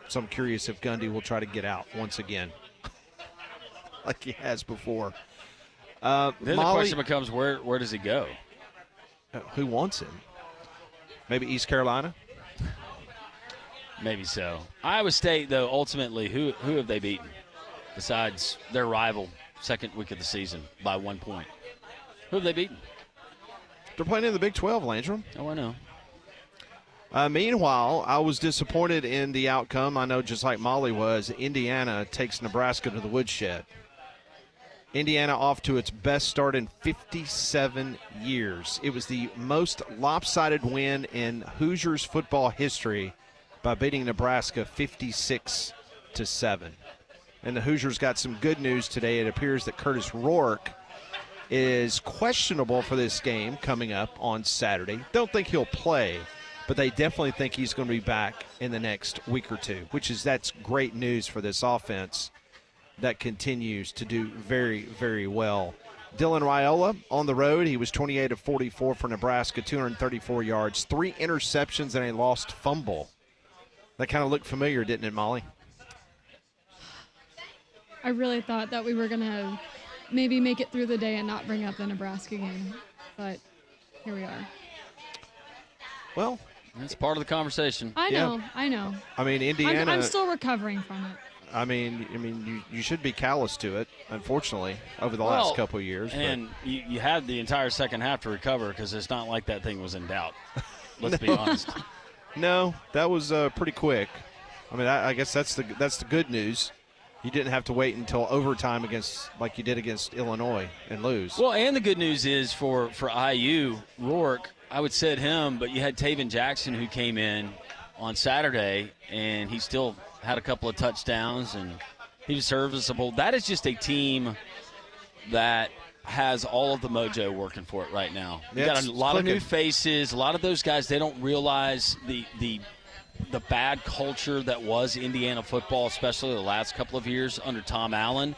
S1: So I'm curious if Gundy will try to get out once again, like he has before.
S2: Then the question becomes, where does he go?
S1: Who wants him? Maybe East Carolina?
S2: Maybe so. Iowa State, though, ultimately, who have they beaten besides their rival second week of the season by 1 point? Who have they beaten?
S1: They're playing in the Big 12, Landrum.
S2: Oh, I know.
S1: Meanwhile, I was disappointed in the outcome. I know just like Molly was, Indiana takes Nebraska to the woodshed. Indiana off to its best start in 57 years. It was the most lopsided win in Hoosiers football history by beating Nebraska 56-7. And the Hoosiers got some good news today. It appears that Curtis Rourke is questionable for this game coming up on Saturday. Don't think he'll play, but they definitely think he's going to be back in the next week or two, that's great news for this offense that continues to do very, very well. Dylan Raiola on the road. He was 28 of 44 for Nebraska, 234 yards, 3 interceptions, and a lost fumble. That kind of looked familiar, didn't it, Molly?
S5: I really thought that we were going to maybe make it through the day and not bring up the Nebraska game, but here we are.
S1: Well,
S2: it's part of the conversation.
S5: I know.
S1: I mean, Indiana.
S5: I'm still recovering from it.
S1: I mean, you should be callous to it, unfortunately, over the last couple of years.
S2: And you had the entire second half to recover because it's not like that thing was in doubt. Let's be honest.
S1: No, that was pretty quick. I mean, I guess that's the good news. You didn't have to wait until overtime like you did against Illinois and lose.
S2: Well, and the good news is for IU, Rourke, I would sit him, but you had Taven Jackson who came in on Saturday, and he still had a couple of touchdowns, and he was serviceable. That is just a team that has all of the mojo working for it right now. You got a lot of new faces. A lot of those guys, they don't realize the bad culture that was Indiana football, especially the last couple of years under Tom Allen.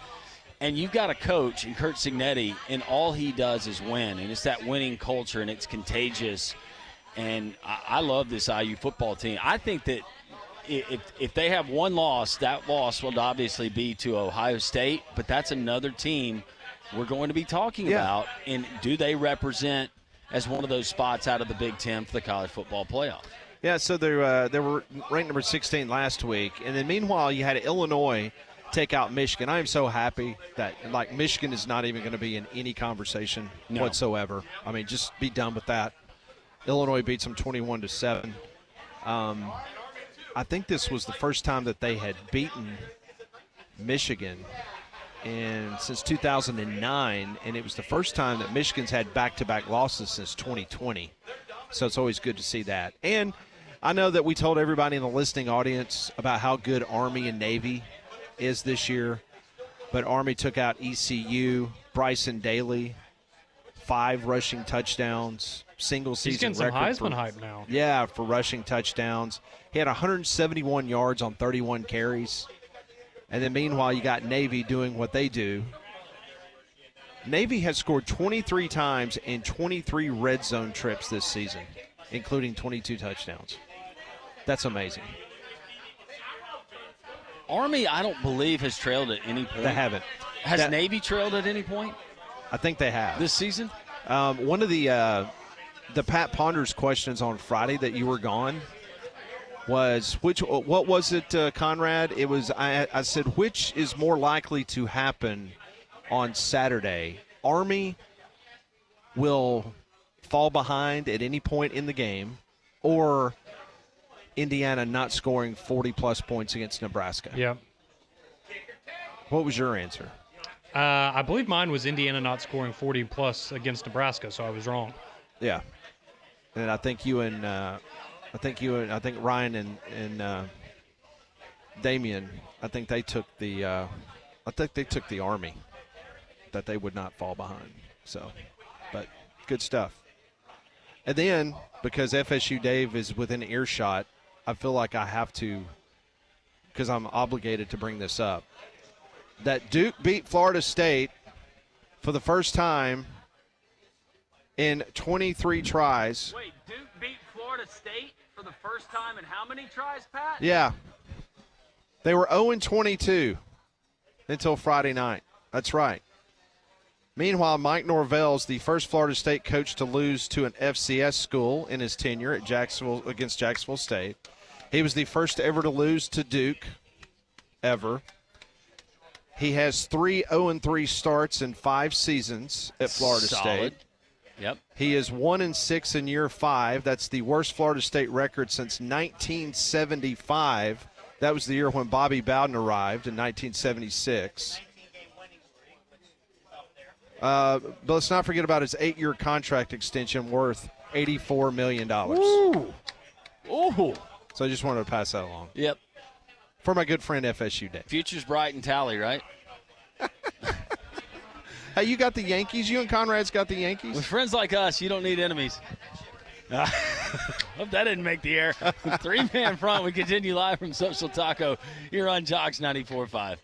S2: And you've got a coach in Kurt Cignetti, and all he does is win. And it's that winning culture, and it's contagious. And I love this IU football team. I think that if they have one loss, that loss will obviously be to Ohio State. But that's another team we're going to be talking about. And do they represent as one of those spots out of the Big Ten for the college football playoff?
S1: Yeah, so they were ranked number 16 last week. And then meanwhile, you had Illinois take out Michigan. I am so happy that, Michigan is not even going to be in any conversation whatsoever. I mean, just be done with that. Illinois beats them 21-7. I think this was the first time that they had beaten Michigan since 2009, and it was the first time that Michigan's had back-to-back losses since 2020. So it's always good to see that. And I know that we told everybody in the listening audience about how good Army and Navy is this year, but Army took out ECU, Bryson Daly, 5 rushing touchdowns, single season
S4: record. He's getting some Heisman hype now.
S1: Yeah, for rushing touchdowns. He had 171 yards on 31 carries. And then meanwhile, you got Navy doing what they do. Navy has scored 23 times in 23 red zone trips this season, including 22 touchdowns. That's amazing.
S2: Army, I don't believe, has trailed at any point.
S1: They haven't.
S2: Has Navy trailed at any point?
S1: I think they have.
S2: This season?
S1: One of the Pat Ponders questions on Friday that you were gone was, what was it, Conrad? It was, I said, which is more likely to happen on Saturday? Army will fall behind at any point in the game, or Indiana not scoring 40-plus points against Nebraska?
S4: Yeah.
S1: What was your answer?
S4: I believe mine was Indiana not scoring 40-plus against Nebraska, so I was wrong.
S1: Yeah. And I think Ryan and Damian, I think they took the Army, that they would not fall behind. So, but good stuff. And then, because FSU Dave is within earshot, I feel like I have to, because I'm obligated to bring this up, that Duke beat Florida State for the first time in 23 tries.
S2: Wait, Duke beat Florida State for the first time in how many tries, Pat?
S1: Yeah. They were 0-22 until Friday night. That's right. Meanwhile, Mike Norvell's the first Florida State coach to lose to an FCS school in his tenure at against Jacksonville State. He was the first ever to lose to Duke, ever. He has 3 0-3 starts in 5 seasons at Florida State.
S2: Yep.
S1: He is 1-6 in year 5. That's the worst Florida State record since 1975. That was the year when Bobby Bowden arrived in 1976. But let's not forget about his 8-year contract extension worth $84 million.
S2: Ooh. Ooh.
S1: So I just wanted to pass that along.
S2: Yep.
S1: For my good friend FSU Dave.
S2: Future's bright and tally, right?
S1: Hey, you got the Yankees? You and Conrad's got the Yankees?
S2: With friends like us, you don't need enemies. Hope that didn't make the air. 3-man front. We continue live from Social Taco here on Jocks 94.5.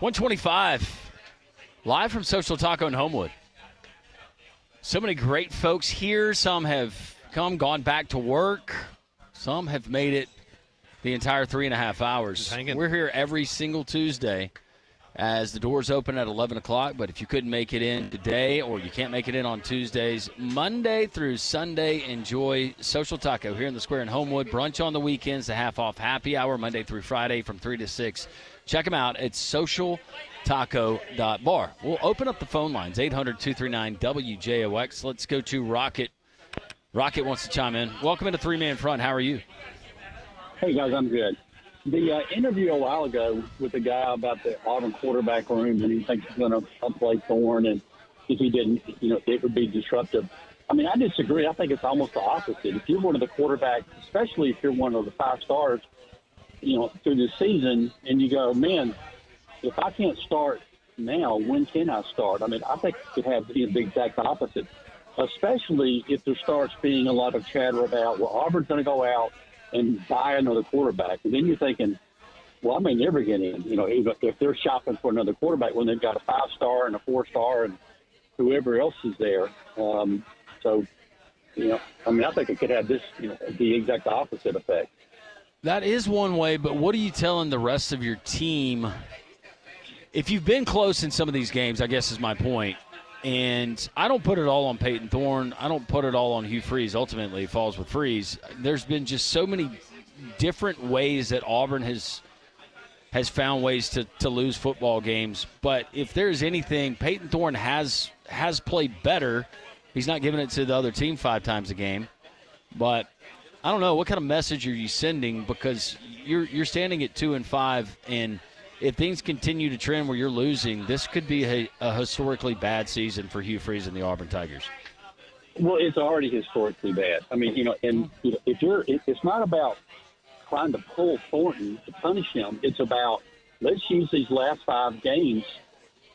S2: $125, live from Social Taco in Homewood. So many great folks here. Some have gone back to work. Some have made it the entire 3.5 hours. We're here every single Tuesday as the doors open at 11 o'clock. But if you couldn't make it in today or you can't make it in on Tuesdays, Monday through Sunday, enjoy Social Taco here in the Square in Homewood. Brunch on the weekends, the half-off happy hour, Monday through Friday from 3 to 6. Check them out at socialtaco.bar. We'll open up the phone lines, 800-239-WJOX. Let's go to Rocket. Rocket wants to chime in. Welcome into Three Man Front. How are you?
S16: Hey, guys, I'm good. The interview a while ago with the guy about the Auburn quarterback room, and he thinks he's going to play Thorne, and if he didn't, it would be disruptive. I mean, I disagree. I think it's almost the opposite. If you're one of the quarterbacks, especially if you're one of the 5 stars, through the season, and you go, man, if I can't start now, when can I start? I mean, I think it could have the exact opposite, especially if there starts being a lot of chatter about, well, Auburn's going to go out and buy another quarterback. And then you're thinking, well, I may never get in. If they're shopping for another quarterback when they've got a 5-star and a 4-star and whoever else is there. I think it could have this, the exact opposite effect.
S2: That is one way, but what are you telling the rest of your team? If you've been close in some of these games, I guess is my point. And I don't put it all on Peyton Thorne. I don't put it all on Hugh Freeze. Ultimately, it falls with Freeze. There's been just so many different ways that Auburn has found ways to lose football games. But if there's anything, Peyton Thorne has played better. He's not giving it to the other team 5 times a game. But I don't know, what kind of message are you sending? Because you're standing at 2-5, and if things continue to trend where you're losing, this could be a historically bad season for Hugh Freeze and the Auburn Tigers.
S16: Well, it's already historically bad. I mean, it's not about trying to pull Thornton to punish him. It's about, let's use these last 5 games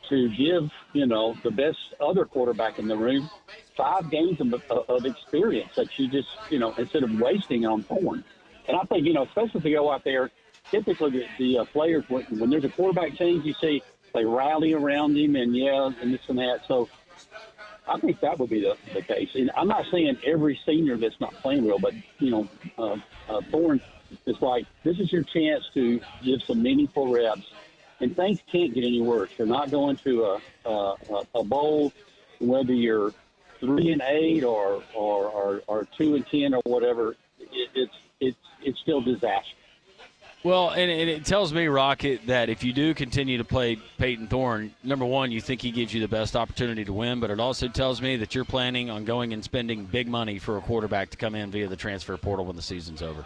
S16: to give, the best other quarterback in the room 5 games of experience that you just, instead of wasting on Thorne. And I think, especially if they go out there, typically the players, when there's a quarterback change, you see they rally around him and this and that. So I think that would be the case. And I'm not saying every senior that's not playing well, but, Thorne, it's like, this is your chance to give some meaningful reps. And things can't get any worse. You're not going to a bowl, whether you're 3-8 or 2-10 or whatever. It's still disaster.
S2: Well, and it tells me, Rocket, that if you do continue to play Peyton Thorne, number one, you think he gives you the best opportunity to win, but it also tells me that you're planning on going and spending big money for a quarterback to come in via the transfer portal when the season's over.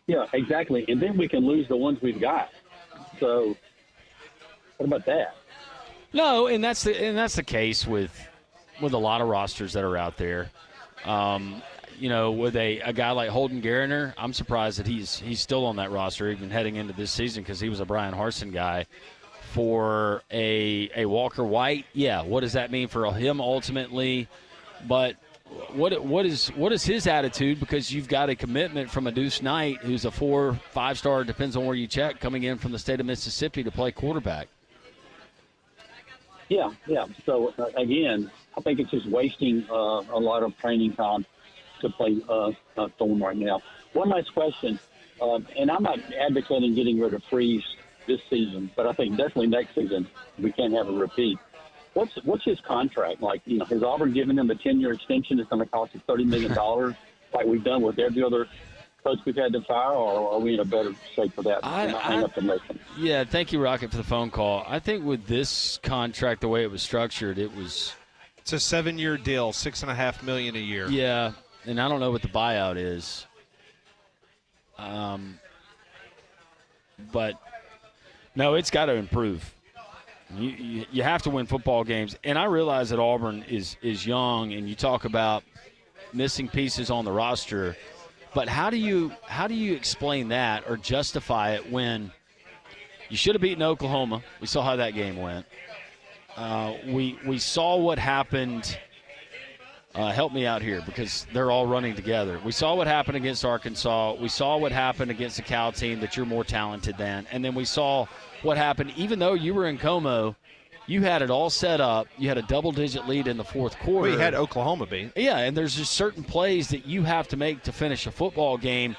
S16: Yeah, exactly. And then we can lose the ones we've got. So what about that?
S2: No, and that's the case with a lot of rosters that are out there. With a guy like Holden Gariner, I'm surprised that he's still on that roster even heading into this season, because he was a Brian Harsin guy. For a Walker White, what does that mean for him ultimately? But what is his attitude? Because you've got a commitment from a Deuce Knight, who's a 4-5-star, depends on where you check, coming in from the state of Mississippi to play quarterback.
S16: Yeah. So, again, I think it's just wasting a lot of training time to play Thorne right now. One last question, and I'm not advocating getting rid of Freeze this season, but I think definitely next season we can't have a repeat. What's his contract like? Has Auburn given him a 10-year extension that's going to cost us $30 million, like we've done with every other coach we've had to fire, or are we in a better shape for that? Hang up and listen.
S2: Yeah, thank you, Rocket, for the phone call. I think with this contract, the way it was structured, it's
S1: a 7-year deal, $6.5 million a year.
S2: Yeah, and I don't know what the buyout is. But no, it's got to improve. You have to win football games, and I realize that Auburn is young, and you talk about missing pieces on the roster, but how do you explain that or justify it when you should have beaten Oklahoma? We saw how that game went. We saw what happened. Help me out here, because they're all running together. We saw what happened against Arkansas. We saw what happened against the Cal team that you're more talented than. And then we saw what happened, even though you were in Como, you had it all set up. You had a double-digit lead in the fourth quarter.
S1: We had Oklahoma beat.
S2: Yeah, and there's just certain plays that you have to make to finish a football game.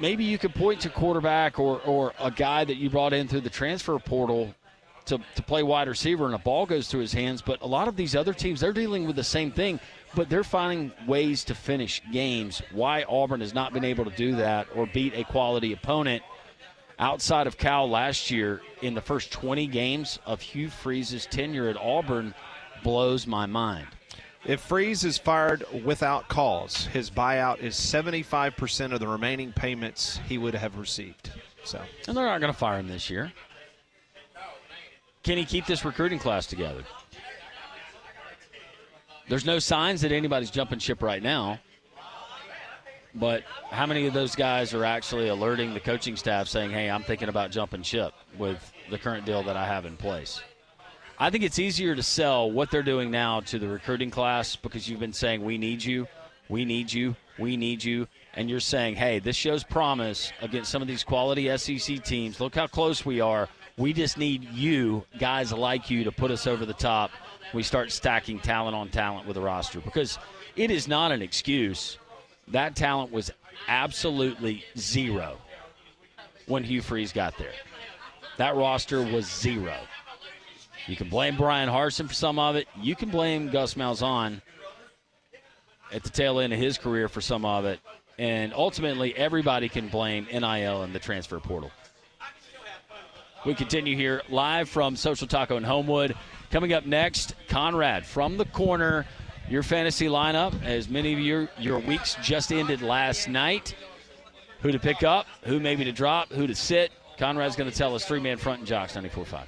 S2: maybe you could point to quarterback or a guy that you brought in through the transfer portal to play wide receiver and a ball goes through his hands. But a lot of these other teams, they're dealing with the same thing, but they're finding ways to finish games. Why Auburn has not been able to do that or beat a quality opponent outside of Cal last year in the first 20 games of Hugh Freeze's tenure at Auburn blows my mind.
S1: If Freeze is fired without cause, his buyout is 75% of the remaining payments he would have received.
S2: And they're not going to fire him this year. Can he keep this recruiting class together? There's no signs that anybody's jumping ship right now. But how many of those guys are actually alerting the coaching staff saying, hey, I'm thinking about jumping ship with the current deal that I have in place? I think it's easier to sell what they're doing now to the recruiting class because you've been saying, we need you, we need you, we need you. And you're saying, hey, this shows promise against some of these quality SEC teams. Look how close we are. We just need you, guys like you, to put us over the top. We start stacking talent on talent with a roster because it is not an excuse. That talent was absolutely zero when Hugh Freeze got there. That roster was zero. You can blame Brian Harsin for some of it. You can blame Gus Malzahn at the tail end of his career for some of it. And ultimately, everybody can blame NIL and the transfer portal. We continue here live from Social Taco in Homewood. Coming up next, Conrad from the corner. Your fantasy lineup, as many of your weeks just ended last night. Who to pick up, who maybe to drop, who to sit. Conrad's going to tell us three-man front and Jocks 94.5.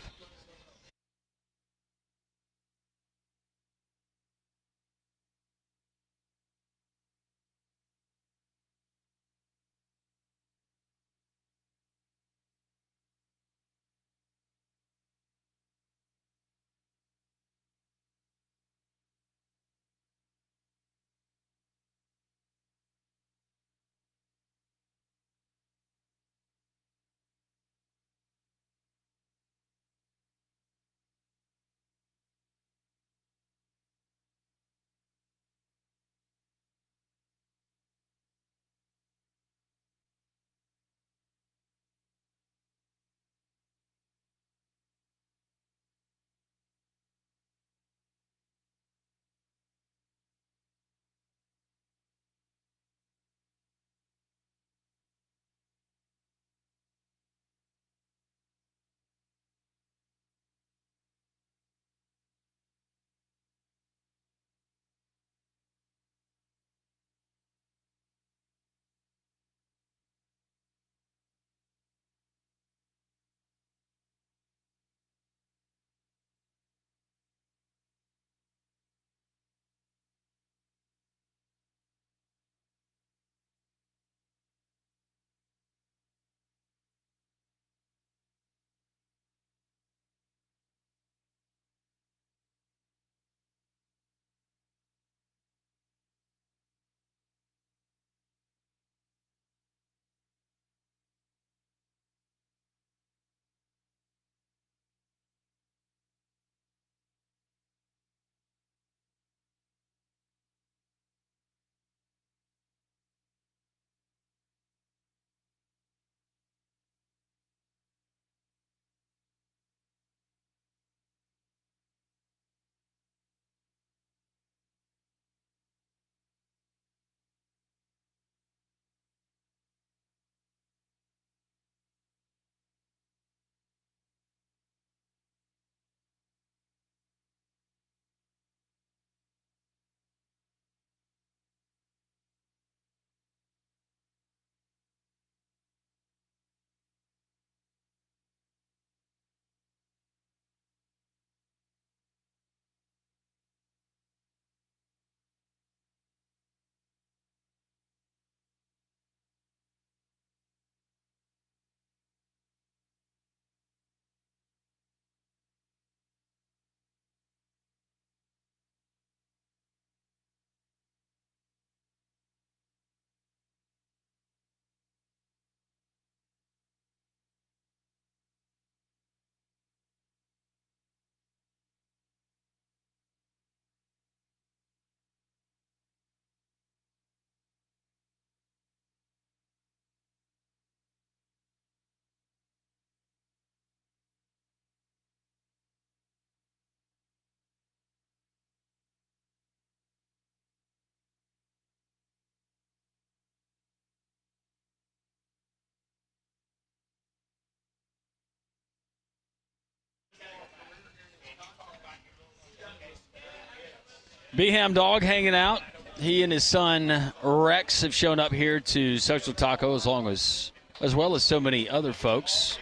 S2: Beham Dog hanging out. He and his son Rex have shown up here to Social Taco as well as so many other folks.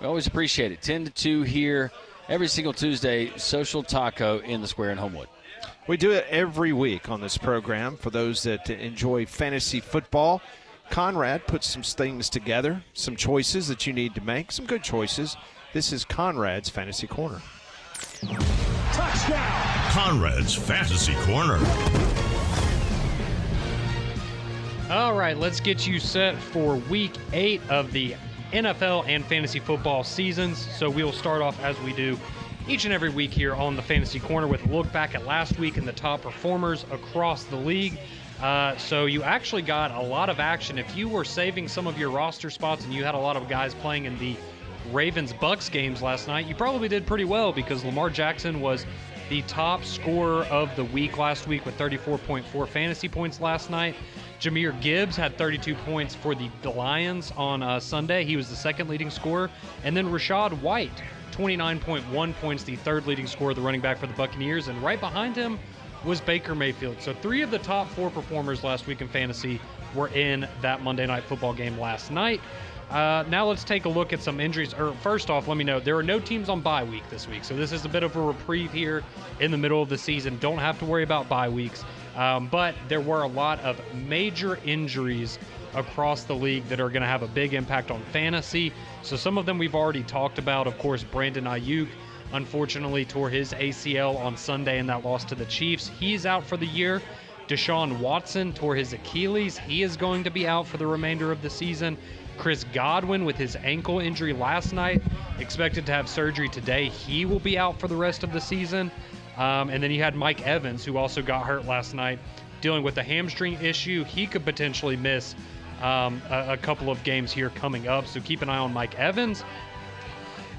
S2: We always appreciate it. 10 to 2 here every single Tuesday, Social Taco in the Square in Homewood.
S1: We do it every week on this program for those that enjoy fantasy football. Conrad puts some things together, some choices that you need to make, some good choices. This is Conrad's Fantasy Corner.
S17: Touchdown! Conrad's Fantasy Corner.
S4: All right, let's get you set for Week 8 of the NFL and fantasy football seasons. So we'll start off as we do each and every week here on the Fantasy Corner with a look back at last week and the top performers across the league. So you actually got a lot of action. If you were saving some of your roster spots and you had a lot of guys playing in the Ravens-Bucks games last night, you probably did pretty well because Lamar Jackson was the top scorer of the week last week with 34.4 fantasy points last night. Jahmyr Gibbs had 32 points for the Lions on Sunday. He was the second leading scorer. And then Rachaad White, 29.1 points, the third leading scorer, the running back for the Buccaneers. And right behind him was Baker Mayfield. So 3 of the top 4 performers last week in fantasy were in that Monday Night Football game last night. Now let's take a look at some injuries. First off, let me know, there are no teams on bye week this week. So this is a bit of a reprieve here in the middle of the season. Don't have to worry about bye weeks. But there were a lot of major injuries across the league that are going to have a big impact on fantasy. So some of them we've already talked about. Of course, Brandon Ayuk unfortunately tore his ACL on Sunday in that loss to the Chiefs. He's out for the year. Deshaun Watson tore his Achilles. He is going to be out for the remainder of the season. Chris Godwin with his ankle injury last night, expected to have surgery today. He will be out for the rest of the season. And then you had Mike Evans, who also got hurt last night, dealing with a hamstring issue. He could potentially miss a couple of games here coming up, so keep an eye on Mike Evans.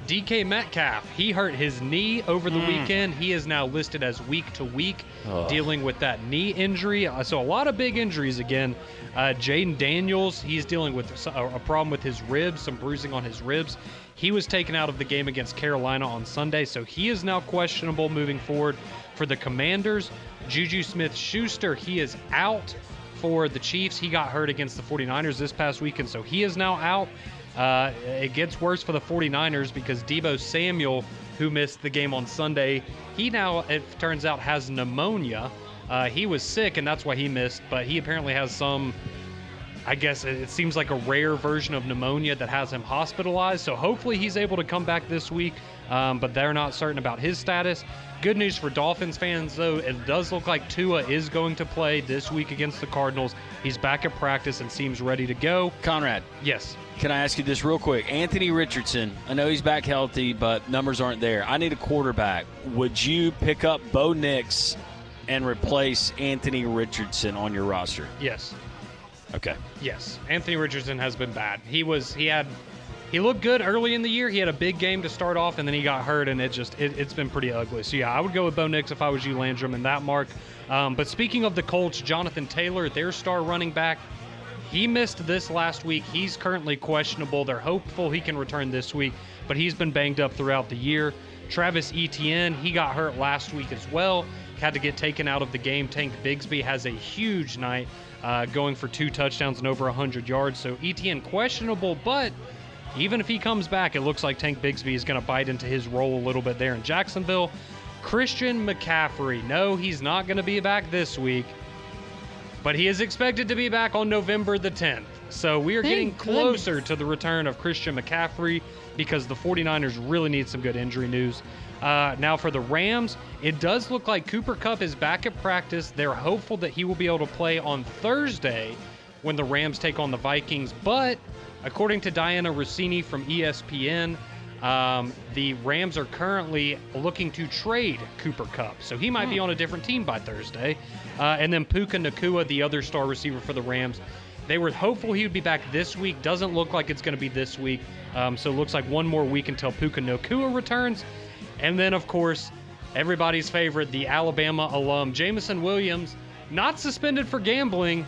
S4: DK Metcalf, he hurt his knee over the weekend. He is now listed as week to week, dealing with that knee injury. So a lot of big injuries again. Jaden Daniels, he's dealing with a problem with his ribs, some bruising on his ribs. He was taken out of the game against Carolina on Sunday, so he is now questionable moving forward for the Commanders. Juju Smith-Schuster, he is out for the Chiefs. He got hurt against the 49ers this past weekend, so he is now out. It gets worse for the 49ers because Deebo Samuel, who missed the game on Sunday, he now, it turns out, has pneumonia. He was sick, and that's why he missed, but he apparently has some, I guess it seems like a rare version of pneumonia that has him hospitalized. So hopefully he's able to come back this week, but they're not certain about his status. Good news for Dolphins fans, though. It does look like Tua is going to play this week against the Cardinals. He's back at practice and seems ready to go.
S2: Conrad.
S4: Yes.
S2: Can I ask you this real quick? Anthony Richardson, I know he's back healthy, but numbers aren't there. I need a quarterback. Would you pick up Bo Nix and replace Anthony Richardson on your roster?
S4: Yes.
S2: Okay.
S4: Yes. Anthony Richardson has been bad. He looked good early in the year. He had a big game to start off, and then he got hurt, and it's been pretty ugly. So, yeah, I would go with Bo Nix if I was you, Landrum, in that mark. But speaking of the Colts, Jonathan Taylor, their star running back, he missed this last week. He's currently questionable. They're hopeful he can return this week, but he's been banged up throughout the year. Travis Etienne, he got hurt last week as well. Had to get taken out of the game. Tank Bigsby has a huge night, going for 2 touchdowns and over 100 yards. So Etienne questionable, but even if he comes back, it looks like Tank Bigsby is going to bite into his role a little bit there in Jacksonville. Christian McCaffrey, no, he's not going to be back this week, but he is expected to be back on November the 10th. So we are getting closer to the return of Christian McCaffrey because the 49ers really need some good injury news. Now for the Rams, it does look like Cooper Kupp is back at practice. They're hopeful that he will be able to play on Thursday when the Rams take on the Vikings. But according to Diana Rossini from ESPN, the Rams are currently looking to trade Cooper Kupp. So he might be on a different team by Thursday. And then Puka Nacua, the other star receiver for the Rams, they were hopeful he would be back this week. Doesn't look like it's going to be this week. So it looks like one more week until Puka Nacua returns. And then, of course, everybody's favorite, the Alabama alum, Jameson Williams, not suspended for gambling,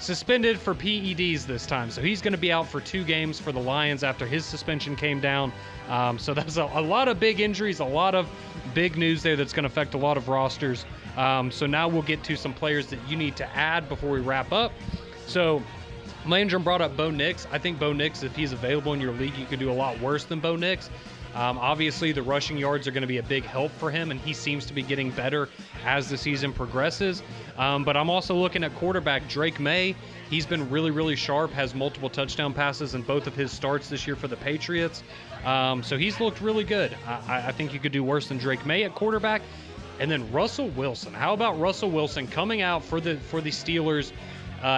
S4: suspended for PEDs this time. So he's going to be out for 2 games for the Lions after his suspension came down. So that's a lot of big injuries, a lot of big news there that's going to affect a lot of rosters. So now we'll get to some players that you need to add before we wrap up. So Landrum brought up Bo Nix. I think Bo Nix, if he's available in your league, you could do a lot worse than Bo Nix. Obviously, the rushing yards are going to be a big help for him, and he seems to be getting better as the season progresses. But I'm also looking at quarterback Drake May. He's been really, really sharp, has multiple touchdown passes in both of his starts this year for the Patriots. So he's looked really good. I think you could do worse than Drake May at quarterback. And then Russell Wilson. How about Russell Wilson coming out for the Steelers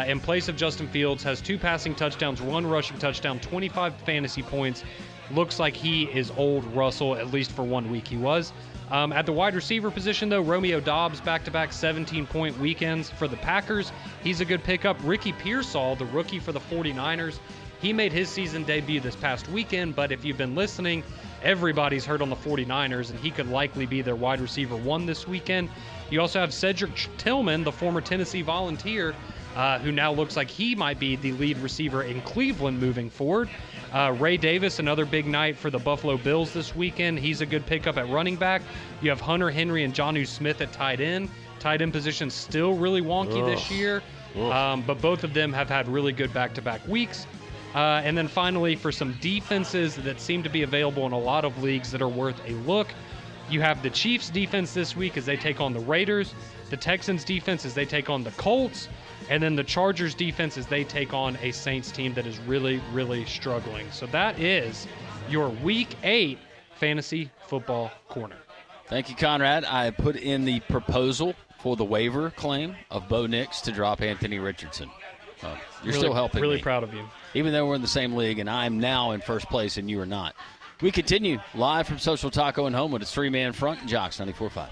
S4: in place of Justin Fields, has 2 passing touchdowns, 1 rushing touchdown, 25 fantasy points. Looks like he is old Russell, at least for 1 week he was. At the wide receiver position, though, Romeo Doubs, back-to-back 17-point weekends for the Packers. He's a good pickup. Ricky Pearsall, the rookie for the 49ers, he made his season debut this past weekend, but if you've been listening, everybody's heard on the 49ers, and he could likely be their wide receiver 1 this weekend. You also have Cedric Tillman, the former Tennessee Volunteer, who now looks like he might be the lead receiver in Cleveland moving forward. Ray Davis, another big night for the Buffalo Bills this weekend. He's a good pickup at running back. You have Hunter Henry and Jonnu Smith at tight end. Tight end position still really wonky this year, but both of them have had really good back-to-back weeks. And then finally, for some defenses that seem to be available in a lot of leagues that are worth a look, you have the Chiefs defense this week as they take on the Raiders, the Texans defense as they take on the Colts, and then the Chargers defense as they take on a Saints team that is really, really struggling. So that is your Week 8 Fantasy Football Corner.
S2: Thank you, Conrad. I put in the proposal for the waiver claim of Bo Nix to drop Anthony Richardson. You're still helping me.
S4: Really proud of you.
S2: Even though we're in the same league and I'm now in first place and you are not. We continue live from Social Taco and Homewood. It's 3-Man Front and Jocks 94.5.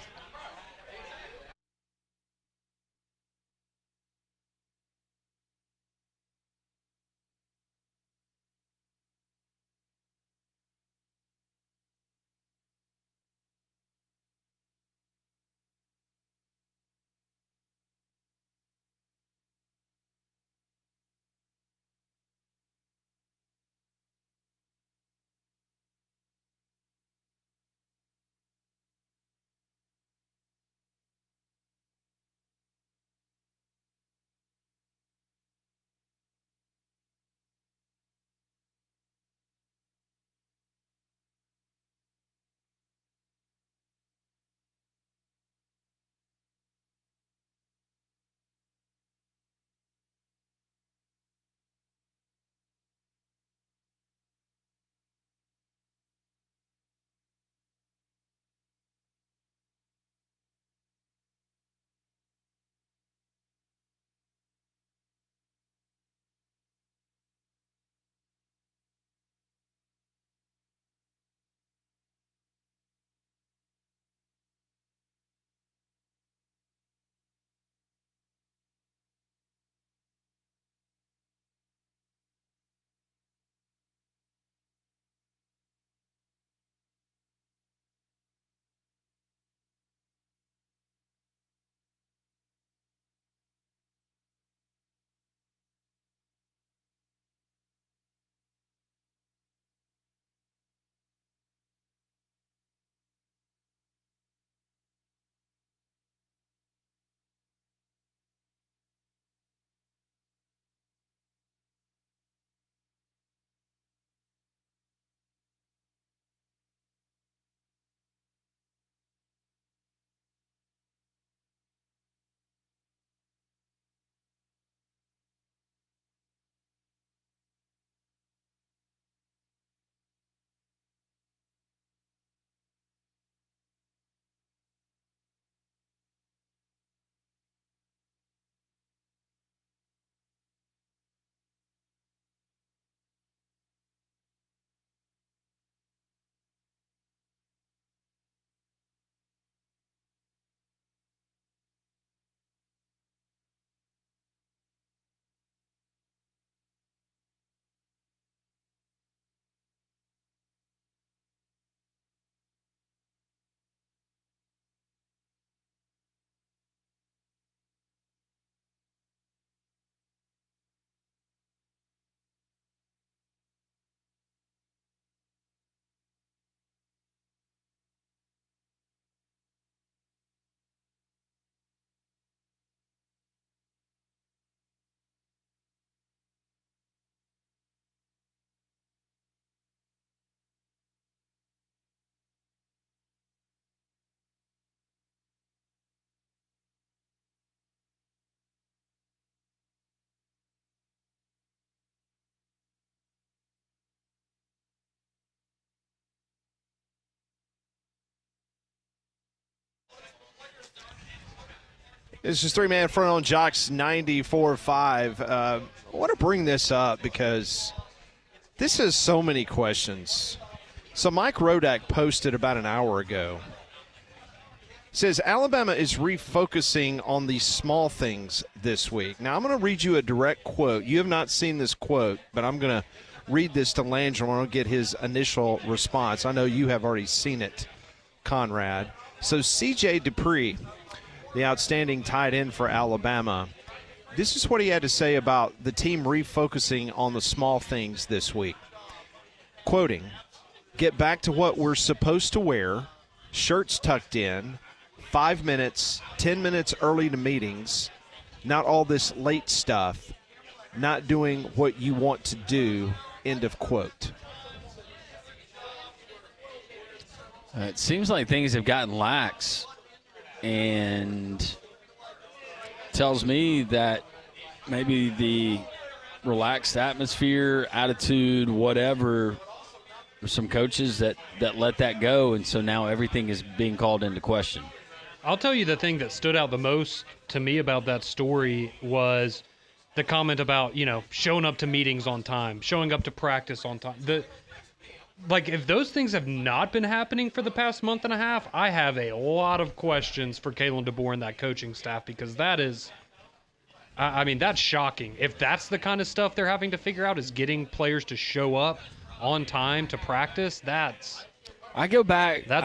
S1: This is three-man front on Jocks 94.5. I want to bring this up because this has so many questions. So Mike Rodak posted about an hour ago. Says Alabama is refocusing on the small things this week. Now, I'm going to read you a direct quote. You have not seen this quote, but I'm going to read this to Landry. I want to get his initial response. I know you have already seen it, Conrad. So C.J. Dupree, the outstanding tight end for Alabama, this is what he had to say about the team refocusing on the small things this week. Quoting, "Get back to what we're supposed to wear, shirts tucked in, 5 minutes, 10 minutes early to meetings, not all this late stuff, not doing what you want to do," end of quote.
S2: It seems like things have gotten lax, and tells me that maybe the relaxed atmosphere, attitude, whatever, there's some coaches that let that go, and so now everything is being called into question.
S4: I'll tell you the thing that stood out the most to me about that story was the comment about, showing up to meetings on time, showing up to practice on time. If those things have not been happening for the past month and a half, I have a lot of questions for Kalen DeBoer and that coaching staff, because that is, that's shocking. If that's the kind of stuff they're having to figure out, is getting players to show up on time to practice,
S2: I go back
S4: bad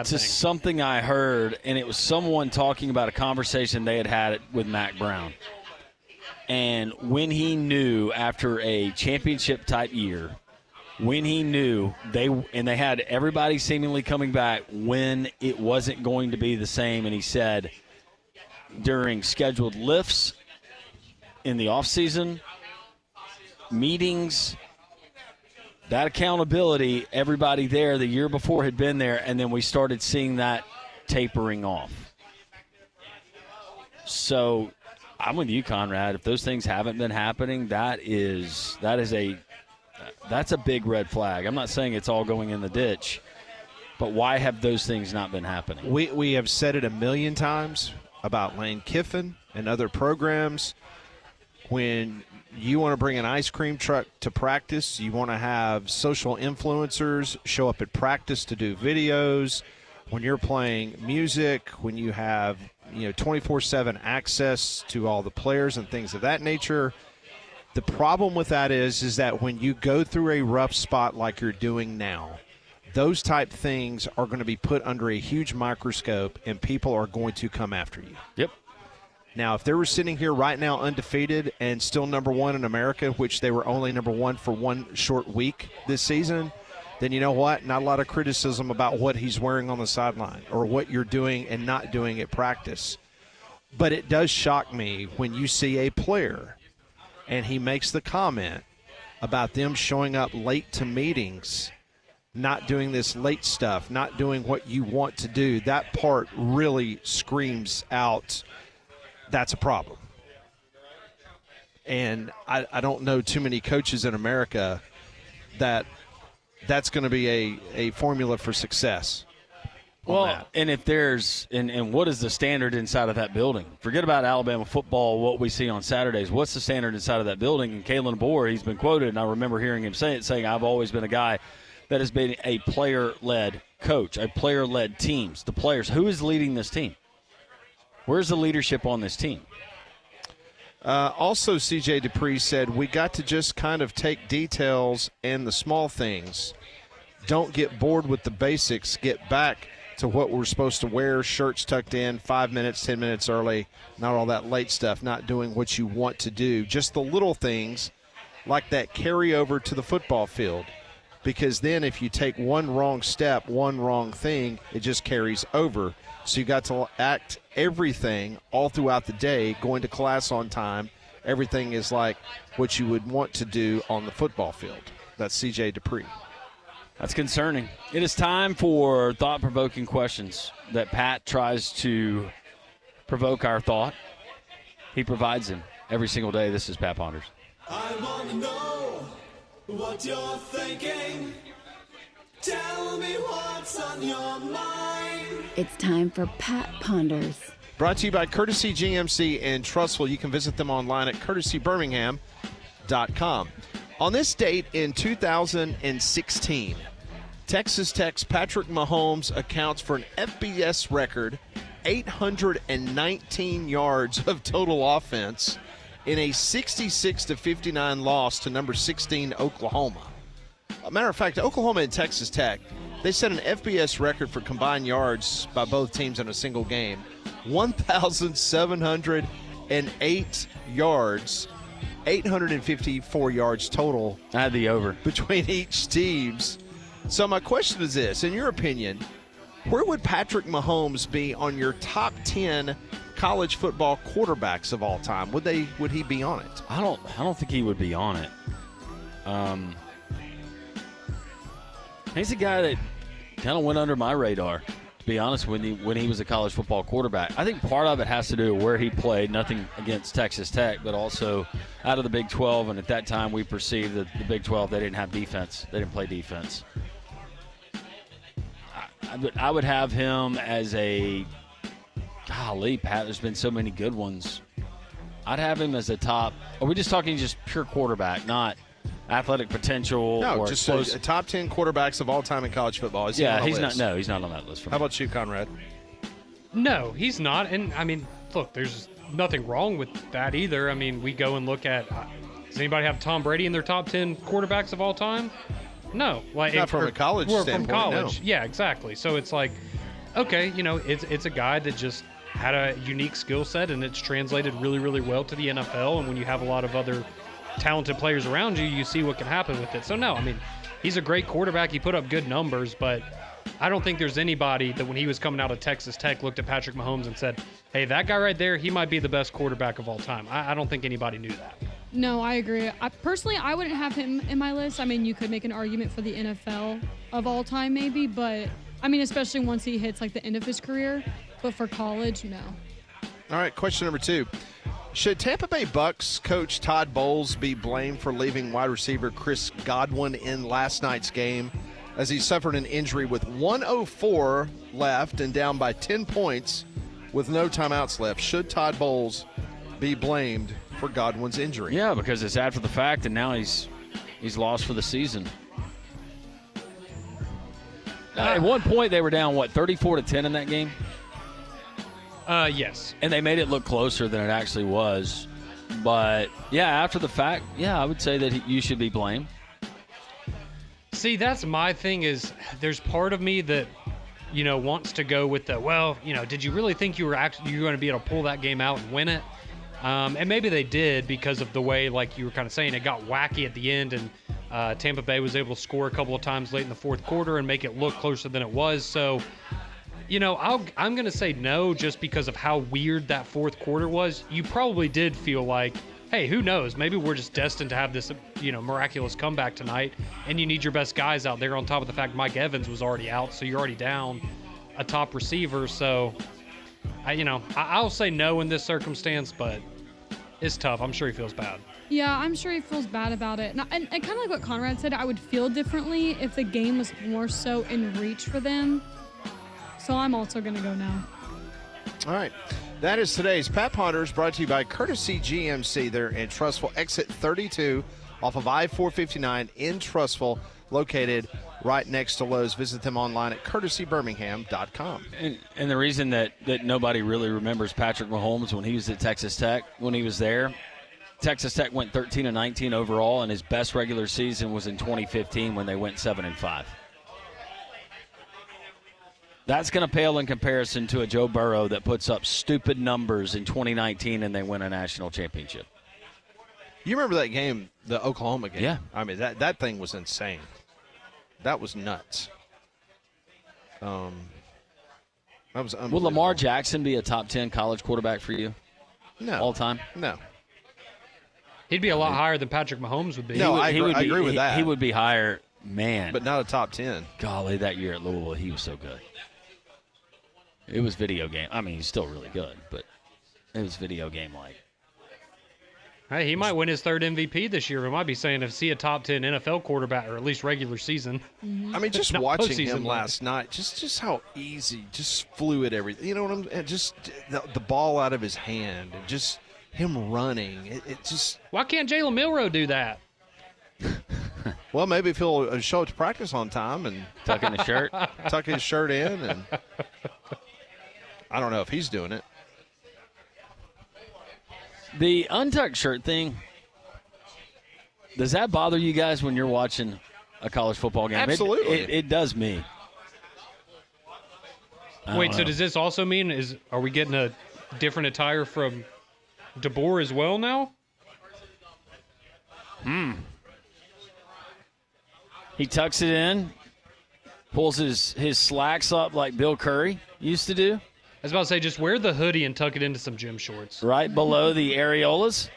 S2: to
S4: thing.
S2: something I heard, and it was someone talking about a conversation they had with Mac Brown. And when he knew after a championship-type year, when he knew they had everybody seemingly coming back when it wasn't going to be the same, and he said during scheduled lifts in the offseason, meetings, that accountability, everybody there the year before had been there, and then we started seeing that tapering off. So I'm with you, Conrad. If those things haven't been happening, that's a big red flag. I'm not saying it's all going in the ditch, but why have those things not been happening?
S1: We have said it a million times about Lane Kiffin and other programs. When you want to bring an ice cream truck to practice, you want to have social influencers show up at practice to do videos. When you're playing music, when you have 24/7 access to all the players and things of that nature. The problem with that is that when you go through a rough spot like you're doing now, those type things are going to be put under a huge microscope, and people are going to come after you.
S2: Yep.
S1: Now, if they were sitting here right now undefeated and still number one in America, which they were only number one for one short week this season, then you know what? Not a lot of criticism about what he's wearing on the sideline or what you're doing and not doing at practice. But it does shock me when you see a player and he makes the comment about them showing up late to meetings, not doing this late stuff, not doing what you want to do. That part really screams out, that's a problem. And I don't know too many coaches in America that's going to be a formula for success.
S2: Well, and if there's and what is the standard inside of that building? Forget about Alabama football, what we see on Saturdays. What's the standard inside of that building? And Kalen DeBoer, he's been quoted, and I remember hearing him saying, I've always been a guy that has been a player-led coach, a player-led teams. The players, who is leading this team? Where's the leadership on this team?
S1: Also, C.J. Dupree said, we got to just kind of take details and the small things. Don't get bored with the basics. Get back to what we're supposed to wear, shirts tucked in, 5 minutes, 10 minutes early, not all that late stuff, not doing what you want to do. Just the little things like that carry over to the football field, because then if you take one wrong step, one wrong thing, it just carries over. So you got to act everything all throughout the day, going to class on time. Everything is like what you would want to do on the football field. That's C.J. Dupree.
S2: That's concerning. It is time for thought-provoking questions that Pat tries to provoke our thought. He provides them every single day. This is Pat Ponders.
S18: I want to know what you're thinking. Tell me what's on your mind.
S19: It's time for Pat Ponders.
S1: Brought to you by Courtesy GMC in Trussville. You can visit them online at courtesybirmingham.com. On this date in 2016, Texas Tech's Patrick Mahomes accounts for an FBS record 819 yards of total offense in a 66-59 loss to number 16 Oklahoma. A matter of fact, Oklahoma and Texas Tech, they set an FBS record for combined yards by both teams in a single game. 1,708 yards, 854 yards total.
S2: I had the over.
S1: Between each teams. So my question is this, in your opinion, where would Patrick Mahomes be on your top 10 college football quarterbacks of all time? Would he be on it?
S2: I don't think he would be on it. He's a guy that kind of went under my radar, to be honest, when he was a college football quarterback. I think part of it has to do with where he played, nothing against Texas Tech, but also out of the Big 12, and at that time we perceived that the Big 12, they didn't have defense. They didn't play defense. I would have him as a – golly, Pat, there's been so many good ones. I'd have him as a top – are we just talking just pure quarterback, not athletic potential?
S1: No,
S2: or
S1: just a top 10 quarterbacks of all time in college football. He's not
S2: on that list for me.
S1: How about you, Conrad?
S4: No, he's not. And, I mean, look, there's nothing wrong with that either. I mean, we go and look at does anybody have Tom Brady in their top 10 quarterbacks of all time? No,
S1: not from a college standpoint.
S4: From college,
S1: no.
S4: Yeah, exactly. So it's like, okay, it's a guy that just had a unique skill set, and it's translated really, really well to the NFL. And when you have a lot of other talented players around you, you see what can happen with it. So no, I mean, he's a great quarterback. He put up good numbers, but I don't think there's anybody that when he was coming out of Texas Tech looked at Patrick Mahomes and said, hey, that guy right there, he might be the best quarterback of all time. I don't think anybody knew that.
S5: No, I agree. Personally, I wouldn't have him in my list. I mean, you could make an argument for the NFL of all time maybe, but, I mean, especially once he hits, like, the end of his career. But for college, no.
S1: All right, question number 2. Should Tampa Bay Bucks coach Todd Bowles be blamed for leaving wide receiver Chris Godwin in last night's game as he suffered an injury with 1:04 left and down by 10 points with no timeouts left? Should Todd Bowles be blamed for Godwin's injury?
S2: Yeah, because it's after the fact, and now he's lost for the season. At one point, they were down, 34-10 in that game?
S4: Yes.
S2: And they made it look closer than it actually was. But, yeah, after the fact, yeah, I would say that you should be blamed.
S4: See, that's my thing is there's part of me that, wants to go with the, did you really think you were going to be able to pull that game out and win it? And maybe they did because of the way, like you were kind of saying, it got wacky at the end, and Tampa Bay was able to score a couple of times late in the fourth quarter and make it look closer than it was. So, I'm going to say no just because of how weird that fourth quarter was. You probably did feel like, hey, who knows? Maybe we're just destined to have this, miraculous comeback tonight, and you need your best guys out there on top of the fact Mike Evans was already out, so you're already down a top receiver. So, I'll say no in this circumstance, but it's tough. I'm sure he feels bad.
S5: Yeah, I'm sure he feels bad about it. And kind of like what Conrad said, I would feel differently if the game was more so in reach for them. So I'm also going to go now.
S1: All right. That is today's Pat Ponders, brought to you by Courtesy GMC. They're in Trussville, exit 32 off of I-459 in Trussville, located right next to Lowe's. Visit them online at courtesybirmingham.com.
S2: And the reason that nobody really remembers Patrick Mahomes when he was at Texas Tech, when he was there, Texas Tech went 13-19 overall, and his best regular season was in 2015 when they went 7-5. That's going to pale in comparison to a Joe Burrow that puts up stupid numbers in 2019 and they win a national championship.
S1: You remember that game, the Oklahoma game?
S2: Yeah.
S1: I mean, that thing was insane. That was nuts. That was unbelievable.
S2: Will Lamar Jackson be a top 10 college quarterback for you?
S1: No.
S2: All time?
S1: No.
S4: He'd be a lot higher than Patrick Mahomes would be.
S1: No, I agree with that.
S2: He would be higher, man.
S1: But not a top 10.
S2: Golly, that year at Louisville, he was so good. It was video game. I mean, he's still really good, but it was video game-like.
S4: Hey, he might win his third MVP this year. We might be saying if see a top 10 NFL quarterback, or at least regular season.
S1: I mean, just
S4: Not
S1: watching
S4: postseason,
S1: him
S4: but-
S1: last night, just how easy, just fluid everything. You know what I'm? And just the ball out of his hand, and just him running. It just.
S4: Why can't Jalen Milroe do that?
S1: Well, maybe if he'll show up to practice on time and
S2: tuck in his shirt,
S1: in, and I don't know if he's doing it.
S2: The untucked shirt thing, does that bother you guys when you're watching a college football game?
S1: Absolutely.
S2: It does me.
S4: Wait, so does this also mean are we getting a different attire from DeBoer as well now?
S2: He tucks it in, pulls his slacks up like Bill Curry used to do.
S4: I was about to say, just wear the hoodie and tuck it into some gym shorts.
S2: Right below the areolas.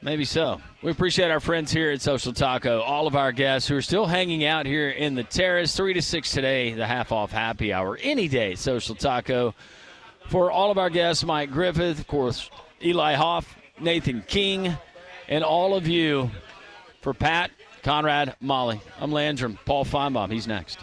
S2: Maybe so. We appreciate our friends here at Social Taco, all of our guests who are still hanging out here in the Terrace, 3 to 6 today, the half-off happy hour, any day, Social Taco. For all of our guests, Mike Griffith, of course, Eli Hoff, Nathan King, and all of you, for Pat, Conrad, Molly, I'm Landrum, Paul Feinbaum. He's next.